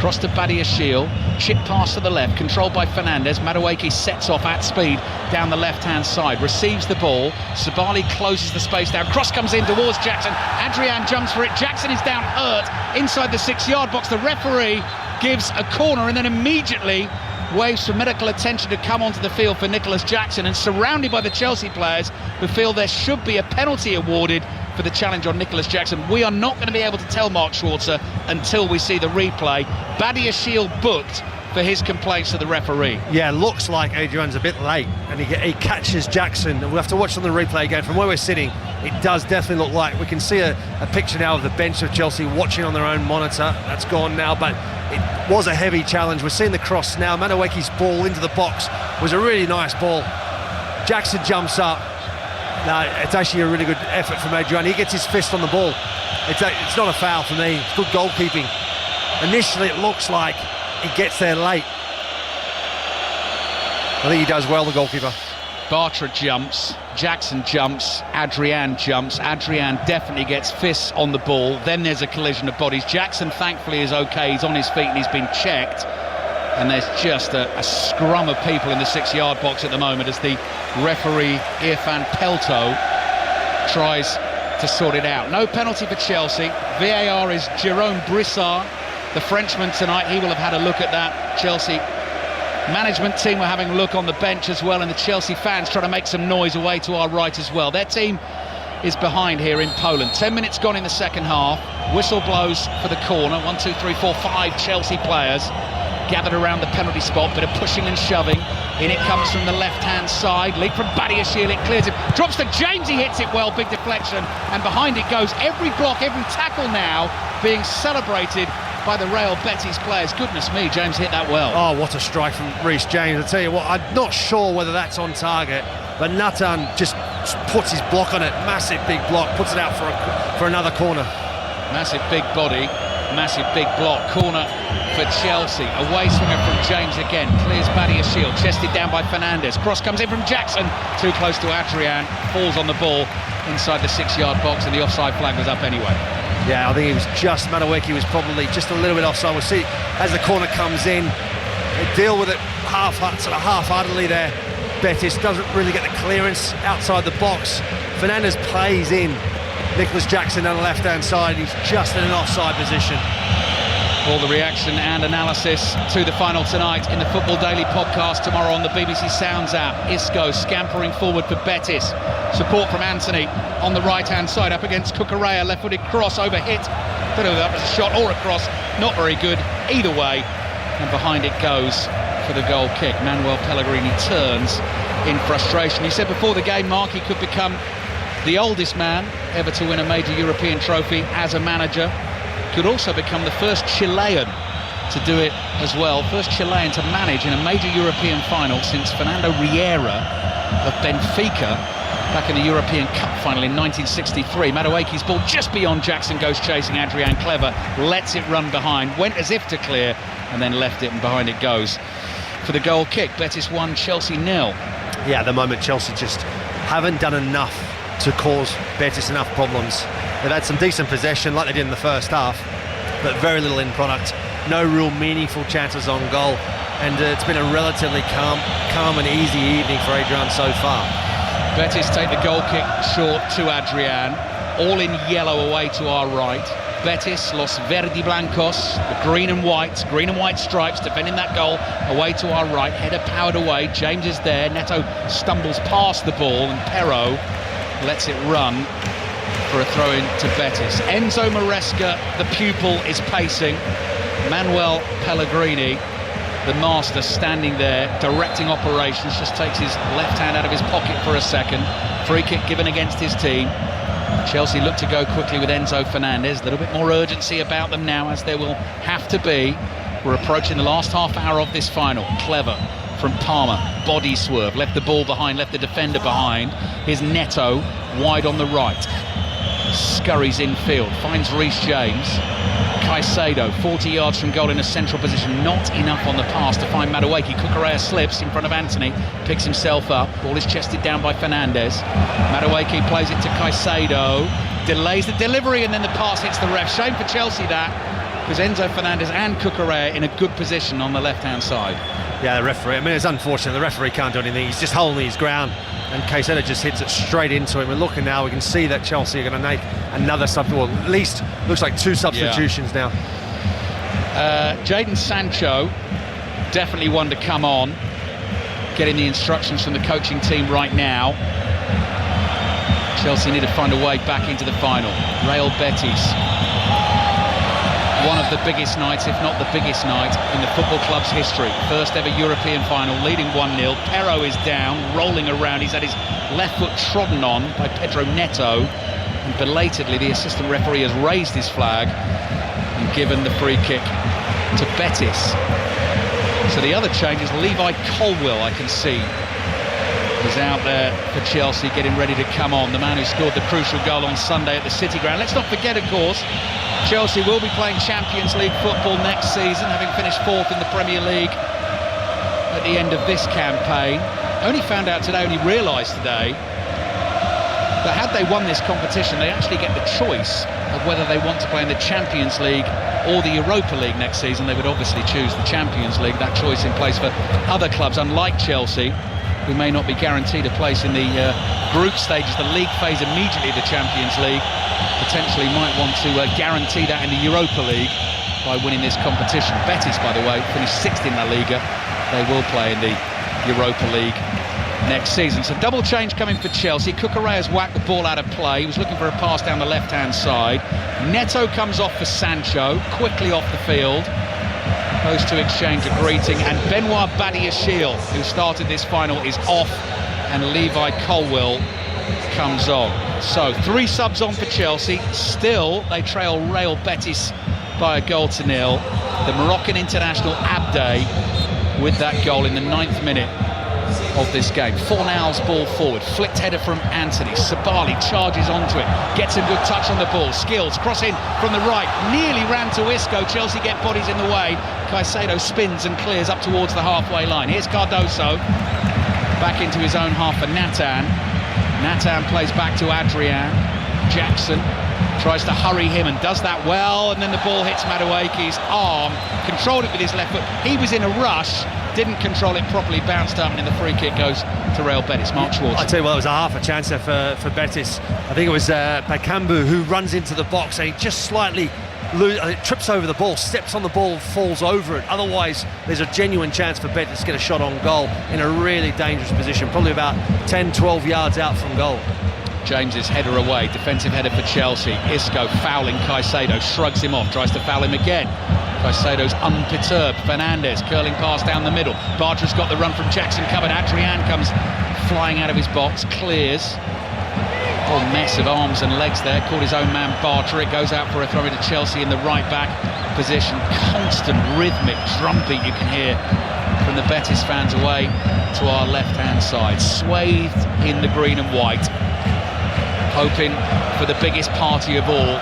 Cross to Badiashile. Chip pass to the left, controlled by Fernandez. Madueke sets off at speed down the left-hand side. Receives the ball. Sabali closes the space down. Cross comes in towards Jackson. Adrian jumps for it. Jackson is down hurt inside the 6-yard box. The referee gives a corner and then immediately waves for medical attention to come onto the field for Nicholas Jackson, and surrounded by the Chelsea players who feel there should be a penalty awarded for the challenge on Nicholas Jackson. We are not going to be able to tell Mark Schwarzer until we see the replay. Badiashile booked for his complaints to the referee. Yeah, looks like Adrian's a bit late, and he catches Jackson. We'll have to watch on the replay again. From where we're sitting, it does definitely look like we can see a picture now of the bench of Chelsea watching on their own monitor. That's gone now, but it was a heavy challenge. We're seeing the cross now. Madueke's ball into the box was a really nice ball. Jackson jumps up. No, it's actually a really good effort from Adrian. He gets his fist on the ball. It's not a foul for me. It's good goalkeeping. Initially, it looks like he gets there late. I think he does well, the goalkeeper. Bartra jumps, Jackson jumps, Adrian jumps. Adrian definitely gets fists on the ball. Then there's a collision of bodies. Jackson thankfully is okay. He's on his feet and he's been checked. And there's just a scrum of people in the 6-yard box at the moment as the referee Irfan Pelto tries to sort it out. No penalty for Chelsea. VAR is Jérôme Brissard, the Frenchman tonight. He will have had a look at that. Chelsea management team were having a look on the bench as well, and the Chelsea fans trying to make some noise away to our right as well. Their team is behind here in Poland. 10 minutes gone in the second half. Whistle blows for the corner. 1, 2, 3, 4, 5 Chelsea players gathered around the penalty spot. Bit of pushing and shoving. In it comes from the left-hand side. Lead from Badiashile, it clears him. Drops to James, he hits it well, big deflection. And behind it goes every block, every tackle now being celebrated by the Real Betis players. Goodness me, James hit that well. Oh, what a strike from Reece James. I tell you what, I'm not sure whether that's on target, but Nathan just puts his block on it. Massive big block, puts it out for another corner. Massive big body, massive big block. Corner for Chelsea. Away swinger from James again. Clears Badiashile, chested down by Fernandes. Cross comes in from Jackson. Too close to Adrian. Falls on the ball inside the 6-yard box, and the offside flag was up anyway. Yeah, I think it was just Madueke was probably just a little bit offside. We'll see as the corner comes in. They deal with it half-heartedly there. Betis doesn't really get the clearance outside the box. Fernandes plays in. Nicholas Jackson on the left-hand side. He's just in an offside position. All the reaction and analysis to the final tonight in the Football Daily podcast tomorrow on the BBC Sounds app. Isco scampering forward for Betis. Support from Anthony on the right-hand side up against Cucurella. Left-footed cross over hit. Don't know if that was a shot or a cross. Not very good either way. And behind it goes for the goal kick. Manuel Pellegrini turns in frustration. He said before the game, Mark, he could become the oldest man ever to win a major European trophy as a manager. Could also become the first Chilean to do it as well. First Chilean to manage in a major European final since Fernando Riera of Benfica back in the European Cup final in 1963. Madueke's ball just beyond Jackson goes chasing. Adrian Clever lets it run behind, went as if to clear and then left it, and behind it goes for the goal kick. Betis 1, Chelsea 0. Yeah, at the moment Chelsea just haven't done enough to cause Betis enough problems. They've had some decent possession like they did in the first half, but very little in product. No real meaningful chances on goal, and it's been a relatively calm and easy evening for Adrian so far. Betis take the goal kick short to Adrian, all in yellow away to our right. Betis, Los Verdi Blancos, the green and white stripes defending that goal away to our right. Header powered away, James is there, Neto stumbles past the ball and Perro lets it run for a throw-in to Betis. Enzo Maresca, the pupil, is pacing. Manuel Pellegrini, the master, standing there directing operations, just takes his left hand out of his pocket for a second. Free kick given against his team. Chelsea look to go quickly with Enzo Fernandez. A little bit more urgency about them now, as there will have to be. We're approaching the last half hour of this final. Clever from Palmer, body swerve, left the ball behind, left the defender behind. Here's Neto wide on the right, scurries infield, finds Reece James. Caicedo 40 yards from goal in a central position, not enough on the pass to find Madueke. Cucurella slips in front of Anthony, picks himself up, ball is chested down by Fernandes. Madueke plays it to Caicedo, delays the delivery, and then the pass hits the ref. Shame for Chelsea that, because Enzo Fernandez and Cucurella in a good position on the left-hand side. Yeah, the referee, I mean, it's unfortunate, the referee can't do anything. He's just holding his ground, and Caicedo just hits it straight into him. We're looking now, we can see that Chelsea are going to make another well, at least looks like 2 substitutions now. Jadon Sancho, definitely one to come on, getting the instructions from the coaching team right now. Chelsea need to find a way back into the final. Real Betis, one of the biggest nights, if not the biggest night, in the football club's history. First ever European final, leading 1-0. Perro is down, rolling around. He's had his left foot trodden on by Pedro Neto. And belatedly, the assistant referee has raised his flag and given the free kick to Betis. So the other change is Levi Colwill, I can see, is out there for Chelsea, getting ready to come on. The man who scored the crucial goal on Sunday at the City Ground. Let's not forget, of course, Chelsea will be playing Champions League football next season, having finished 4th in the Premier League at the end of this campaign. Only found out today, only realised today, that had they won this competition, they actually get the choice of whether they want to play in the Champions League or the Europa League next season. They would obviously choose the Champions League, that choice in place for other clubs, unlike Chelsea, who may not be guaranteed a place in the group stages, the league phase immediately the Champions League, potentially might want to guarantee that in the Europa League by winning this competition. Betis, by the way, finished 6th in La Liga. They will play in the Europa League next season. So double change coming for Chelsea. Cucurella's whacked the ball out of play. He was looking for a pass down the left-hand side. Neto comes off for Sancho, quickly off the field. Those two exchange a greeting, and Benoit Badiashile, who started this final, is off, and Levi Colwill comes on. So 3 subs on for Chelsea. Still, they trail Real Betis by 1-0. The Moroccan international Abde with that goal in the 9th minute of this game. Fornal's ball forward, flicked header from Anthony. Sabali charges onto it, gets a good touch on the ball. Skills, cross in from the right, nearly ran to Isco. Chelsea get bodies in the way. Caicedo spins and clears up towards the halfway line. Here's Cardoso, back into his own half for Nathan. Nathan plays back to Adrian. Jackson tries to hurry him and does that well, and then the ball hits Madueke's arm, controlled it with his left foot. He was in a rush, didn't control it properly, bounced up, and then the free kick goes to Real Betis. Mark Schwartz. I tell you what, it was a half a chance there for Betis. I think it was Bakambu who runs into the box and he just slightly trips over the ball, steps on the ball, falls over it. Otherwise, there's a genuine chance for Betis to get a shot on goal in a really dangerous position, probably about 10-12 yards out from goal. James's header away, defensive header for Chelsea. Isco fouling Caicedo, shrugs him off, tries to foul him again. Caicedo's unperturbed. Fernandes curling past down the middle. Bartra's got the run from Jackson covered. Adrian comes flying out of his box, clears. Whole mess of arms and legs there. Caught his own man Bartra. It goes out for a throw into Chelsea in the right back position. Constant rhythmic drumbeat you can hear from the Betis fans away to our left-hand side. Swathed in the green and white, hoping for the biggest party of all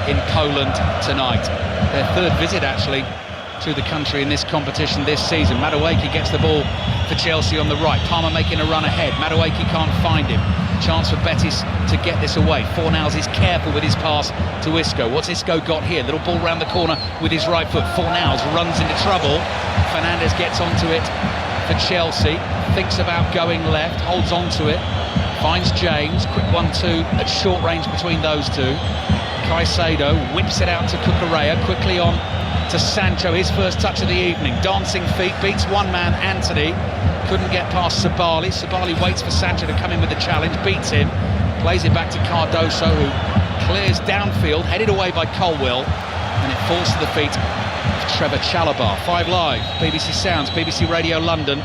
in Poland tonight. Their 3rd visit, actually, to the country in this competition this season. Madueke gets the ball for Chelsea on the right. Palmer making a run ahead. Madueke can't find him. Chance for Betis to get this away. Fornals is careful with his pass to Isco. What's Isco got here? Little ball round the corner with his right foot. Fornals runs into trouble. Fernandes gets onto it for Chelsea. Thinks about going left, holds onto it. Finds James, quick 1-2 at short range between those two. Caicedo whips it out to Cucurella, quickly on to Sancho, his first touch of the evening. Dancing feet, beats one man, Anthony. Couldn't get past Sabali. Sabali waits for Sancho to come in with the challenge, beats him, plays it back to Cardoso, who clears downfield, headed away by Colwill, and it falls to the feet of Trevor Chalobah. 5 Live, BBC Sounds, BBC Radio London,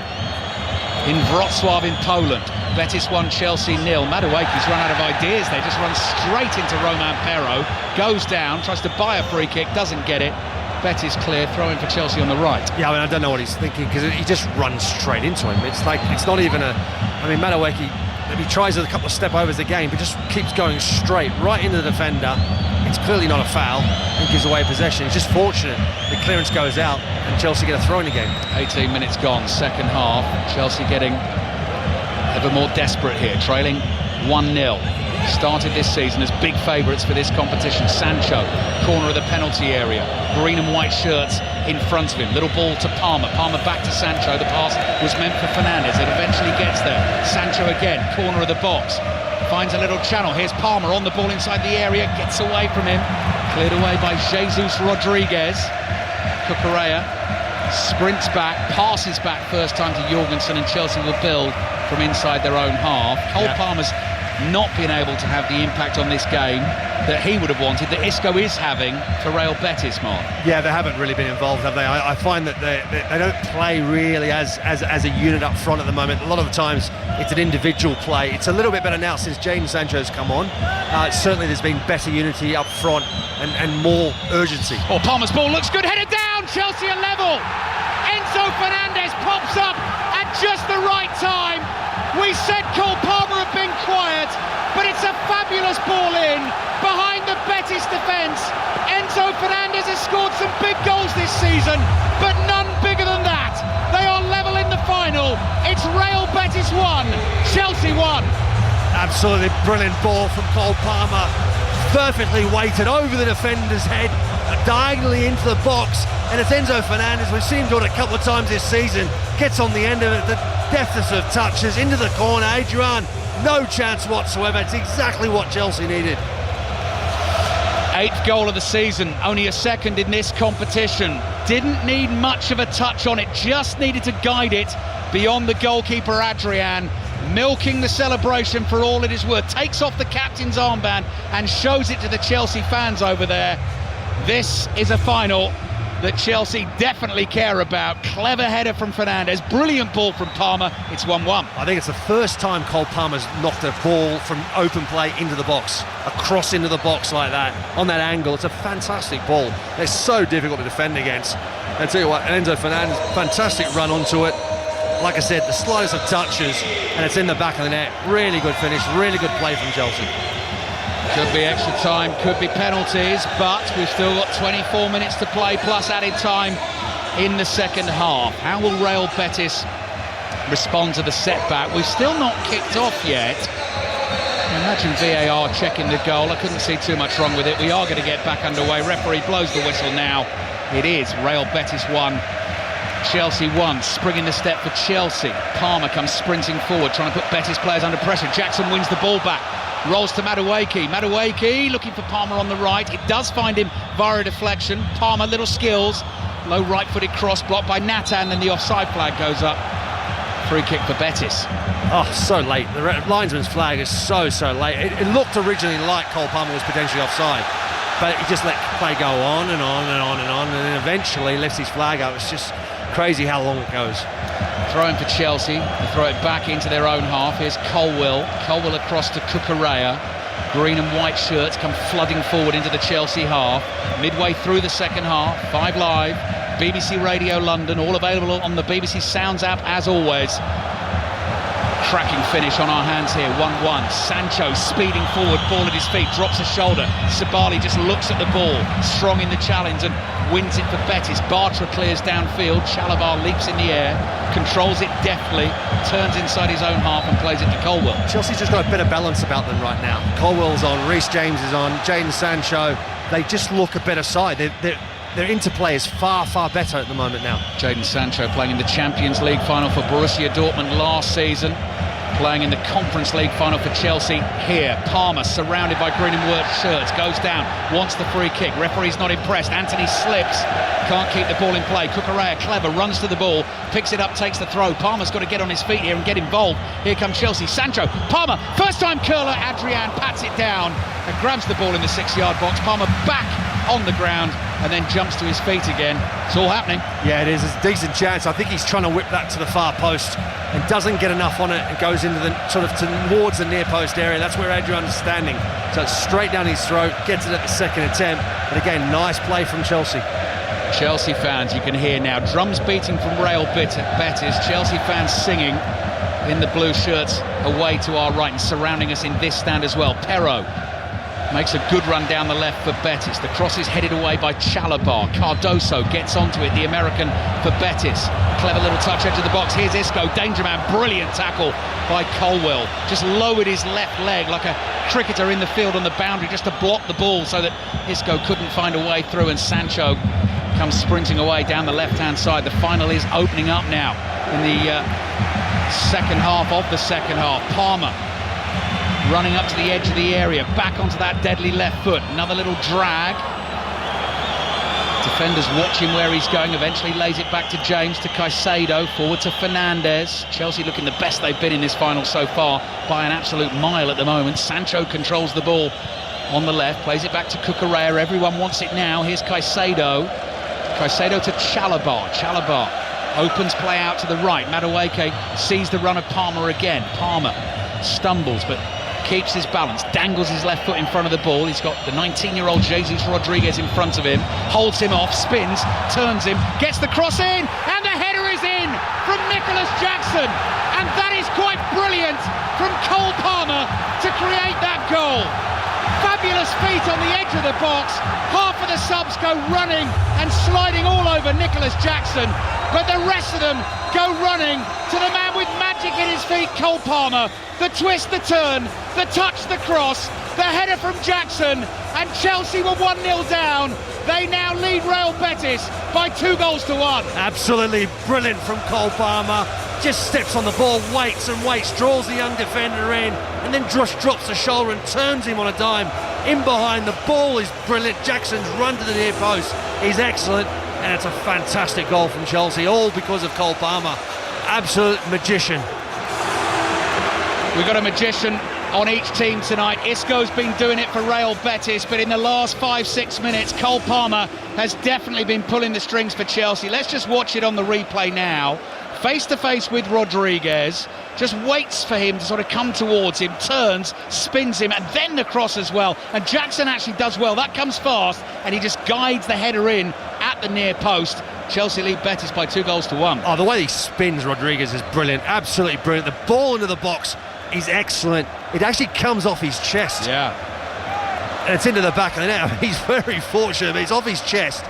in Wrocław in Poland. Betis 1, Chelsea 0. Madueke's run out of ideas. They just run straight into Roman Perro. Goes down, tries to buy a free kick, doesn't get it. Betis clear, throwing for Chelsea on the right. Yeah, I mean, I don't know what he's thinking, because he just runs straight into him. It's like, it's not even a... I mean, Madueke, he tries a couple of step overs a game, but just keeps going straight, right into the defender. It's clearly not a foul and gives away possession. It's just fortunate the clearance goes out and Chelsea get a throw in the game. 18 minutes gone, second half. Chelsea getting ever more desperate here, trailing 1-0. Started this season as big favourites for this competition. Sancho, corner of the penalty area. Green and white shirts in front of him. Little ball to Palmer. Palmer back to Sancho. The pass was meant for Fernandes. It eventually gets there. Sancho again, corner of the box. Finds a little channel. Here's Palmer on the ball inside the area. Gets away from him. Cleared away by Jesus Rodriguez. Cucurella sprints back, passes back first time to Jorgensen, and Chelsea will build from inside their own half. Cole Palmer's not been able to have the impact on this game that he would have wanted, that Isco is having for Real Betis, Mark. Yeah, they haven't really been involved, have they? I find that they don't play really as a unit up front at the moment. A lot of the times it's an individual play. It's a little bit better now since Jadon Sancho's come on. Certainly there's been better unity up front and more urgency. Oh, Palmer's ball looks good, headed down, Chelsea are level. Enzo Fernandes pops up at just the right time. We said Cole Palmer had been quiet, but it's a fabulous ball in behind the Betis defence. Enzo Fernandez has scored some big goals this season, but none bigger than that. They are level in the final. It's Real Betis 1, Chelsea 1. Absolutely brilliant ball from Cole Palmer. Perfectly weighted over the defender's head, diagonally into the box, and it's Enzo Fernandez. We've seen him do it a couple of times this season. Gets on the end of it, the deftest of touches into the corner. Adrian, no chance whatsoever. It's exactly what Chelsea needed. 8th goal of the season, only a second in this competition. Didn't need much of a touch on it, just needed to guide it beyond the goalkeeper Adrian. Milking the celebration for all it is worth. Takes off the captain's armband and shows it to the Chelsea fans over there. This is a final that Chelsea definitely care about. Clever header from Fernandez, brilliant ball from Palmer. It's 1-1. I think it's the first time Cole Palmer's knocked a ball from open play into the box, across into the box like that, on that angle. It's a fantastic ball. It's so difficult to defend against. And tell you what, Enzo Fernandez, fantastic run onto it. Like I said, the slightest of touches, and it's in the back of the net. Really good finish, really good play from Chelsea. Could be extra time, could be penalties, but we've still got 24 minutes to play, plus added time in the second half. How will Real Betis respond to the setback? We've still not kicked off yet. Imagine VAR checking the goal. I couldn't see too much wrong with it. We are going to get back underway. Referee blows the whistle now. It is Real Betis 1, Chelsea 1. Springing the step for Chelsea. Palmer comes sprinting forward, trying to put Betis players under pressure. Jackson wins the ball back. Rolls to Madueke. Madueke looking for Palmer on the right. It does find him via a deflection. Palmer, little skills. Low right-footed cross blocked by Natan, and the offside flag goes up. Free kick for Betis. Oh, so late. The linesman's flag is so late. It looked originally like Cole Palmer was potentially offside, but he just let play go on and on and on and on, and then eventually lifts his flag up. It's just crazy how long it goes. Throw-in for Chelsea. They throw it back into their own half. Here's Colwill. Colwill across to Cucurella. Green and white shirts come flooding forward into the Chelsea half. Midway through the second half, 5 Live, BBC Radio London, all available on the BBC Sounds app as always. Cracking finish on our hands here, 1-1. Sancho speeding forward, ball at his feet, drops a shoulder. Sabali just looks at the ball, strong in the challenge and wins it for Betis. Bartra clears downfield, Chalobah leaps in the air, controls it deftly, turns inside his own half and plays it to Colwill. Chelsea's just got a better balance about them right now. Colwill's on, Reece James is on, Jadon Sancho. They just look a better side. Their interplay is far better at the moment now. Jadon Sancho playing in the Champions League final for Borussia Dortmund last season, playing in the Conference League final for Chelsea here. Palmer surrounded by green and white shirts, goes down, wants the free kick. Referee's not impressed. Anthony slips, can't keep the ball in play. Cucurella, clever, runs to the ball, picks it up, takes the throw. Palmer's got to get on his feet here and get involved. Here comes Chelsea. Sancho, Palmer, first time curler. Adrian pats it down and grabs the ball in the 6-yard box. Palmer back on the ground and then jumps to his feet again. It's all happening. Yeah, it is. It's a decent chance. I think he's trying to whip that to the far post and doesn't get enough on it and goes into the sort of towards the near post area. That's where Adrian's standing. So it's straight down his throat, gets it at the second attempt. But again, nice play from Chelsea. Chelsea fans, you can hear now, drums beating from Real Betis. Chelsea fans singing in the blue shirts away to our right and surrounding us in this stand as well. Perro makes a good run down the left for Betis. The cross is headed away by Chalobah. Cardoso gets onto it, the American for Betis. Clever little touch edge of the box. Here's Isco, danger man, brilliant tackle by Colwill. Just lowered his left leg like a cricketer in the field on the boundary just to block the ball so that Isco couldn't find a way through, and Sancho comes sprinting away down the left-hand side. The final is opening up now in the second half of the second half. Palmer running up to the edge of the area, back onto that deadly left foot. Another little drag. Defenders watching where he's going, eventually lays it back to James, to Caicedo, forward to Fernandez. Chelsea looking the best they've been in this final so far by an absolute mile at the moment. Sancho controls the ball on the left, plays it back to Cucurella. Everyone wants it now. Here's Caicedo. Caicedo to Chalobah. Chalobah opens play out to the right. Madueke sees the run of Palmer again. Palmer stumbles but keeps his balance, dangles his left foot in front of the ball. He's got the 19-year-old Jesus Rodriguez in front of him, holds him off, spins, turns him, gets the cross in, and the header is in from Nicholas Jackson, and that is quite brilliant. brilliant from Cole Palmer to create that goal. Fabulous feet on the edge of the box. Half of the subs go running and sliding all over Nicholas Jackson, but the rest of them go running to the man with magic in his feet, Cole Palmer. The twist, the turn, the touch, the cross, the header from Jackson, and Chelsea were 1-0 down. They now lead Real Betis by 2-1. Absolutely brilliant from Cole Palmer. Just steps on the ball, waits and waits, draws the young defender in, and then just drops the shoulder and turns him on a dime. In behind, the ball is brilliant. Jackson's run to the near post is excellent, and it's a fantastic goal from Chelsea, all because of Cole Palmer. Absolute magician. We've got a magician on each team tonight. Isco's been doing it for Real Betis, but in the last 5-6 minutes, Cole Palmer has definitely been pulling the strings for Chelsea. Let's just watch it on the replay now. Face to face with Rodriguez, just waits for him to sort of come towards him, turns, spins him, and then the cross as well. And Jackson actually does well. That comes fast, and he just guides the header in at the near post. Chelsea lead Betis by 2-1. Oh, the way he spins Rodriguez is brilliant, absolutely brilliant. The ball into the box is excellent. It actually comes off his chest. Yeah. And it's into the back of the net. I mean, he's very fortunate, but it's off his chest.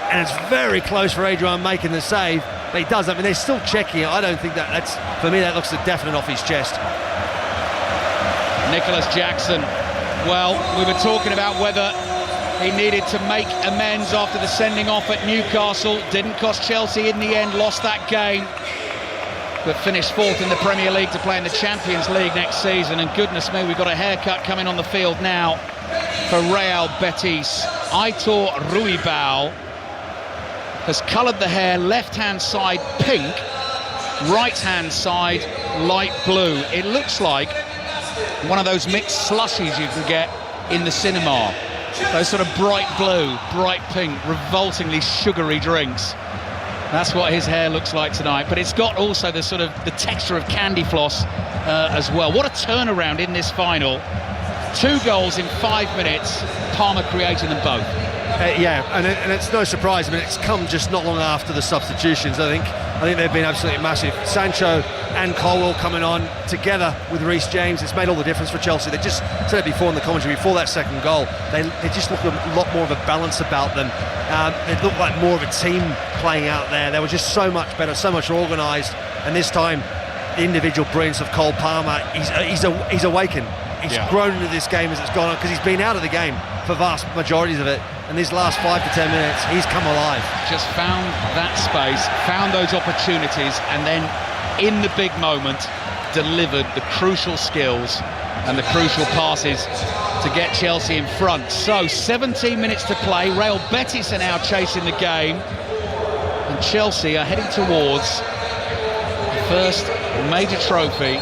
And it's very close for Adrian making the save. But he does. I mean, they're still checking it. I don't think that's, for me, that looks a definite off his chest. Nicholas Jackson. Well, we were talking about whether he needed to make amends after the sending off at Newcastle. Didn't cost Chelsea in the end, lost that game, but finished fourth in the Premier League to play in the Champions League next season. And goodness me, we've got a haircut coming on the field now for Real Betis. Aitor Ruibal has coloured the hair left-hand side pink, right-hand side light blue. It looks like one of those mixed slushies you can get in the cinema. Those sort of bright blue, bright pink, revoltingly sugary drinks. That's what his hair looks like tonight. But it's got also the sort of the texture of candy floss as well. What a turnaround in this final. 2 goals in 5 minutes, Palmer creating them both. And it's no surprise. I mean, it's come just not long after the substitutions. I think they've been absolutely massive. Sancho and Colwell coming on together with Reece James. It's made all the difference for Chelsea. They just said it before in the commentary, before that second goal, they just look a lot more of a balance about them. It looked like more of a team playing out there. They were just so much better, so much organised. And this time, the individual brilliance of Cole Palmer, he's awakened. He's grown into this game as it's gone on, because he's been out of the game for vast majorities of it. And these last 5 to 10 minutes, he's come alive. Just found that space, found those opportunities, and then in the big moment, delivered the crucial skills and the crucial passes to get Chelsea in front. So 17 minutes to play. Real Betis are now chasing the game, and Chelsea are heading towards the first major trophy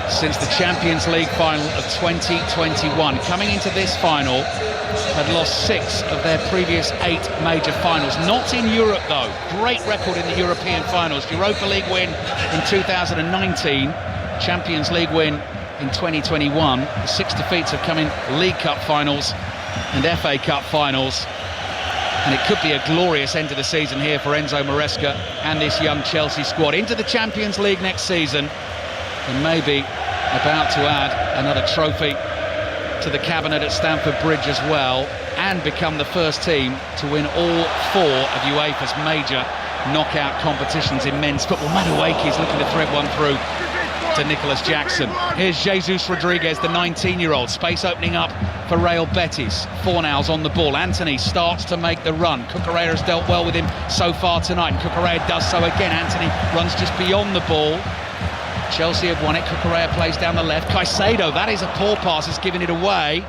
since the Champions League final of 2021. Coming into this final, had lost 6 of their previous 8 major finals. Not in Europe, though. Great record in the European finals. Europa League win in 2019, Champions League win in 2021. The 6 defeats have come in League Cup finals and FA Cup finals. And it could be a glorious end to the season here for Enzo Maresca and this young Chelsea squad. Into the Champions League next season, and maybe about to add another trophy to the cabinet at Stamford Bridge as well, and become the first team to win all 4 of UEFA's major knockout competitions in men's football. Madueke is looking to thread one through to Nicholas Jackson. Here's Jesus Rodriguez, the 19-year-old. Space opening up for Real Betis. Fornals on the ball. Anthony starts to make the run. Cucurella has dealt well with him so far tonight, and Cucurella does so again. Anthony runs just beyond the ball. Chelsea have won it. Cucurella plays down the left. Caicedo, that is a poor pass, has given it away.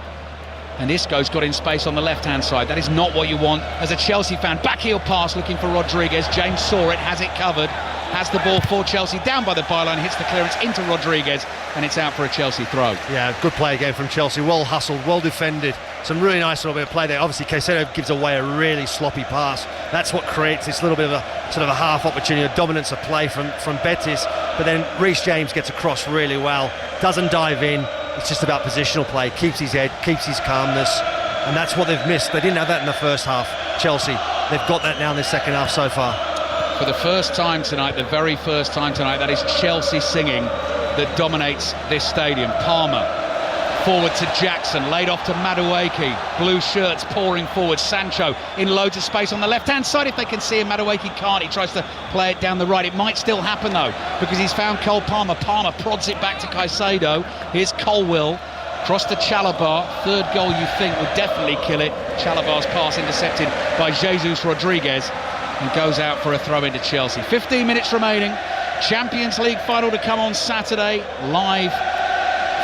And Isco's got in space on the left-hand side. That is not what you want as a Chelsea fan. Backheel pass looking for Rodriguez. James saw it, has it covered. Has the ball for Chelsea, down by the byline, hits the clearance into Rodriguez, and it's out for a Chelsea throw. Yeah, good play again from Chelsea. Well hustled, well defended. Some really nice little bit of play there. Obviously, Caicedo gives away a really sloppy pass. That's what creates this little bit of a sort of a half opportunity, a dominance of play from Betis. But then Reece James gets across really well, doesn't dive in. It's just about positional play, keeps his head, keeps his calmness, and that's what they've missed. They didn't have that in the first half, Chelsea. They've got that now in the second half so far. For the first time tonight, the very first time tonight, that is Chelsea singing that dominates this stadium. Palmer forward to Jackson, laid off to Madueke. Blue shirts pouring forward. Sancho in loads of space on the left-hand side. If they can see him, Madueke can't. He tries to play it down the right. It might still happen, though, because he's found Cole Palmer. Palmer prods it back to Caicedo. Here's Colwill. Cross to Chalobah. Third goal, you think, would definitely kill it. Chalobah's pass intercepted by Jesus Rodriguez and goes out for a throw into Chelsea. 15 minutes remaining. Champions League final to come on Saturday, live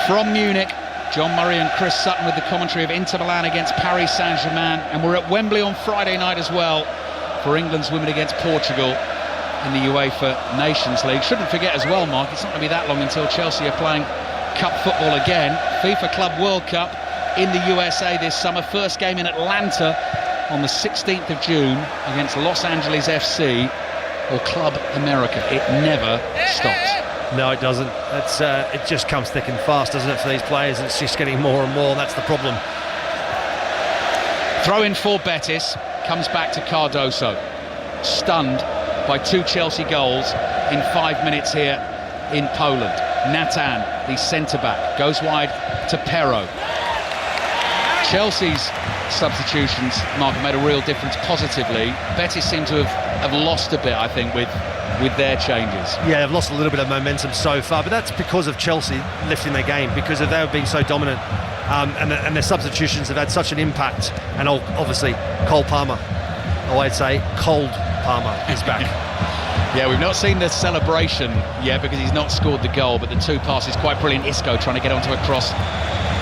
from Munich. John Murray and Chris Sutton with the commentary of Inter Milan against Paris Saint-Germain. And we're at Wembley on Friday night as well for England's women against Portugal in the UEFA Nations League. Shouldn't forget as well, Mark, it's not going to be that long until Chelsea are playing Cup football again. FIFA Club World Cup in the USA this summer. First game in Atlanta on the 16th of June against Los Angeles FC or Club America. It never stops. No, it doesn't. It just comes thick and fast, doesn't it, for these players? It's just getting more and more, and that's the problem. Throw in for Betis, comes back to Cardoso. Stunned by 2 Chelsea goals in 5 minutes here in Poland. Natan, the centre-back, goes wide to Perro. Chelsea's substitutions, Mark, made a real difference positively. Betis seem to have lost a bit, I think, with their changes. Yeah, they've lost a little bit of momentum so far, but that's because of Chelsea lifting their game, because of they being so dominant, and their substitutions have had such an impact. And obviously Cole Palmer, or I'd say Cold Palmer, is back. Yeah, we've not seen the celebration yet because he's not scored the goal, but the 2 passes, quite brilliant. Isco trying to get onto a cross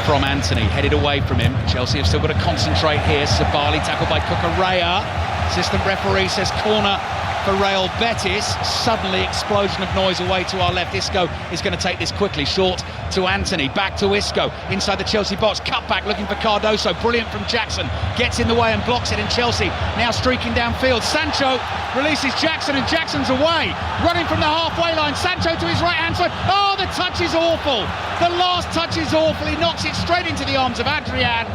from Anthony, headed away from him. Chelsea have still got to concentrate here. Sabali tackled by Cucurella. Assistant referee says corner for Real Betis. Suddenly explosion of noise away to our left. Isco is going to take this quickly. Short to Anthony, back to Isco, inside the Chelsea box, cut back looking for Cardoso. Brilliant from Jackson, gets in the way and blocks it, and Chelsea now streaking downfield. Sancho releases Jackson, and Jackson's away, running from the halfway line. Sancho to his right hand side. Oh, the touch is awful. The last touch is awful. He knocks it straight into the arms of Adrian.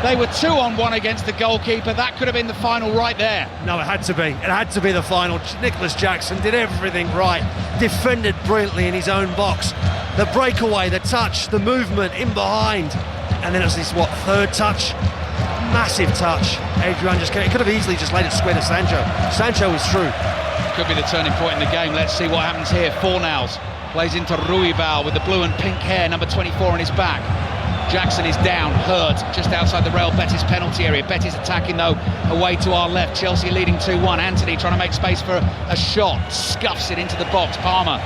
They were 2-on-1 against the goalkeeper. That could have been the final right there. No, it had to be. It had to be the final. Nicholas Jackson did everything right. Defended brilliantly in his own box. The breakaway, the touch, the movement in behind. And then it was this, third touch? Massive touch. Adrian it could have easily just laid it square to Sancho. Sancho was through. Could be the turning point in the game. Let's see what happens here. Fornals plays into Ruibal with the blue and pink hair, number 24 on his back. Jackson is down, hurt, just outside the Real Betis penalty area. Betis attacking, though, away to our left. Chelsea leading 2-1. Anthony trying to make space for a shot. Scuffs it into the box. Palmer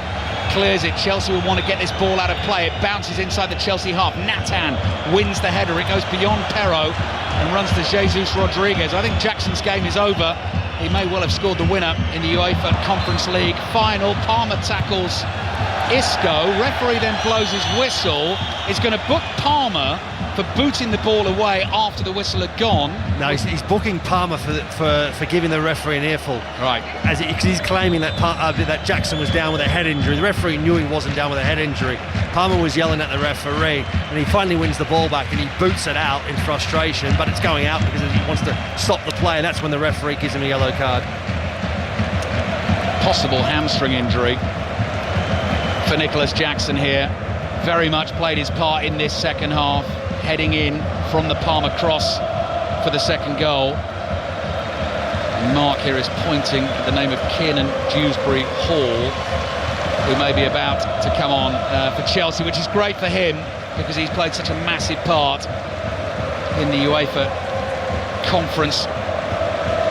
clears it. Chelsea will want to get this ball out of play. It bounces inside the Chelsea half. Natan wins the header. It goes beyond Perro and runs to Jesus Rodriguez. I think Jackson's game is over. He may well have scored the winner in the UEFA Conference League final. Palmer tackles Isco. Referee then blows his whistle. Is going to book Palmer for booting the ball away after the whistle had gone. No, he's booking Palmer for giving the referee an earful. Right. Because he's claiming that Jackson was down with a head injury. The referee knew he wasn't down with a head injury. Palmer was yelling at the referee, and he finally wins the ball back and he boots it out in frustration, but it's going out because he wants to stop the play, and that's when the referee gives him a yellow card. Possible hamstring injury for Nicholas Jackson here. Very much played his part in this second half, heading in from the Palmer cross for the second goal. And Mark here is pointing at the name of Kiernan Dewsbury Hall, who may be about to come on for Chelsea, which is great for him because he's played such a massive part in the UEFA Conference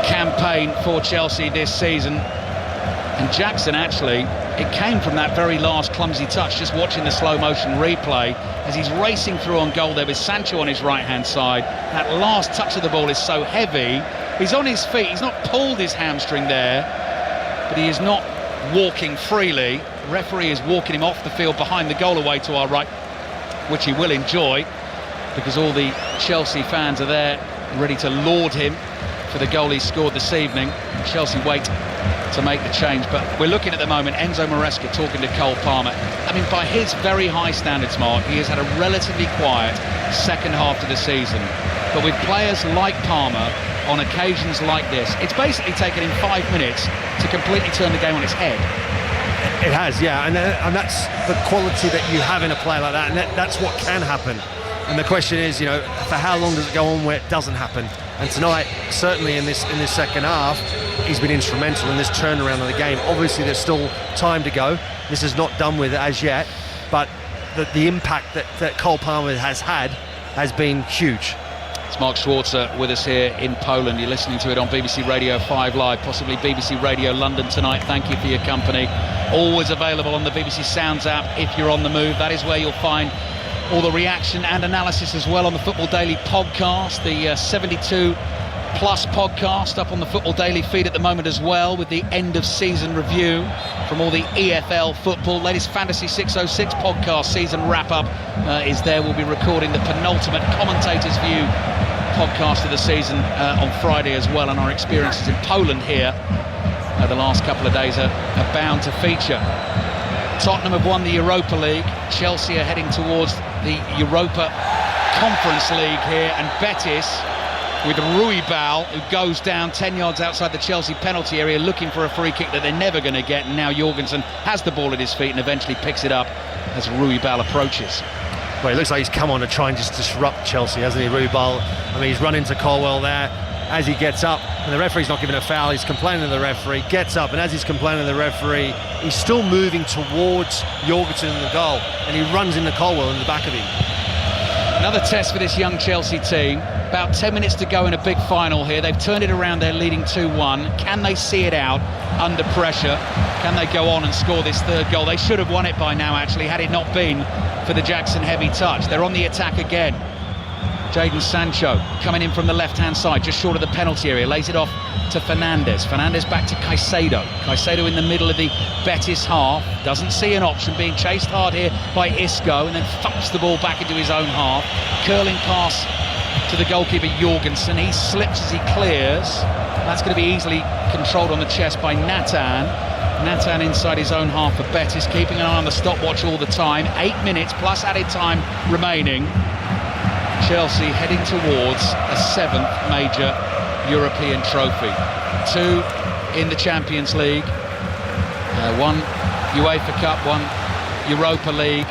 campaign for Chelsea this season. And Jackson, actually, it came from that very last clumsy touch, just watching the slow motion replay as he's racing through on goal there with Sancho on his right hand side. That last touch of the ball is so heavy. He's on his feet, he's not pulled his hamstring there, but he is not walking freely. The referee is walking him off the field behind the goal away to our right, which he will enjoy because all the Chelsea fans are there ready to laud him for the goal he scored this evening. Chelsea wait to make the change, but we're looking at the moment Enzo Maresca talking to Cole Palmer. I mean, by his very high standards, Mark, he has had a relatively quiet second half to the season, but with players like Palmer on occasions like this, it's basically taken him 5 minutes to completely turn the game on its head. It has, yeah, and that's the quality that you have in a player like that, and that's what can happen. And the question is, you know, for how long does it go on where it doesn't happen? And tonight, certainly in this second half, he's been instrumental in this turnaround of the game. Obviously, there's still time to go. This is not done with as yet, but the impact that Cole Palmer has had has been huge. It's Mark Schwarzer with us here in Poland. You're listening to it on BBC Radio 5 Live, possibly BBC Radio London tonight. Thank you for your company. Always available on the BBC Sounds app if you're on the move. That is where you'll find all the reaction and analysis as well on the Football Daily podcast, the 72 plus podcast up on the Football Daily feed at the moment as well, with the end of season review from all the EFL football. Latest Fantasy 606 podcast season wrap up is there. We'll be recording the penultimate Commentators View podcast of the season on Friday as well, and our experiences in Poland here the last couple of days are bound to feature. Tottenham have won the Europa League. Chelsea are heading towards the Europa Conference League here, and Betis with Ruibal, who goes down 10 yards outside the Chelsea penalty area looking for a free kick that they're never going to get, and now Jorgensen has the ball at his feet and eventually picks it up as Ruibal approaches. Well, it looks like he's come on to try and just disrupt Chelsea, hasn't he, Ruibal? I mean, he's run into Colwell there as he gets up, and the referee's not giving a foul. He's complaining to the referee, gets up, and as he's complaining to the referee, he's still moving towards Jorgensen in the goal, and he runs into Colwell in the back of him. Another test for this young Chelsea team. About 10 minutes to go in a big final here. They've turned it around, they're leading 2-1. Can they see it out under pressure? Can they go on and score this third goal? They should have won it by now, actually, had it not been for the Jackson heavy touch. They're on the attack again. Jadon Sancho coming in from the left-hand side, just short of the penalty area, lays it off to Fernandes. Fernandes back to Caicedo. Caicedo in the middle of the Betis half, doesn't see an option, being chased hard here by Isco, and then thumps the ball back into his own half. Curling pass to the goalkeeper Jorgensen. He slips as he clears. That's going to be easily controlled on the chest by Nathan. Nathan inside his own half for Betis, keeping an eye on the stopwatch all the time. 8 minutes plus added time remaining. Chelsea heading towards a 7th major European trophy. 2 in the Champions League, 1 UEFA Cup, 1 Europa League,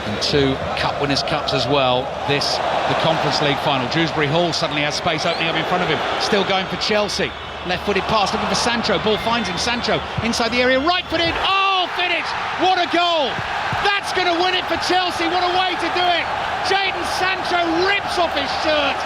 and 2 Cup Winners' Cups as well. This, the Conference League final. Dewsbury Hall suddenly has space opening up in front of him. Still going for Chelsea. Left-footed pass, looking for Sancho. Ball finds him. Sancho inside the area, right-footed. Oh, finish! What a goal! That's going to win it for Chelsea. What a way to do it! Jadon Sancho rips off his shirt,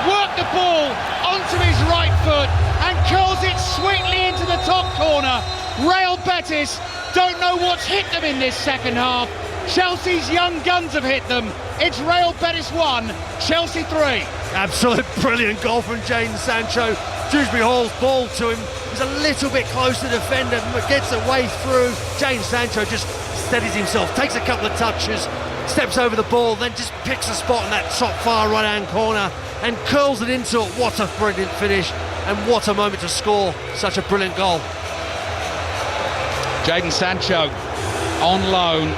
worked the ball onto his right foot and curls it sweetly into the top corner. Real Betis don't know what's hit them in this second half. Chelsea's young guns have hit them. It's Real Betis 1, Chelsea 3. Absolute brilliant goal from Jadon Sancho. Dewsbury Hall's ball to him. He's a little bit close to the defender, but gets away through. Jadon Sancho just steadies himself, takes a couple of touches, steps over the ball, then just picks a spot in that top far right-hand corner and curls it into it. What a brilliant finish, and what a moment to score such a brilliant goal. Jadon Sancho on loan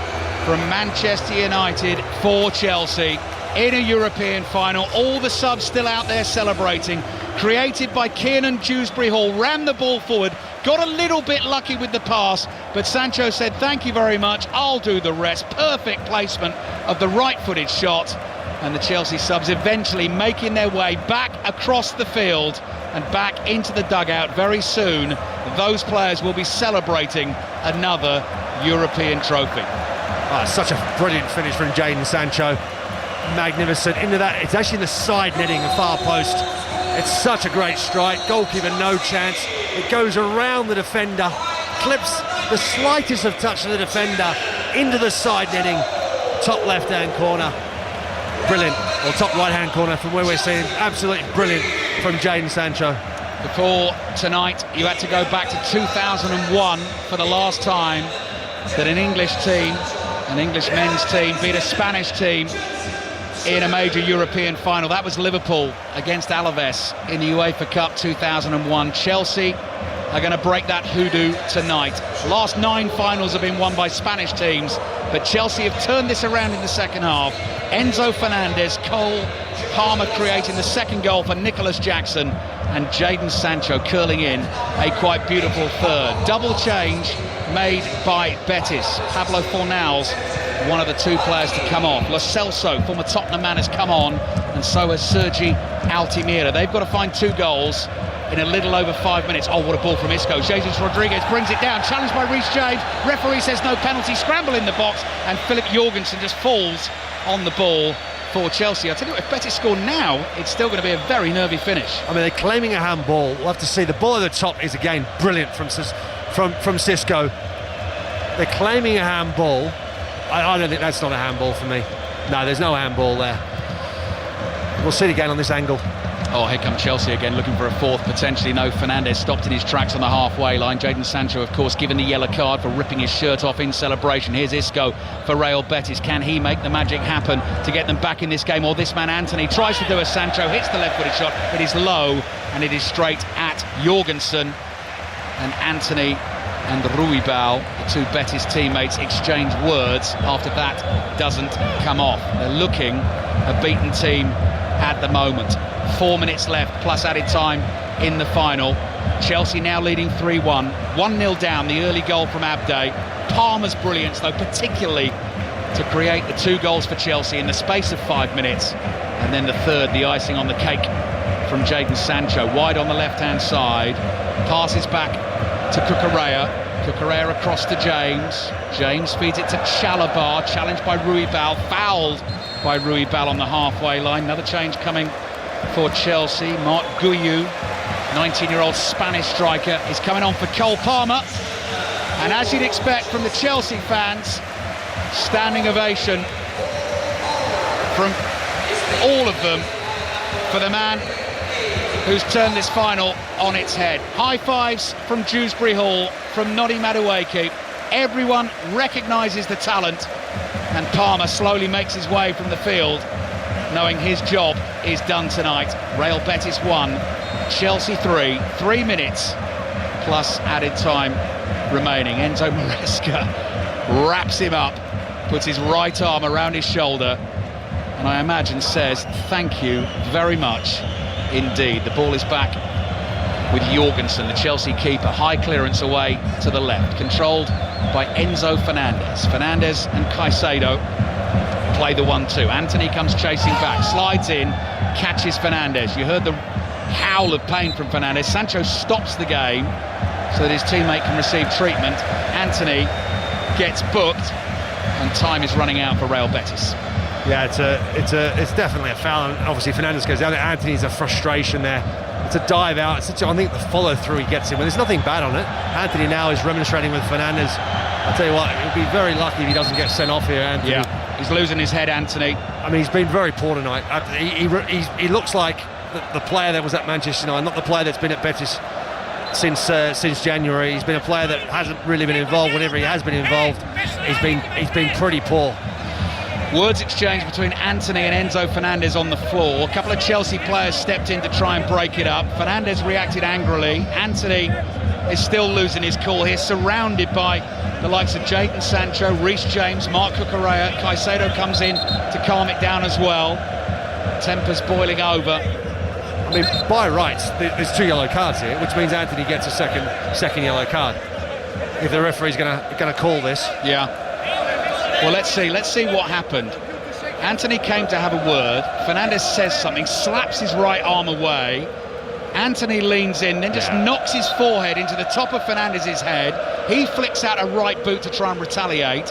from Manchester United for Chelsea in a European final. All the subs still out there celebrating. Created by Kiernan Dewsbury Hall, ran the ball forward, got a little bit lucky with the pass, but Sancho said thank you very much, I'll do the rest. Perfect placement of the right-footed shot, and the Chelsea subs eventually making their way back across the field and back into the dugout very soon. Those players will be celebrating another European trophy. Such a brilliant finish from Jadon Sancho. Magnificent. Into that, it's actually the side netting, the far post. It's such a great strike. Goalkeeper no chance. It goes around the defender, clips the slightest of touch of the defender into the side netting, top left-hand corner. Brilliant. Or top right-hand corner from where we're seeing. Absolutely brilliant from Jadon Sancho. Before tonight, you had to go back to 2001 for the last time that an English team, an English men's team, beat a Spanish team in a major European final. That was Liverpool against Alaves in the UEFA Cup 2001. Chelsea are going to break that hoodoo tonight. Last 9 finals have been won by Spanish teams, but Chelsea have turned this around in the second half. Enzo Fernandez, Cole Palmer creating the second goal for Nicholas Jackson, and Jadon Sancho curling in a quite beautiful third. Double change made by Betis. Pablo Fornals, one of the two players to come off. Lo Celso, former Tottenham man, has come on, and so has Sergi Altimira. They've got to find 2 goals in a little over 5 minutes. Oh, what a ball from Isco. Jesus Rodriguez brings it down, challenged by Reece James. Referee says no penalty. Scramble in the box, and Philip Jorgensen just falls on the ball for Chelsea. I tell you what, if Betis score now, it's still going to be a very nervy finish. I mean, they're claiming a handball. We'll have to see. The ball at the top is again brilliant from Xisco. They're claiming a handball. I don't think that's not a handball for me. No, there's no handball there. We'll see it again on this angle. Oh, here come Chelsea again, looking for a fourth, potentially. No, Fernandes stopped in his tracks on the halfway line. Jadon Sancho, of course, given the yellow card for ripping his shirt off in celebration. Here's Isco for Real Betis. Can he make the magic happen to get them back in this game? Or this man, Anthony, tries to do a Sancho, hits the left-footed shot. It is low, and it is straight at Jorgensen. And Anthony and Ruibal, the two Betis teammates, exchange words after that doesn't come off. They're looking a beaten team at the moment. 4 minutes left, plus added time in the final. Chelsea now leading 3-1. 1-0 down, the early goal from Abde. Palmer's brilliance, though, particularly to create the 2 goals for Chelsea in the space of 5 minutes. And then the third, the icing on the cake from Jadon Sancho. Wide on the left-hand side. Passes back to Cucurella. Cucurella across to James. James feeds it to Chalobah, challenged by Ruibal, fouled by Ruibal on the halfway line. Another change coming for Chelsea. Marc Guiu, 19-year-old Spanish striker, is coming on for Cole Palmer. And as you'd expect from the Chelsea fans, standing ovation from all of them for the man who's turned this final on its head. High fives from Dewsbury Hall, from Noddy Madueke. Everyone recognises the talent, and Palmer slowly makes his way from the field, knowing his job is done tonight. Real Betis 1, Chelsea 3, 3 minutes plus added time remaining. Enzo Maresca wraps him up, puts his right arm around his shoulder, and I imagine says thank you very much indeed. The ball is back with Jorgensen, the Chelsea keeper. High clearance away to the left, controlled by Enzo Fernandez. Fernandez and Caicedo play the 1-2. Anthony comes chasing back, slides in, catches Fernandez. You heard the howl of pain from Fernandez. Sancho stops the game so that his teammate can receive treatment. Anthony gets booked, and time is running out for Real Betis. Yeah, it's definitely a foul. And obviously, Fernandez goes down. Anthony's a frustration there. It's a dive out. I think the follow through he gets him, but there's nothing bad on it. Anthony now is remonstrating with Fernandez. I'll tell you what, he'll be very lucky if he doesn't get sent off here, Anthony. Yeah, he's losing his head, Anthony. I mean, he's been very poor tonight. He looks like the player that was at Manchester United, not the player that's been at Betis since January. He's been a player that hasn't really been involved. Whenever he has been involved, he's been pretty poor. Words exchanged between Anthony and Enzo Fernandez on the floor. A couple of Chelsea players stepped in to try and break it up. Fernandez reacted angrily. Anthony is still losing his cool here, surrounded by the likes of Jadon Sancho, Reece James, Marc Cucurella. Caicedo comes in to calm it down as well. Tempers boiling over. I mean, by rights, there's 2 yellow cards here, which means Anthony gets a second yellow card. If the referee's going to call this. Yeah. Well, let's see what happened. Anthony came to have a word. Fernandez says something, slaps his right arm away. Anthony leans in, then just knocks his forehead into the top of Fernandez's head. He flicks out a right boot to try and retaliate.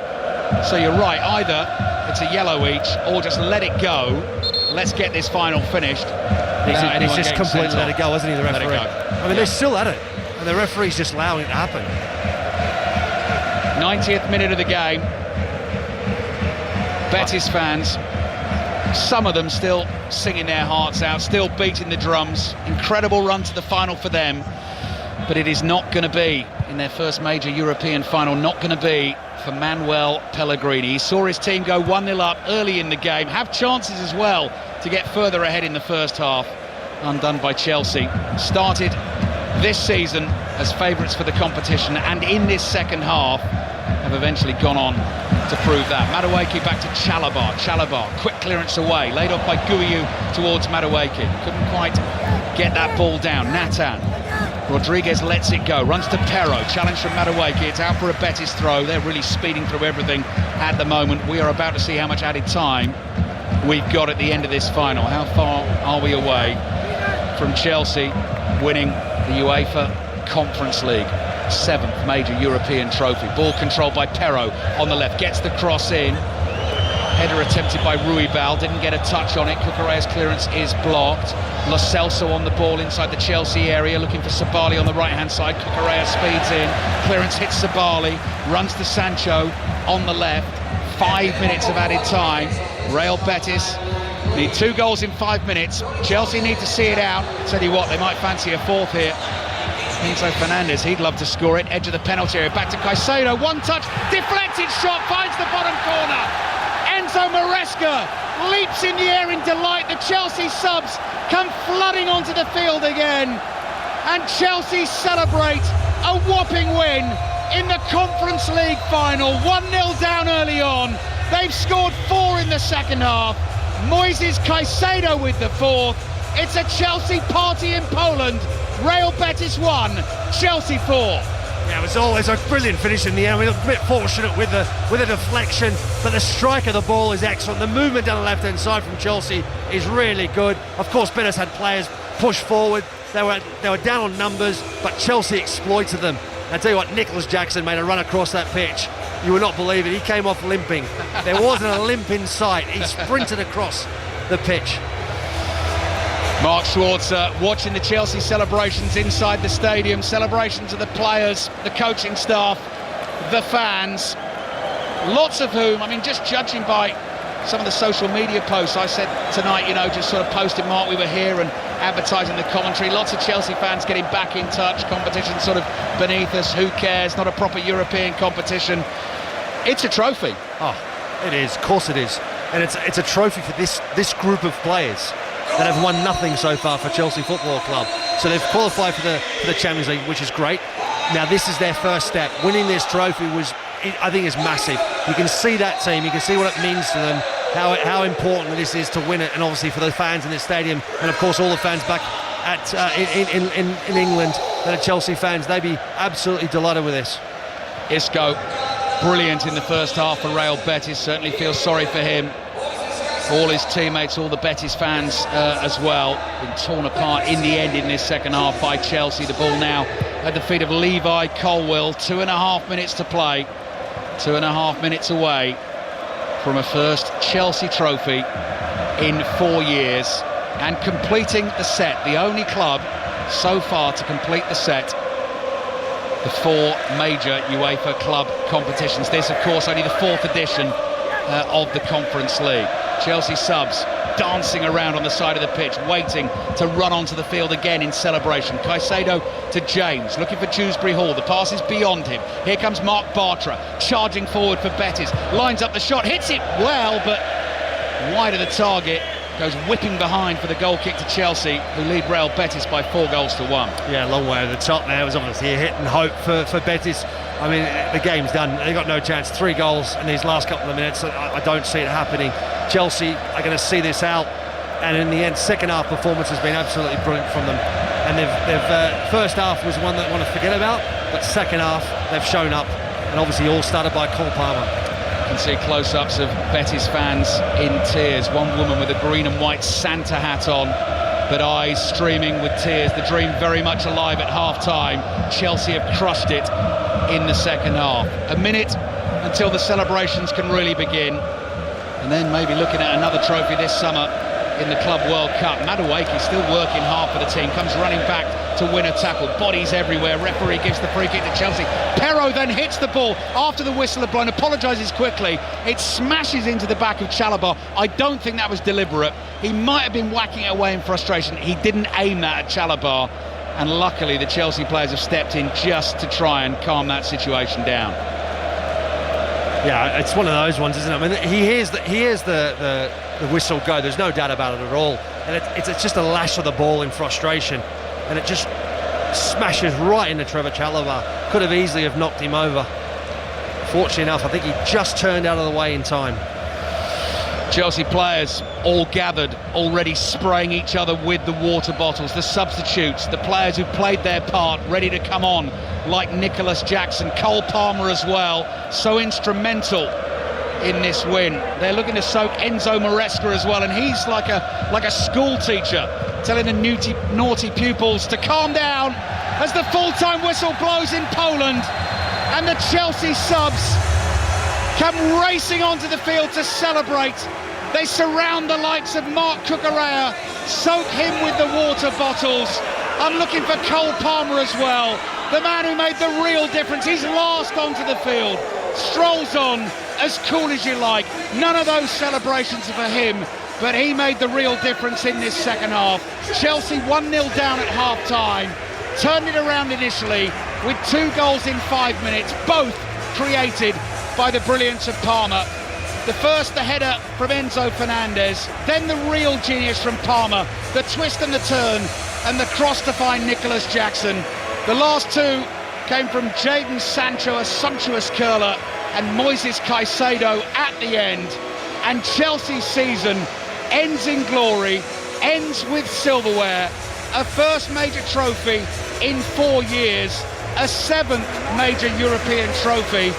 So you're right, either it's a yellow each or just let it go. Let's get this final finished. He's just completely let it go, hasn't he, the referee? Let it go. I mean, they're still at it, and the referee's just allowing it to happen. 90th minute of the game. Betis fans, some of them still singing their hearts out, still beating the drums. Incredible run to the final for them, but it is not going to be, in their first major European final, not going to be for Manuel Pellegrini. He saw his team go 1-0 up early in the game, have chances as well to get further ahead in the first half, undone by Chelsea. Started this season as favourites for the competition, and in this second half have eventually gone on to prove that. Madueke back to Chalobah, quick clearance away, laid off by Guiu towards Madueke. Couldn't quite get that ball down. Nathan Rodriguez lets it go, runs to Perro, challenge from Madueke. It's out for a Betis throw. They're really speeding through everything at the moment. We are about to see how much added time we've got at the end of this final. How far are we away from Chelsea winning the UEFA Conference League 7th major European trophy? Ball controlled by Perro on the left, gets the cross in. Header attempted by Ruibal, didn't get a touch on it. Cucurella's clearance is blocked. Lo Celso on the ball inside the Chelsea area, looking for Sabali on the right-hand side. Cucurella speeds in, clearance hits Sabali, runs to Sancho on the left. 5 minutes of added time. Real Betis need 2 goals in 5 minutes. Chelsea need to see it out. Tell you what, they might fancy a fourth here. Enzo Fernandez, he'd love to score it. Edge of the penalty area, back to Caicedo. One touch, deflected shot, finds the bottom corner. Enzo Maresca leaps in the air in delight. The Chelsea subs come flooding onto the field again. And Chelsea celebrate a whopping win in the Conference League final. 1-0 down early on. They've scored 4 in the second half. Moises Caicedo with the 4th. It's a Chelsea party in Poland. Real Betis 1, Chelsea 4. Yeah, it was always a brilliant finish in the end. We looked a bit fortunate with a deflection, but the strike of the ball is excellent. The movement down the left-hand side from Chelsea is really good. Of course, Betis had players push forward. They were down on numbers, but Chelsea exploited them. I tell you what, Nicholas Jackson made a run across that pitch. You would not believe it. He came off limping. There wasn't a limp in sight. He sprinted across the pitch. Mark Schwarzer watching the Chelsea celebrations inside the stadium, celebrations of the players, the coaching staff, the fans, lots of whom, I mean, just judging by some of the social media posts I said tonight, you know, just sort of posting, Mark, we were here, and advertising the commentary. Lots of Chelsea fans getting back in touch. Competition sort of beneath us. Who cares? Not a proper European competition. It's a trophy. Oh, it is. Of course it is. And it's a trophy for this group of players that have won nothing so far for Chelsea Football Club. So they've qualified for the Champions League, which is great. Now this is their first step. Winning this trophy I think is massive. You can see that team. You can see what it means to them. How important this is to win it, and obviously for the fans in the stadium, and of course all the fans back in England that are Chelsea fans. They'd be absolutely delighted with this. Isco, brilliant in the first half for Real Betis. Certainly feel sorry for him. All his teammates, all the Betis fans as well, been torn apart in the end in this second half by Chelsea. The ball now at the feet of Levi Colwill. 2.5 minutes to play. 2.5 minutes away from a first Chelsea trophy in 4 years, and completing the set. The only club so far to complete the set. The 4 major UEFA club competitions. This, of course, only the 4th edition of the Conference League. Chelsea subs dancing around on the side of the pitch, waiting to run onto the field again in celebration. Caicedo to James, looking for Dewsbury Hall. The pass is beyond him. Here comes Mark Bartra, charging forward for Betis. Lines up the shot, hits it well, but wide of the target. Goes whipping behind for the goal kick to Chelsea, who lead Real Betis by 4 goals to 1. Yeah, a long way over the top there. It was obviously a hit and hope for Betis. I mean, the game's done. They've got no chance. 3 goals in these last couple of minutes. I don't see it happening. Chelsea are going to see this out, and in the end, second half performance has been absolutely brilliant from them. And they've first half was one that I want to forget about, but second half they've shown up, and obviously all started by Cole Palmer. You can see close-ups of Betis fans in tears. One woman with a green and white Santa hat on, but eyes streaming with tears. The dream very much alive at half-time. Chelsea have crushed it in the second half. A minute until the celebrations can really begin, and then maybe looking at another trophy this summer in the Club World Cup. Madueke still working hard for the team, comes running back to win a tackle, bodies everywhere. Referee gives the free kick to Chelsea. Perro then hits the ball after the whistle had blown, apologises quickly. It smashes into the back of Chalobah. I don't think that was deliberate. He might have been whacking it away in frustration. He didn't aim that at Chalobah, and luckily the Chelsea players have stepped in just to try and calm that situation down. Yeah, it's one of those ones, isn't it? I mean, he hears the whistle go. There's no doubt about it at all. And it's just a lash of the ball in frustration, and it just smashes right into Trevor Chalobah. Could have easily have knocked him over. Fortunately enough, I think he just turned out of the way in time. Chelsea players all gathered, already spraying each other with the water bottles. The substitutes, the players who played their part, ready to come on, like Nicholas Jackson, Cole Palmer as well, so instrumental in this win. They're looking to soak Enzo Maresca as well, and he's like a school teacher telling the naughty pupils to calm down as the full-time whistle blows in Poland, and the Chelsea subs come racing onto the field to celebrate. They surround the likes of Mark Cucurella, soak him with the water bottles. I'm looking for Cole Palmer as well, the man who made the real difference. He's last onto the field, strolls on as cool as you like. None of those celebrations are for him, but he made the real difference in this second half. Chelsea 1-0 down at half-time, turned it around initially with 2 goals in 5 minutes, both created by the brilliance of Palmer. The first, the header from Enzo Fernandez, then the real genius from Palmer, the twist and the turn, and the cross to find Nicholas Jackson. The last 2 came from Jadon Sancho, a sumptuous curler, and Moises Caicedo at the end. And Chelsea's season ends in glory, ends with silverware, a first major trophy in 4 years, a 7th major European trophy,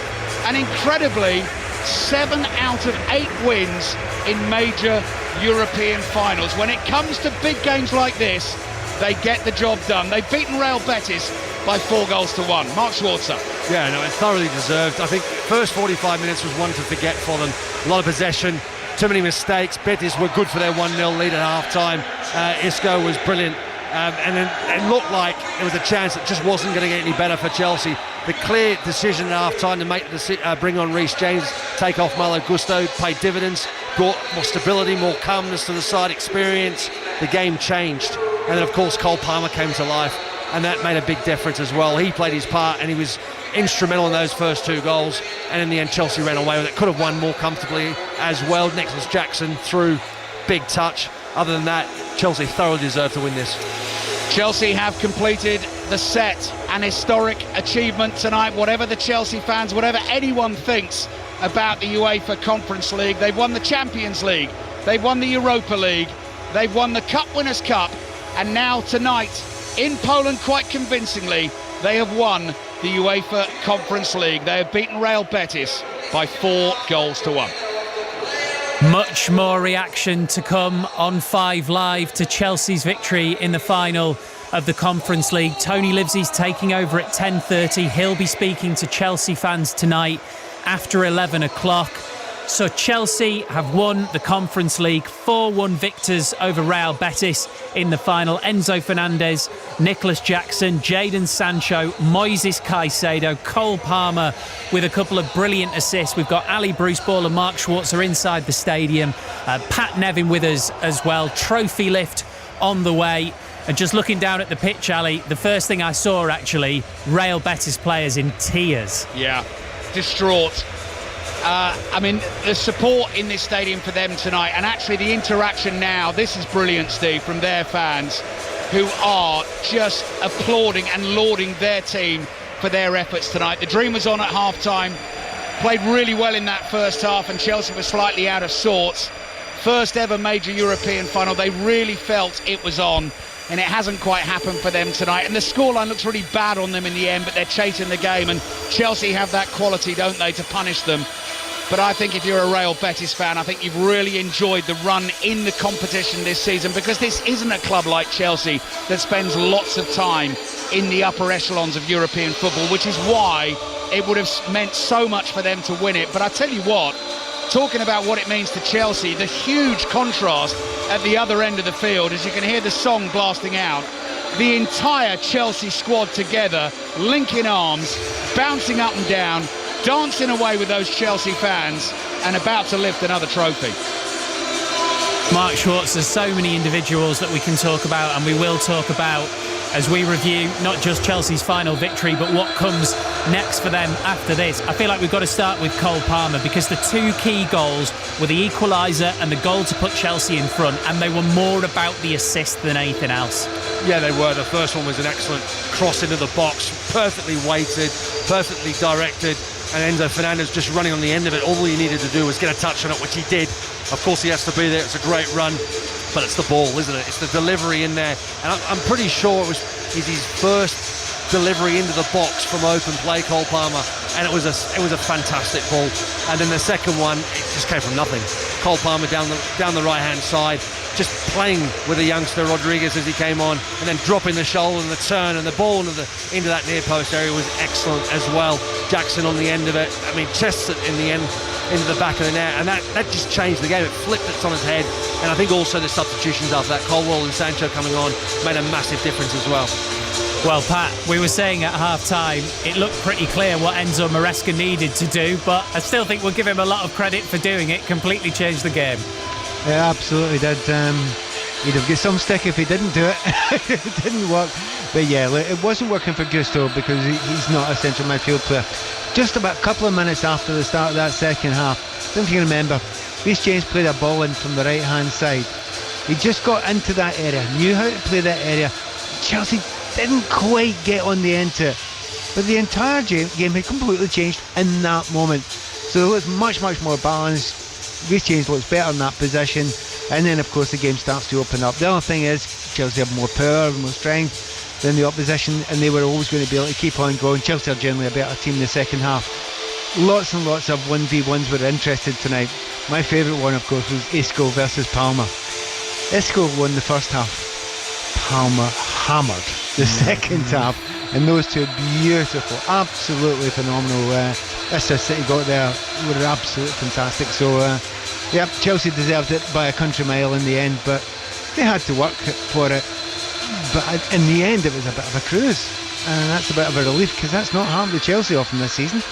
and incredibly 7 out of 8 wins in major European finals. When it comes to big games like this, they get the job done. They've beaten Real Betis by 4 goals to 1. Mark Schwarzer. Yeah, no, it's thoroughly deserved. I think first 45 minutes was one to forget for them. A lot of possession, too many mistakes. Betis were good for their 1-0 lead at half-time. Isco was brilliant. And then it looked like there was a chance that just wasn't going to get any better for Chelsea. The clear decision at half-time to make bring on Reece James, take off Malo Gusto, paid dividends, brought more stability, more calmness to the side, experience. The game changed. And then, of course, Cole Palmer came to life, and that made a big difference as well. He played his part, and he was instrumental in those first 2 goals. And in the end, Chelsea ran away with it. Could have won more comfortably as well. Nicholas Jackson threw, big touch. Other than that, Chelsea thoroughly deserved to win this. Chelsea have completed the set, an historic achievement tonight. Whatever the Chelsea fans, whatever anyone thinks about the UEFA Conference League, they've won the Champions League, they've won the Europa League, they've won the Cup Winners' Cup, and now tonight, in Poland quite convincingly, they have won the UEFA Conference League. They have beaten Real Betis by 4 goals to 1. Much more reaction to come on 5 Live to Chelsea's victory in the final of the Conference League. Tony Livesey's taking over at 10:30. He'll be speaking to Chelsea fans tonight after 11 o'clock. So Chelsea have won the Conference League, 4-1 victors over Real Betis in the final. Enzo Fernandez, Nicholas Jackson, Jadon Sancho, Moises Caicedo, Cole Palmer with a couple of brilliant assists. We've got Ali Bruce Ball and Mark Schwarzer inside the stadium. Pat Nevin with us as well. Trophy lift on the way. And just looking down at the pitch, Ali, the first thing I saw actually, Real Betis players in tears. Yeah, distraught. I mean, the support in this stadium for them tonight, and actually the interaction now, this is brilliant, Steve, from their fans who are just applauding and lauding their team for their efforts tonight. The dream was on at half-time, played really well in that first half, and Chelsea was slightly out of sorts. First ever major European final, they really felt it was on, and it hasn't quite happened for them tonight. And the scoreline looks really bad on them in the end, but they're chasing the game, and Chelsea have that quality, don't they, to punish them. But I think if you're a Real Betis fan, I think you've really enjoyed the run in the competition this season, because this isn't a club like Chelsea that spends lots of time in the upper echelons of European football, which is why it would have meant so much for them to win it. But I tell you what, talking about what it means to Chelsea, the huge contrast at the other end of the field, as you can hear the song blasting out, the entire Chelsea squad together, linking arms, bouncing up and down, dancing away with those Chelsea fans, and about to lift another trophy. Mark Schwartz, there's so many individuals that we can talk about, and we will talk about as we review not just Chelsea's final victory, but what comes next for them after this. I feel like we've got to start with Cole Palmer, because the two key goals were the equaliser and the goal to put Chelsea in front, and they were more about the assist than anything else. Yeah, they were. The first one was an excellent cross into the box, perfectly weighted, perfectly directed, and Enzo Fernandez just running on the end of it. All he needed to do was get a touch on it, which he did. Of course, he has to be there. It's a great run, but it's the ball, isn't it? It's the delivery in there, and I'm pretty sure it was his first delivery into the box from open play, Cole Palmer, and it was a fantastic ball. And then the second one, it just came from nothing. Cole Palmer down the right hand side, just playing with the youngster Rodriguez as he came on, and then dropping the shoulder and the turn, and the ball into that near post area was excellent as well. Jackson on the end of it, I mean, chests it in the end into the back of the net, and that just changed the game. It flipped it on his head, and I think also the substitutions after that, Colwell and Sancho coming on, made a massive difference as well. Well, Pat, we were saying at half-time it looked pretty clear what Enzo Maresca needed to do, but I still think we'll give him a lot of credit for doing it. Completely changed the game. Yeah, absolutely did. He'd have got some stick if he didn't do it. It didn't work. But yeah, it wasn't working for Gusto because he's not a central midfield player. Just about a couple of minutes after the start of that second half, I don't know if you can remember, Reece James played a ball in from the right-hand side. He just got into that area, knew how to play that area. Chelsea didn't quite get on the end to it. But the entire game had completely changed in that moment. So it was much, much more balanced. Reece James looks better in that position, and then of course the game starts to open up. The other thing is Chelsea have more power, more strength than the opposition, and they were always going to be able to keep on going. Chelsea are generally a better team in the second half. Lots and lots of 1v1s were interested tonight. My favourite one of course was Isco versus Palmer. Isco won the first half, Palmer hammered the second half, and those two beautiful, absolutely phenomenal assists that he got there were absolutely fantastic. So yeah, Chelsea deserved it by a country mile in the end, but they had to work for it. But in the end it was a bit of a cruise, and that's a bit of a relief because that's not happened to Chelsea often this season.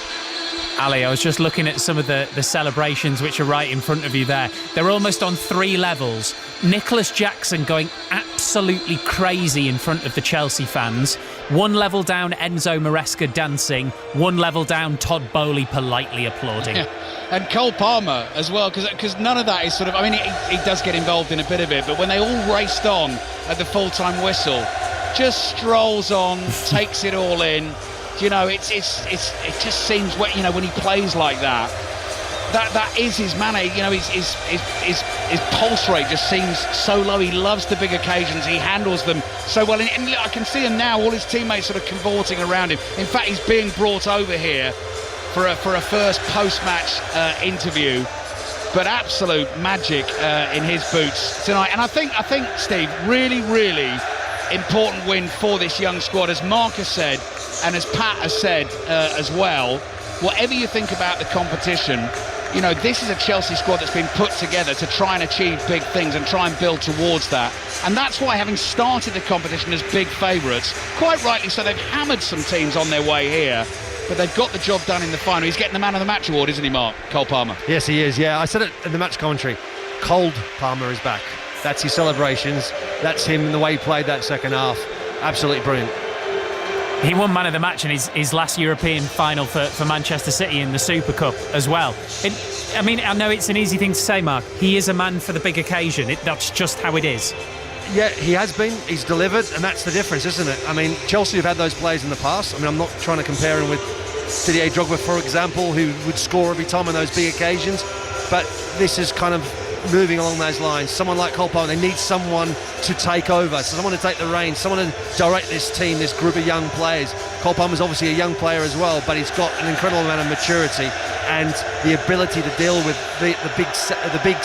Ali, I was just looking at some of the celebrations which are right in front of you there. They're almost on three levels. Nicholas Jackson going absolutely crazy in front of the Chelsea fans. One level down, Enzo Maresca dancing. One level down, Todd Boehly politely applauding. Yeah. And Cole Palmer as well, because none of that is sort of, I mean, he does get involved in a bit of it, but when they all raced on at the full-time whistle, just strolls on, takes it all in. You know, it just seems, you know, when he plays like that is his manner. You know, his pulse rate just seems so low. He loves the big occasions. He handles them so well. And I can see him now, all his teammates sort of cavorting around him. In fact, he's being brought over here for a first post-match interview. But absolute magic in his boots tonight. And I think, Steve, really, really important win for this young squad. As Mark has said, and as Pat has said as well, whatever you think about the competition, you know, this is a Chelsea squad that's been put together to try and achieve big things and try and build towards that. And that's why, having started the competition as big favourites, quite rightly so, they've hammered some teams on their way here, but they've got the job done in the final. He's getting the man of the match award, isn't he, Mark? Cole Palmer. Yes, he is, yeah. I said it in the match commentary. Cold Palmer is back. That's his celebrations. That's him, the way he played that second half. Absolutely brilliant. He won man of the match in his last European final for Manchester City in the Super Cup as well. I mean, I know it's an easy thing to say, Mark. He is a man for the big occasion. That's just how it is. Yeah, he has been. He's delivered, and that's the difference, isn't it? I mean, Chelsea have had those players in the past. I mean, I'm not trying to compare him with Didier Drogba, for example, who would score every time on those big occasions. But this is kind of moving along those lines. Someone like Cole Palmer, they need someone to take over, someone to take the reins, someone to direct this team, this group of young players. Cole Palmer's obviously a young player as well, but he's got an incredible amount of maturity and the ability to deal with the big,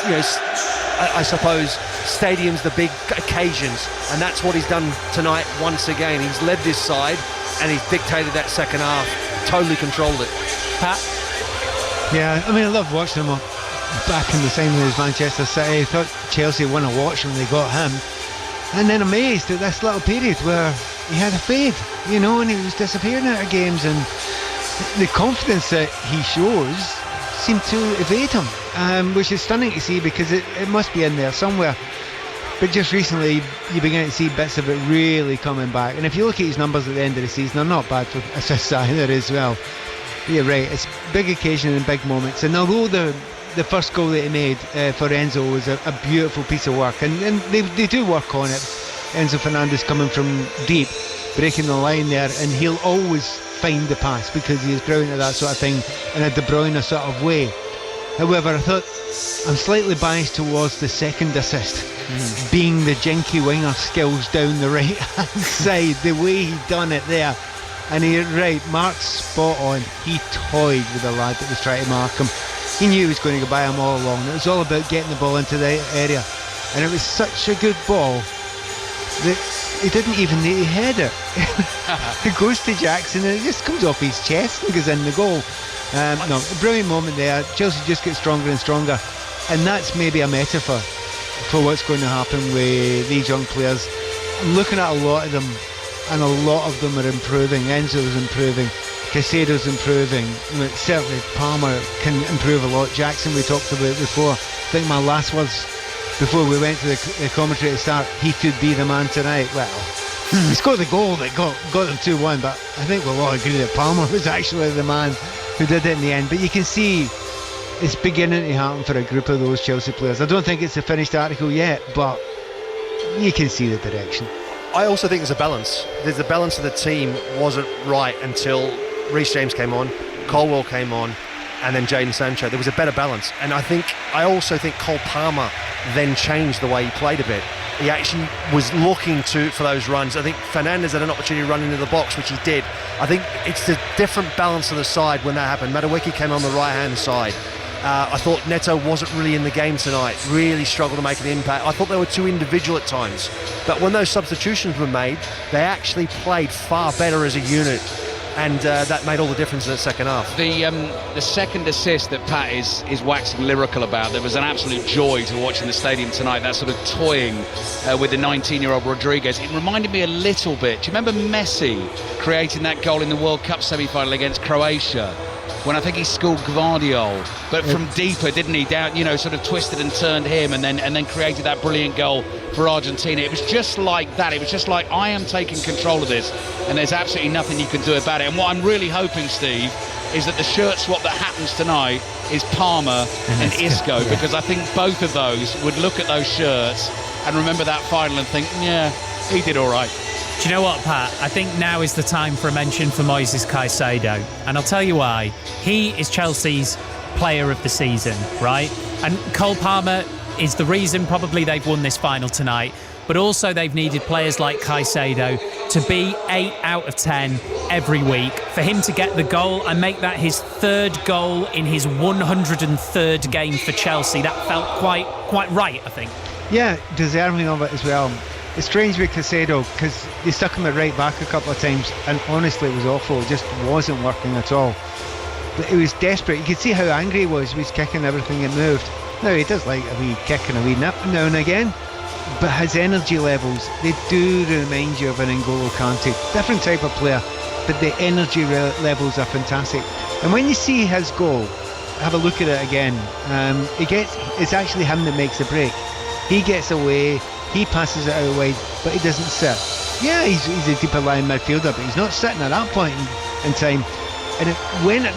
you know, I suppose, stadiums, the big occasions, and that's what he's done tonight once again. He's led this side and he's dictated that second half, totally controlled it. Pat? Yeah, I mean, I love watching him back in the same way as Manchester City. I thought Chelsea won a watch when they got him, and then amazed at this little period where he had a fade, you know, and he was disappearing out of games, and the confidence that he shows seemed to evade him, which is stunning to see because it must be in there somewhere. But just recently, you begin to see bits of it really coming back. And if you look at his numbers at the end of the season, they're not bad for assists either as well. You're right, it's big occasion and big moments. And although the first goal that he made for Enzo was a beautiful piece of work, and they do work on it. Enzo Fernandez coming from deep, breaking the line there, and he'll always find the pass because he is brilliant at that sort of thing in a De Bruyne sort of way. However, I thought I'm slightly biased towards the second assist, being the jinky winger skills down the right hand side, the way he done it there. And Mark's spot on. He toyed with the lad that was trying to mark him. He knew he was going to go by him all along. It was all about getting the ball into the area, and it was such a good ball that he didn't even need to head it. It goes to Jackson and it just comes off his chest and goes in the goal. No, a brilliant moment there. Chelsea just gets stronger and stronger, and that's maybe a metaphor for what's going to happen with these young players. I'm looking at a lot of them, and a lot of them are improving. Enzo's improving, Caicedo's improving. Certainly Palmer can improve a lot. Jackson, we talked about before. I think my last words before we went to the commentary to start, he could be the man tonight. Well, he scored the goal that got them 2-1, but I think we'll all agree that Palmer was actually the man who did it in the end. But you can see it's beginning to happen for a group of those Chelsea players. I don't think it's a finished article yet, but you can see the direction. I also think there's a balance. The balance of the team wasn't right until Reece James came on, Colwell came on, and then Jadon Sancho. There was a better balance, and I also think Cole Palmer then changed the way he played a bit. He actually was looking for those runs. I think Fernandes had an opportunity to run into the box, which he did. I think it's the different balance of the side when that happened. Madueke came on the right-hand side. I thought Neto wasn't really in the game tonight, really struggled to make an impact. I thought they were too individual at times. But when those substitutions were made, they actually played far better as a unit. And that made all the difference in the second half. The second assist that Pat is waxing lyrical about, there was an absolute joy to watch in the stadium tonight, that sort of toying with the 19-year-old Rodriguez. It reminded me a little bit. Do you remember Messi creating that goal in the World Cup semi-final against Croatia? When I think he schooled Gvardiol, but from deeper, didn't he? Down, sort of twisted and turned him, and then created that brilliant goal for Argentina. It was just like that. It was just like, I am taking control of this, and there's absolutely nothing you can do about it. And what I'm really hoping, Steve, is that the shirt swap that happens tonight is Palmer and Isco, because I think both of those would look at those shirts and remember that final and think, yeah, he did all right. Do you know what, Pat? I think now is the time for a mention for Moises Caicedo. And I'll tell you why. He is Chelsea's player of the season, right? And Cole Palmer is the reason probably they've won this final tonight. But also they've needed players like Caicedo to be 8 out of 10 every week. For him to get the goal and make that his third goal in his 103rd game for Chelsea, that felt quite right, I think. Yeah, deserving of it as well. It's strange with Caicedo because they stuck him at right back a couple of times, and honestly it was awful. It just wasn't working at all. But he was desperate. You could see how angry he was. He was kicking everything that moved. Now he does like a wee kick and a wee nip now and again, but his energy levels, they do remind you of an N'Golo Kante. Different type of player, but the energy levels are fantastic. And when you see his goal, have a look at it again. It's actually him that makes the break. He gets away. He passes it out wide, but he doesn't sit. Yeah, he's a deeper lying midfielder, but he's not sitting at that point in time. And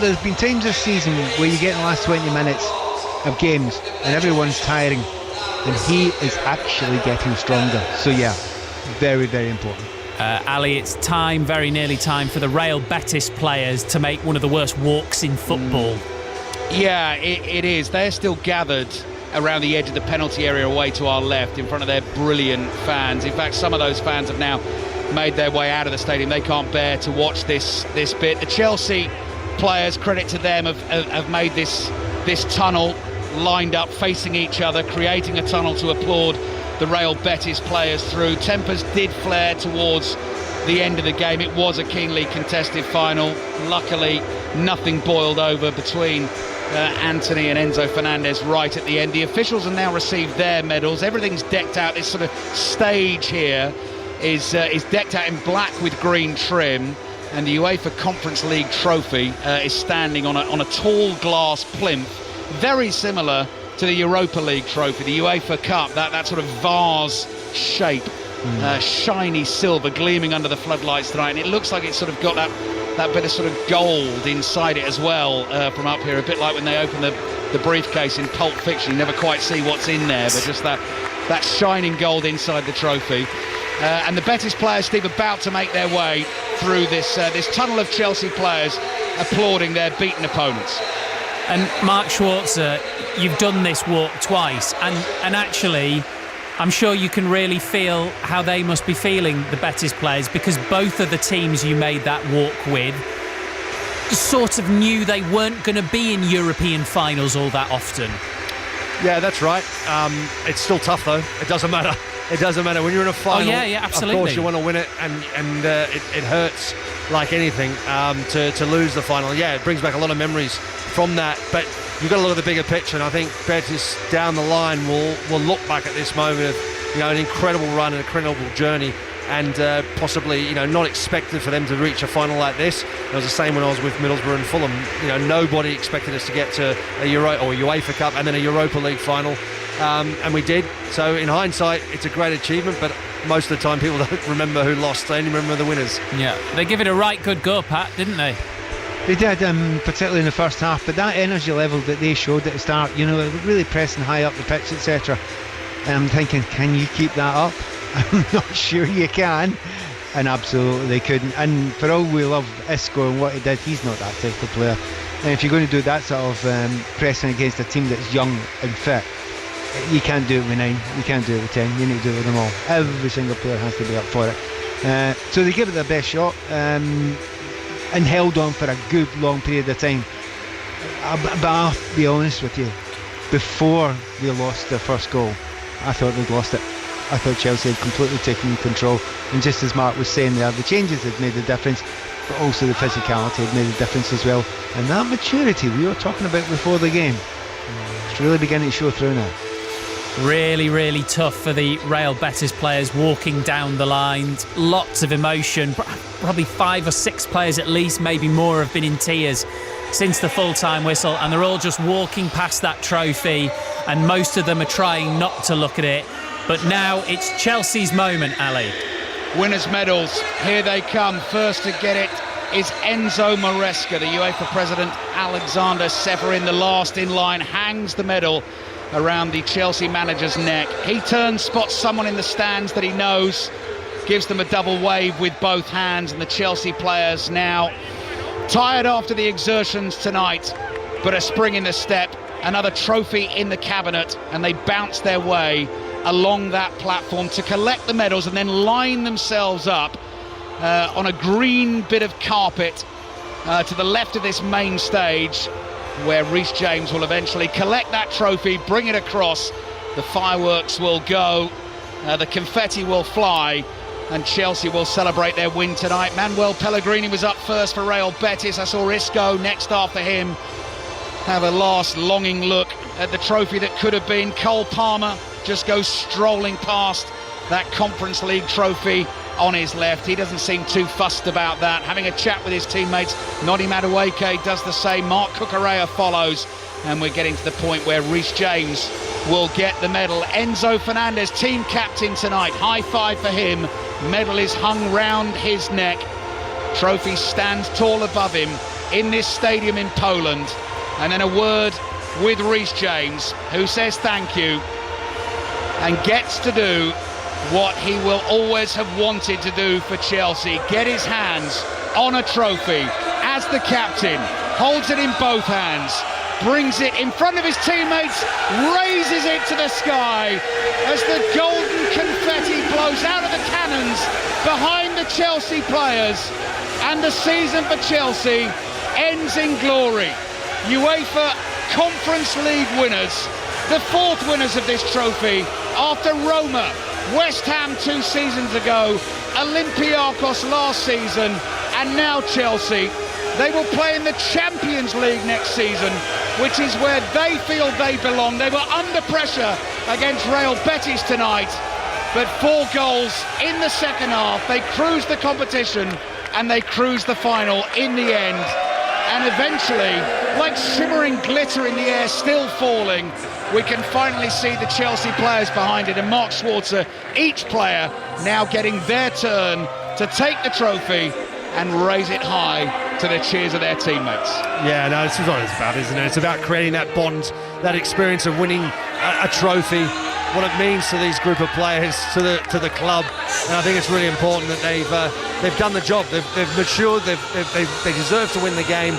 there's been times this season where you get in the last 20 minutes of games and everyone's tiring, and he is actually getting stronger. So yeah, very, very important. Ali, it's time, very nearly time, for the Real Betis players to make one of the worst walks in football. Yeah, it is. They're still gathered around the edge of the penalty area away to our left in front of their brilliant fans. In fact, some of those fans have now made their way out of the stadium. They can't bear to watch this bit. The Chelsea players, credit to them, have made this tunnel lined up facing each other, creating a tunnel to applaud the Real Betis players through. Tempers did flare towards the end of the game. It was a keenly contested final. Luckily, nothing boiled over between Anthony and Enzo Fernandez right at the end. The officials have now received their medals. Everything's decked out. This sort of stage here is decked out in black with green trim, and the UEFA Conference League trophy is standing on a tall glass plinth, very similar to the Europa League trophy, the UEFA Cup, that sort of vase shape, shiny silver gleaming under the floodlights tonight, and it looks like it's sort of got that bit of sort of gold inside it as well from up here, a bit like when they open the briefcase in Pulp Fiction. You never quite see what's in there, but just that shining gold inside the trophy. And the Betis players, Steve, about to make their way through this tunnel of Chelsea players applauding their beaten opponents. And Mark Schwarzer, you've done this walk twice, and actually I'm sure you can really feel how they must be feeling, the Betis players, because both of the teams you made that walk with sort of knew they weren't going to be in European finals all that often. Yeah, that's right. It's still tough, though. It doesn't matter. It doesn't matter. When you're in a final, absolutely. Of course you want to win it, and it hurts like anything to lose the final. Yeah, it brings back a lot of memories from that, but you've got to look at the bigger picture, and I think Betis down the line will look back at this moment of an incredible run and a incredible journey, and possibly not expected for them to reach a final like this. It was the same when I was with Middlesbrough and Fulham. Nobody expected us to get to a UEFA Cup and then a Europa League final, and we did. So in hindsight, it's a great achievement, but most of the time people don't remember who lost, they only remember the winners. Yeah, they give it a right good go, Pat, didn't they? They did, particularly in the first half, but that energy level that they showed at the start, really pressing high up the pitch, etc. And I'm thinking, can you keep that up? I'm not sure you can. And absolutely they couldn't. And for all we love Isco and what he did, he's not that type of player. And if you're going to do that sort of pressing against a team that's young and fit, you can't do it with 9, you can't do it with 10, you need to do it with them all. Every single player has to be up for it. So they give it their best shot. And held on for a good long period of time. But I'll be honest with you, before they lost their first goal, I thought they'd lost it. I thought Chelsea had completely taken control, and just as Mark was saying there, the changes had made a difference, but also the physicality had made a difference as well, and that maturity we were talking about before the game, it's really beginning to show through now. Really, really tough for the Real Betis players walking down the line. Lots of emotion. Probably 5 or 6 players at least, maybe more, have been in tears since the full-time whistle, and they're all just walking past that trophy, and most of them are trying not to look at it. But now it's Chelsea's moment, Ali. Winners' medals, here they come. First to get it is Enzo Maresca. The UEFA president, Alexander Severin, the last in line, hangs the medal around the Chelsea manager's neck. He turns, spots someone in the stands that he knows, gives them a double wave with both hands, and the Chelsea players now tired after the exertions tonight, but a spring in the step, another trophy in the cabinet, and they bounce their way along that platform to collect the medals and then line themselves up on a green bit of carpet to the left of this main stage, where Reece James will eventually collect that trophy, bring it across, the fireworks will go, the confetti will fly, and Chelsea will celebrate their win tonight. Manuel Pellegrini was up first for Real Betis. I saw Isco next after him have a last longing look at the trophy that could have been. Cole Palmer just goes strolling past that Conference League trophy on his left. He doesn't seem too fussed about that. Having a chat with his teammates, Noddy Madueke does the same. Mark Cucurella follows, and we're getting to the point where Reece James will get the medal. Enzo Fernandez, team captain tonight, high five for him. Medal is hung round his neck. Trophy stands tall above him in this stadium in Poland. And then a word with Reece James, who says thank you and gets to do what he will always have wanted to do for Chelsea, get his hands on a trophy as the captain, holds it in both hands, brings it in front of his teammates, raises it to the sky as the golden confetti blows out of the cannons behind the Chelsea players, and the season for Chelsea ends in glory. UEFA Conference League winners, the 4th winners of this trophy after Roma, West Ham 2 seasons ago, Olympiacos last season, and now Chelsea. They will play in the Champions League next season, which is where they feel they belong. They were under pressure against Real Betis tonight, but 4 goals in the second half. They cruised the competition and they cruised the final in the end. And eventually, like shimmering glitter in the air still falling, we can finally see the Chelsea players behind it, and Mark Schwarzer, each player now getting their turn to take the trophy and raise it high to the cheers of their teammates. Yeah, no, this is what it's about, isn't it? It's about creating that bond, that experience of winning a trophy, what it means to these group of players, to the club. And I think it's really important that they've done the job. They've matured. They deserve to win the game,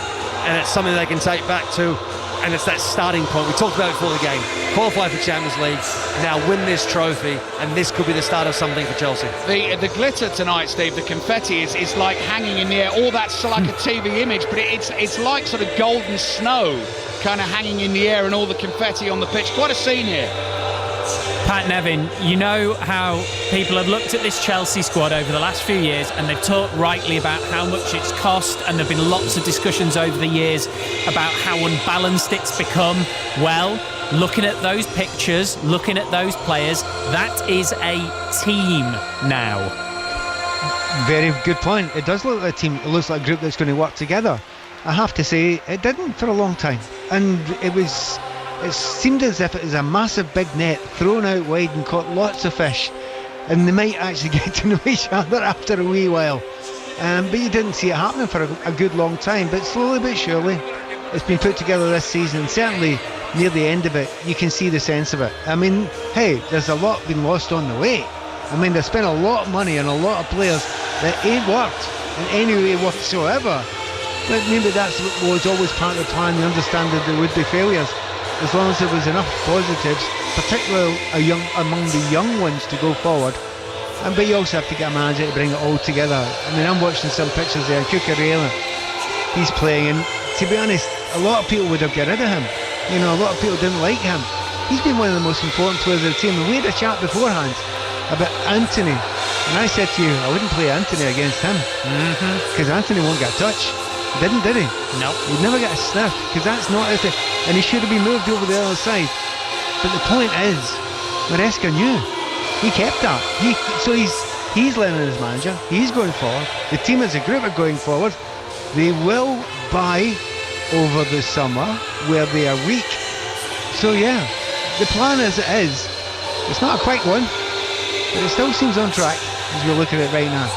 and it's something they can take back to. And it's that starting point. We talked about it before the game. Qualify for Champions League, now win this trophy, and this could be the start of something for Chelsea. The glitter tonight, Steve, the confetti is like hanging in the air. All that's like a TV image, but it's like sort of golden snow kind of hanging in the air, and all the confetti on the pitch. Quite a scene here. Pat Nevin, you know how people have looked at this Chelsea squad over the last few years, and they've talked rightly about how much it's cost, and there have been lots of discussions over the years about how unbalanced it's become. Well, looking at those pictures, looking at those players, that is a team now. Very good point. It does look like a team. It looks like a group that's going to work together. I have to say, it didn't for a long time, and it seemed as if it was a massive big net thrown out wide and caught lots of fish, and they might actually get to know each other after a wee while. But you didn't see it happening for a good long time. But slowly but surely, it's been put together this season. And certainly near the end of it, you can see the sense of it. I mean, hey, there's a lot been lost on the way. I mean, they spent a lot of money on a lot of players that ain't worked in any way whatsoever. But maybe that's what was always part of the plan. You understand that there would be failures, as long as there was enough positives, particularly among the young ones, to go forward. But you also have to get a manager to bring it all together. I mean, I'm watching some pictures there. Cucurella, he's playing, and to be honest, a lot of people would have got rid of him. You know, a lot of people didn't like him. He's been one of the most important players of the team. And we had a chat beforehand about Anthony, and I said to you, I wouldn't play Anthony against him, because Anthony won't get a touch. Did he? No. He'd never get a sniff, because that's not it. And he should have been moved over the other side. But the point is, Maresca knew. He kept that. So he's learning as manager. He's going forward. The team as a group are going forward. They will buy over the summer where they are weak. So yeah, the plan as it is, it's not a quick one, but it still seems on track as we look at it right now.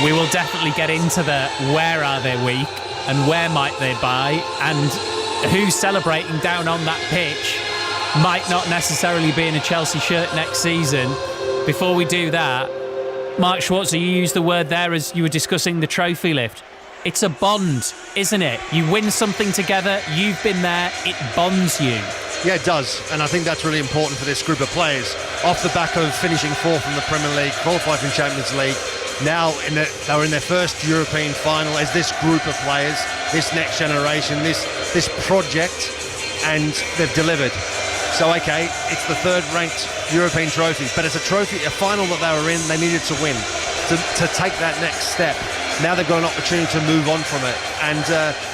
We will definitely get into the where are they weak and where might they buy, and who's celebrating down on that pitch might not necessarily be in a Chelsea shirt next season. Before we do that, Mark Schwarzer, you used the word there as you were discussing the trophy lift. It's a bond, isn't it? You win something together, you've been there, it bonds you. Yeah, it does, and I think that's really important for this group of players. Off the back of finishing fourth in the Premier League, qualified for Champions League, now they're in their first European final as this group of players, this next generation, this project, and they've delivered. So okay, it's the third-ranked European trophy, but it's a trophy, a final that they were in, they needed to win to take that next step. Now they've got an opportunity to move on from it, and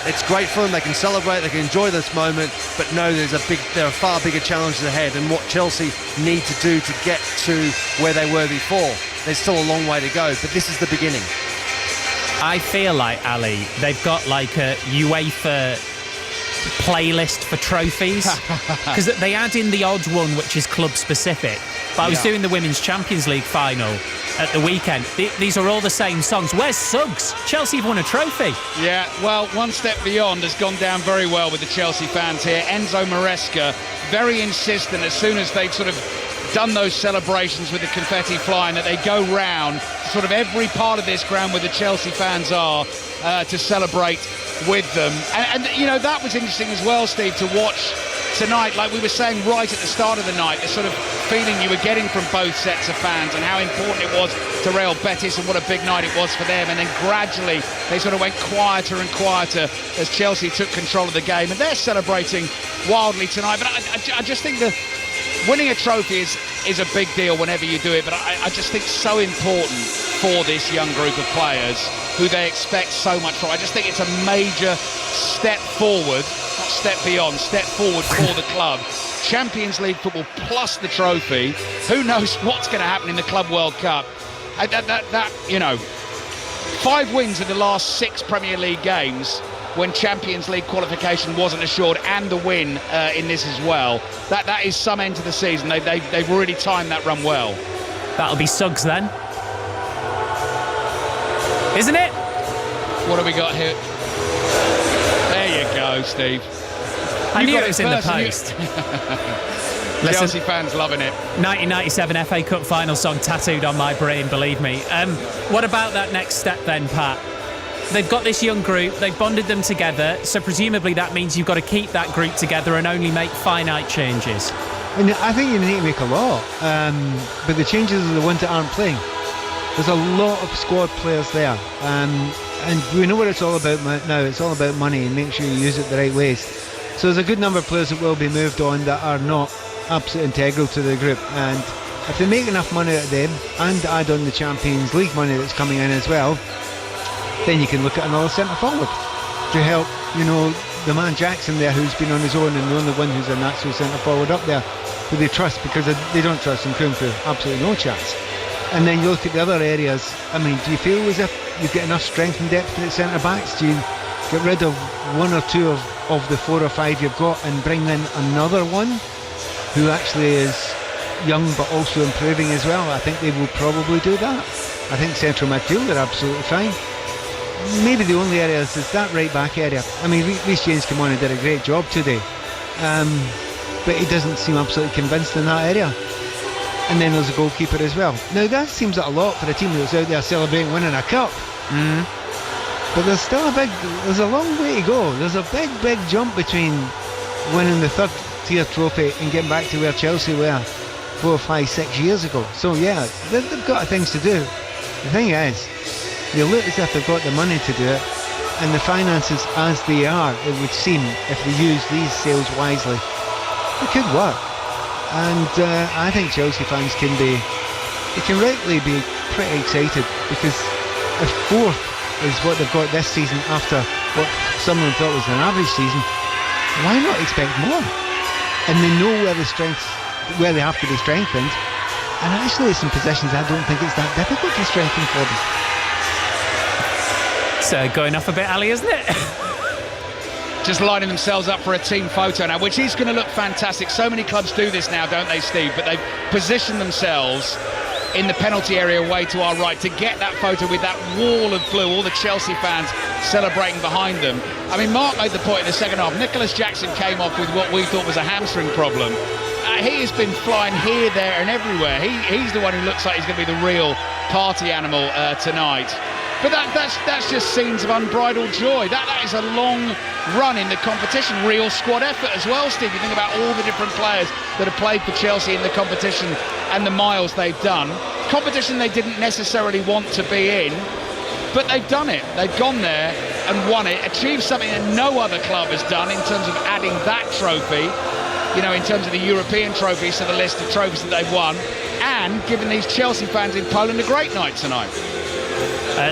it's great for them. They can celebrate, they can enjoy this moment, but no, there are far bigger challenges ahead, and what Chelsea need to do to get to where they were before. There's still a long way to go, but this is the beginning. I feel like, Ali, they've got like a UEFA playlist for trophies, because they add in the odd one which is club specific. But I was doing the Women's Champions League final at the weekend. These are all the same songs. Where's Suggs? Chelsea have won a trophy. Yeah, well, One Step Beyond has gone down very well with the Chelsea fans here. Enzo Maresca, very insistent as soon as they've sort of done those celebrations with the confetti flying, that they go round sort of every part of this ground where the Chelsea fans are to celebrate with them. And you know, that was interesting as well, Steve, to watch tonight. Like we were saying right at the start of the night, the sort of feeling you were getting from both sets of fans and how important it was to Real Betis and what a big night it was for them. And then gradually they sort of went quieter and quieter as Chelsea took control of the game. And they're celebrating wildly tonight. But I just think that winning a trophy is a big deal whenever you do it, but I just think so important for this young group of players who they expect so much from. I just think it's a major step forward, not step beyond, step forward for the club. Champions League football plus the trophy. Who knows what's going to happen in the Club World Cup? That you know, 5 wins in the last 6 Premier League games when Champions League qualification wasn't assured, and the win in this as well. That is some end to the season. They've really timed that run well. That'll be Suggs then, isn't it? What have we got here? There you go, Steve. I knew it was in the post. Chelsea fans loving it. 1997 FA Cup final song tattooed on my brain, believe me. What about that next step then, Pat? They've got this young group, they've bonded them together, so presumably that means you've got to keep that group together and only make finite changes. And I think you need to make a lot, but the changes are the ones that aren't playing. There's a lot of squad players there, and we know what it's all about now. It's all about money and make sure you use it the right ways. So there's a good number of players that will be moved on that are not absolutely integral to the group, and if they make enough money out of them and add on the Champions League money that's coming in as well, then you can look at another centre forward to help, the man Jackson there, who's been on his own and the only one who's a natural centre forward up there who they trust, because they don't trust Nkunku, absolutely no chance. And then you look at the other areas. I mean, do you feel as if you've got enough strength and depth at centre backs? Do you get rid of one or two of the 4 or 5 you've got and bring in another one who actually is young but also improving as well? I think they will probably do that. I think central midfield are absolutely fine. Maybe the only area is that right back area. I mean, Reece James came on and did a great job today, but he doesn't seem absolutely convinced in that area. And then there's a goalkeeper as well. Now that seems like a lot for a team that's out there celebrating winning a cup. But there's a long way to go. There's a big jump between winning the third tier trophy and getting back to where Chelsea were 4, 5, 6 years ago. So yeah, they've got things to do. The thing is, they look as if they've got the money to do it, and the finances as they are, it would seem, if they use these sales wisely, it could work. And I think Chelsea fans can rightly be pretty excited, because if 4th is what they've got this season after what someone thought was an average season, why not expect more? And they know where they have to be strengthened, and actually some positions I don't think it's that difficult to strengthen for them. So going off a bit, Ali, isn't it? Just lining themselves up for a team photo now, which is going to look fantastic. So many clubs do this now, don't they, Steve? But they've positioned themselves in the penalty area away to our right to get that photo with that wall of blue, all the Chelsea fans celebrating behind them. I mean, Mark made the point in the second half. Nicholas Jackson came off with what we thought was a hamstring problem. He has been flying here, there and everywhere. He's the one who looks like he's going to be the real party animal tonight. But that's just scenes of unbridled joy. That is a long run in the competition. Real squad effort as well, Steve. You think about all the different players that have played for Chelsea in the competition and the miles they've done. Competition they didn't necessarily want to be in, but they've done it. They've gone there and won it, achieved something that no other club has done in terms of adding that trophy, in terms of the European trophies to the list of trophies that they've won, and given these Chelsea fans in Poland a great night tonight.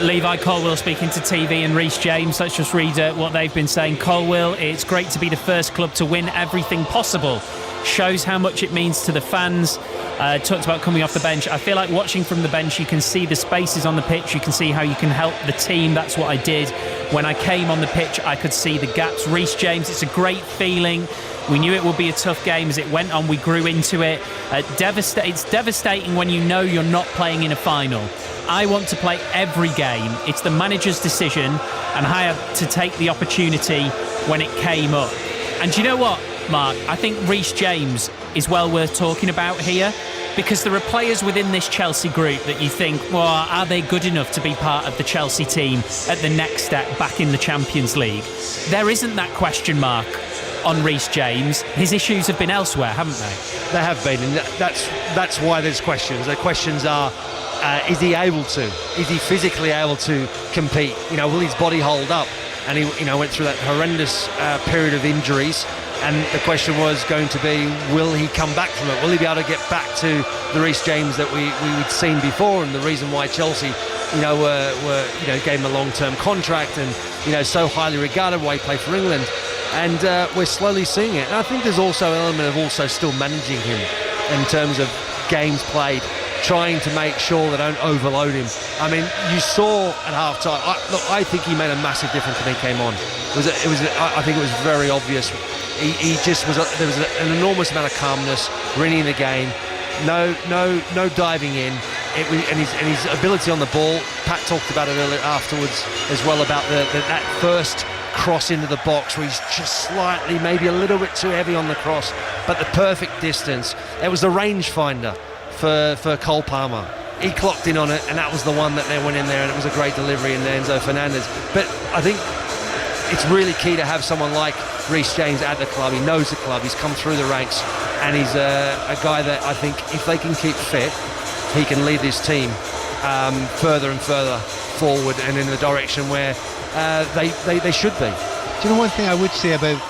Levi Colwill speaking to TV and Reece James. Let's just read what they've been saying. Colwill, it's great to be the first club to win everything possible. Shows how much it means to the fans. Talked about coming off the bench. I feel like watching from the bench, you can see the spaces on the pitch. You can see how you can help the team. That's what I did. When I came on the pitch, I could see the gaps. Reece James, it's a great feeling. We knew it would be a tough game as it went on. We grew into it. It's devastating when you know you're not playing in a final. I want to play every game. It's the manager's decision, and I had to take the opportunity when it came up. And do you know what, Mark? I think Reece James is well worth talking about here, because there are players within this Chelsea group that you think, well, are they good enough to be part of the Chelsea team at the next step back in the Champions League? There isn't that question mark on Reece James. His issues have been elsewhere, haven't they? They have been, and that's why there's questions. The questions are, is he able to? Is he physically able to compete? Will his body hold up? And he went through that horrendous period of injuries, and the question was going to be, will he come back from it? Will he be able to get back to the Reece James that we'd seen before, and the reason why Chelsea gave him a long-term contract and so highly regarded, why he played for England, and we're slowly seeing it. And I think there's also an element of also still managing him in terms of games played, trying to make sure they don't overload him. I mean, you saw at half-time, I think he made a massive difference when he came on. I think it was very obvious. He just was. There was an enormous amount of calmness, reading the game. No diving in. And his ability on the ball. Pat talked about it earlier afterwards as well, about that first cross into the box where he's just slightly, maybe a little bit too heavy on the cross, but the perfect distance. It was the rangefinder for Cole Palmer. He clocked in on it, and that was the one that they went in there, and it was a great delivery in Enzo Fernandez. But I think it's really key to have someone like Reece James at the club. He knows the club, he's come through the ranks, and he's a guy that I think if they can keep fit, he can lead this team further and further forward and in the direction where they should be. Do you know one thing I would say about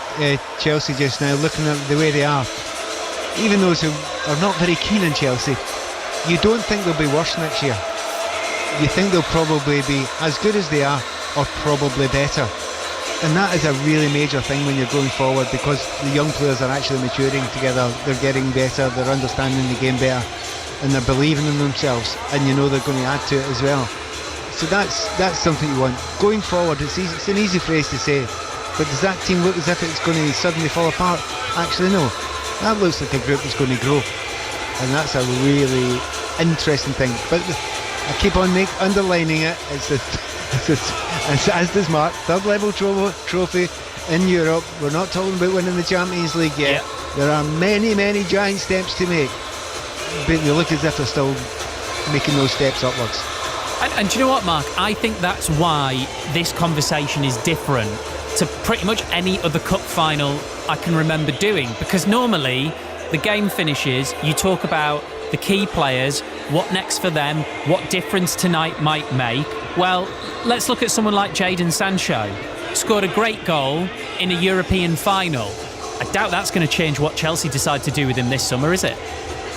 Chelsea just now, looking at the way they are, even those who are not very keen on Chelsea, you don't think they'll be worse next year. You think they'll probably be as good as they are, or probably better. And that is a really major thing when you're going forward, because the young players are actually maturing together, they're getting better, they're understanding the game better, and they're believing in themselves, and you know they're going to add to it as well. So that's something you want. Going forward, it's an easy phrase to say, but does that team look as if it's going to suddenly fall apart? Actually, no. That looks like a group that's going to grow, and that's a really interesting thing. But I keep on underlining it. As does Mark, third level trophy in Europe. We're not talking about winning the Champions League yet. There are many giant steps to make, but they look as if they're still making those steps upwards. And do you know what, Mark? I think that's why this conversation is different to pretty much any other cup final I can remember doing. Because normally, the game finishes, you talk about the key players, what next for them, what difference tonight might make. Well, let's look at someone like Jadon Sancho. Scored a great goal in a European final. I doubt that's going to change what Chelsea decide to do with him this summer, is it?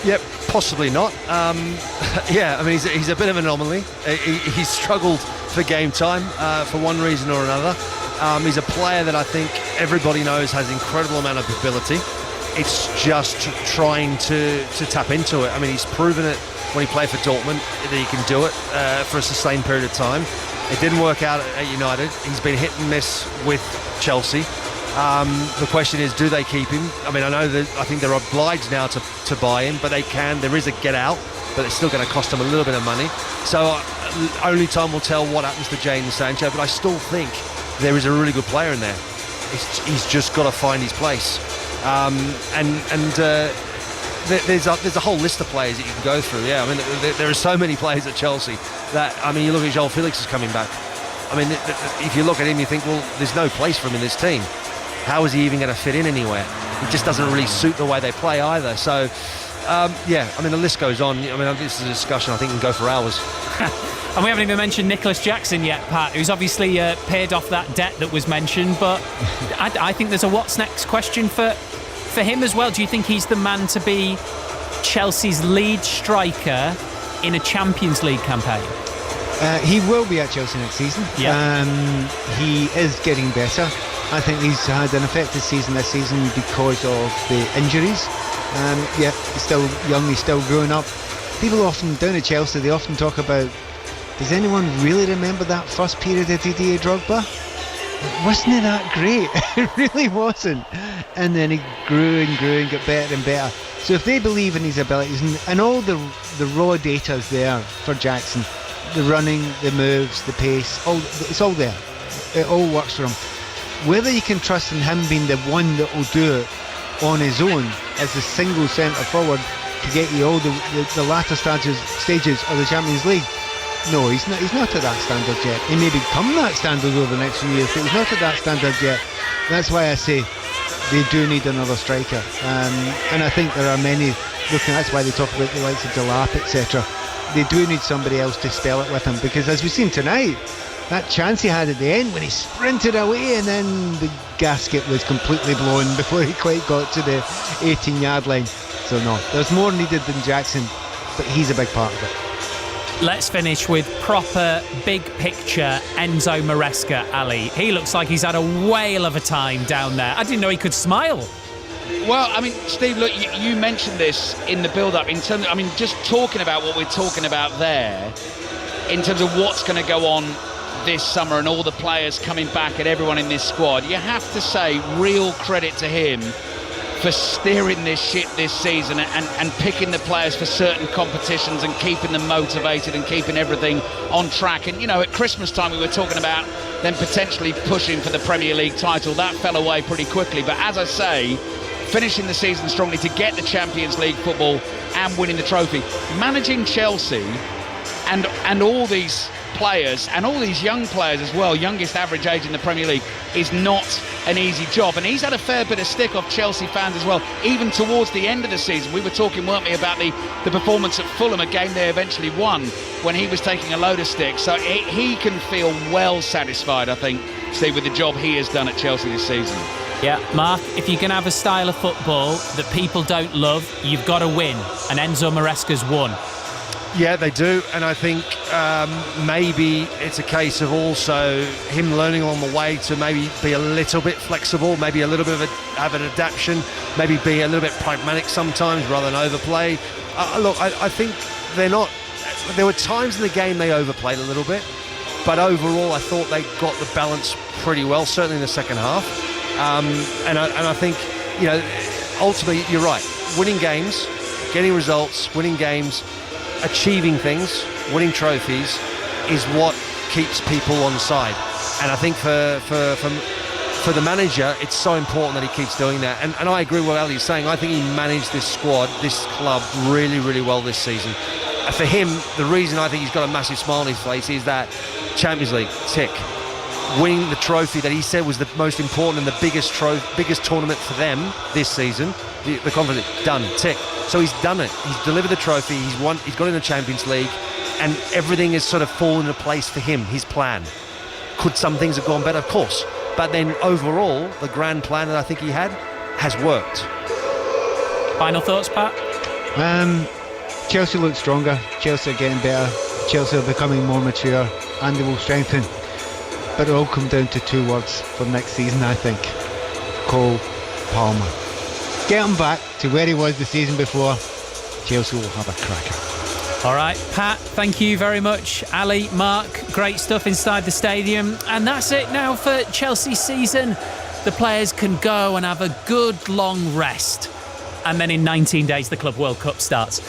Yep, possibly not. Yeah, I mean, he's a bit of an anomaly. He's struggled for game time for one reason or another. He's a player that I think everybody knows has incredible amount of ability. It's just trying to tap into it. I mean, he's proven it when he played for Dortmund that he can do it for a sustained period of time. It didn't work out at United. He's been hit and miss with Chelsea. The question is, do they keep him? I mean, I think they're obliged now to buy him, but they can. There is a get out, but it's still going to cost them a little bit of money. So only time will tell what happens to Jadon Sancho, but I still think there is a really good player in there. He's just got to find his place. There's a whole list of players that you can go through. Yeah, I mean, there are so many players at Chelsea that, I mean, you look at João Felix is coming back. I mean, if you look at him, you think, well, there's no place for him in this team. How is he even going to fit in anywhere? He just doesn't really suit the way they play either. So, yeah, I mean, the list goes on. I mean, this is a discussion I think can go for hours. And we haven't even mentioned Nicholas Jackson yet, Pat, who's obviously paid off that debt that was mentioned. But I think there's a what's next question for him as well. Do you think he's the man to be Chelsea's lead striker in a Champions League campaign? He will be at Chelsea next season. Yeah. He is getting better. I think he's had an effective season this season because of the injuries. Yeah, he's still young, he's still growing up. People often, down at Chelsea, they often talk about, does anyone really remember that first period of Didier Drogba? Wasn't it that great? It really wasn't. And then he grew and got better and better. So if they believe in his abilities, and all the raw data is there for Jackson, the running, the moves, the pace, it's all there. It all works for him. Whether you can trust in him being the one that will do it on his own as a single centre forward to get you all the latter stages of the Champions League, no, he's not at that standard yet. He may become that standard over the next few years, but he's not at that standard yet. That's why I say they do need another striker, and I think there are many looking. That's why they talk about the likes of Delap, etc. They do need somebody else to spell it with him, because as we've seen tonight, that chance he had at the end when he sprinted away and then the gasket was completely blown before he quite got to the 18-yard line. So no, there's more needed than Jackson, but he's a big part of it. Let's finish with proper big picture Enzo Maresca, Ali. He looks like he's had a whale of a time down there. I didn't know he could smile. Well, I mean, Steve, look, you mentioned this in the build-up. In terms, just talking about what we're talking about there, in terms of what's going to go on this summer and all the players coming back and everyone in this squad, you have to say real credit to him for steering this ship this season and picking the players for certain competitions and keeping them motivated and keeping everything on track. And, you know, at Christmas time we were talking about them potentially pushing for the Premier League title. That fell away pretty quickly. But as I say, finishing the season strongly to get the Champions League football and winning the trophy. Managing Chelsea and all these players and all these young players as well, youngest average age in the Premier League, is not an easy job. And he's had a fair bit of stick off Chelsea fans as well, even towards the end of the season. We were talking, weren't we, about the performance at Fulham, a game they eventually won, when he was taking a load of stick. So he can feel well satisfied, I think, Steve, with the job he has done at Chelsea this season. Yeah, Mark, if you're going to have a style of football that people don't love, you've got to win. And Enzo Maresca's won. Yeah, they do, and I think maybe it's a case of also him learning along the way to maybe be a little bit flexible, maybe a little bit of an adaptation, maybe be a little bit pragmatic sometimes rather than overplay. Look, I think they're not. There were times in the game they overplayed a little bit, but overall I thought they got the balance pretty well, certainly in the second half. And I think, you know, ultimately you're right. Winning games, getting results, winning games, achieving things, winning trophies is what keeps people on side. And I think for the manager, it's so important that he keeps doing that. And I agree with what Ali's saying. I think he managed this squad, this club, really, really well this season. For him, the reason I think he's got a massive smile on his face is that Champions League, tick. Winning the trophy that he said was the most important and the biggest tournament for them this season, the Conference League, done, tick. So he's done it. He's delivered the trophy. He's won. He's got in the Champions League, and everything has sort of fallen into place for him. His plan. Could some things have gone better? Of course. But then overall, the grand plan that I think he had has worked. Final thoughts, Pat? Chelsea look stronger. Chelsea are getting better. Chelsea are becoming more mature, and they will strengthen. But it'll all come down to two words for next season, I think. Cole Palmer. Get him back to where he was the season before. Chelsea will have a cracker. All right, Pat, thank you very much. Ali, Mark, great stuff inside the stadium. And that's it now for Chelsea's season. The players can go and have a good long rest. And then in 19 days, the Club World Cup starts.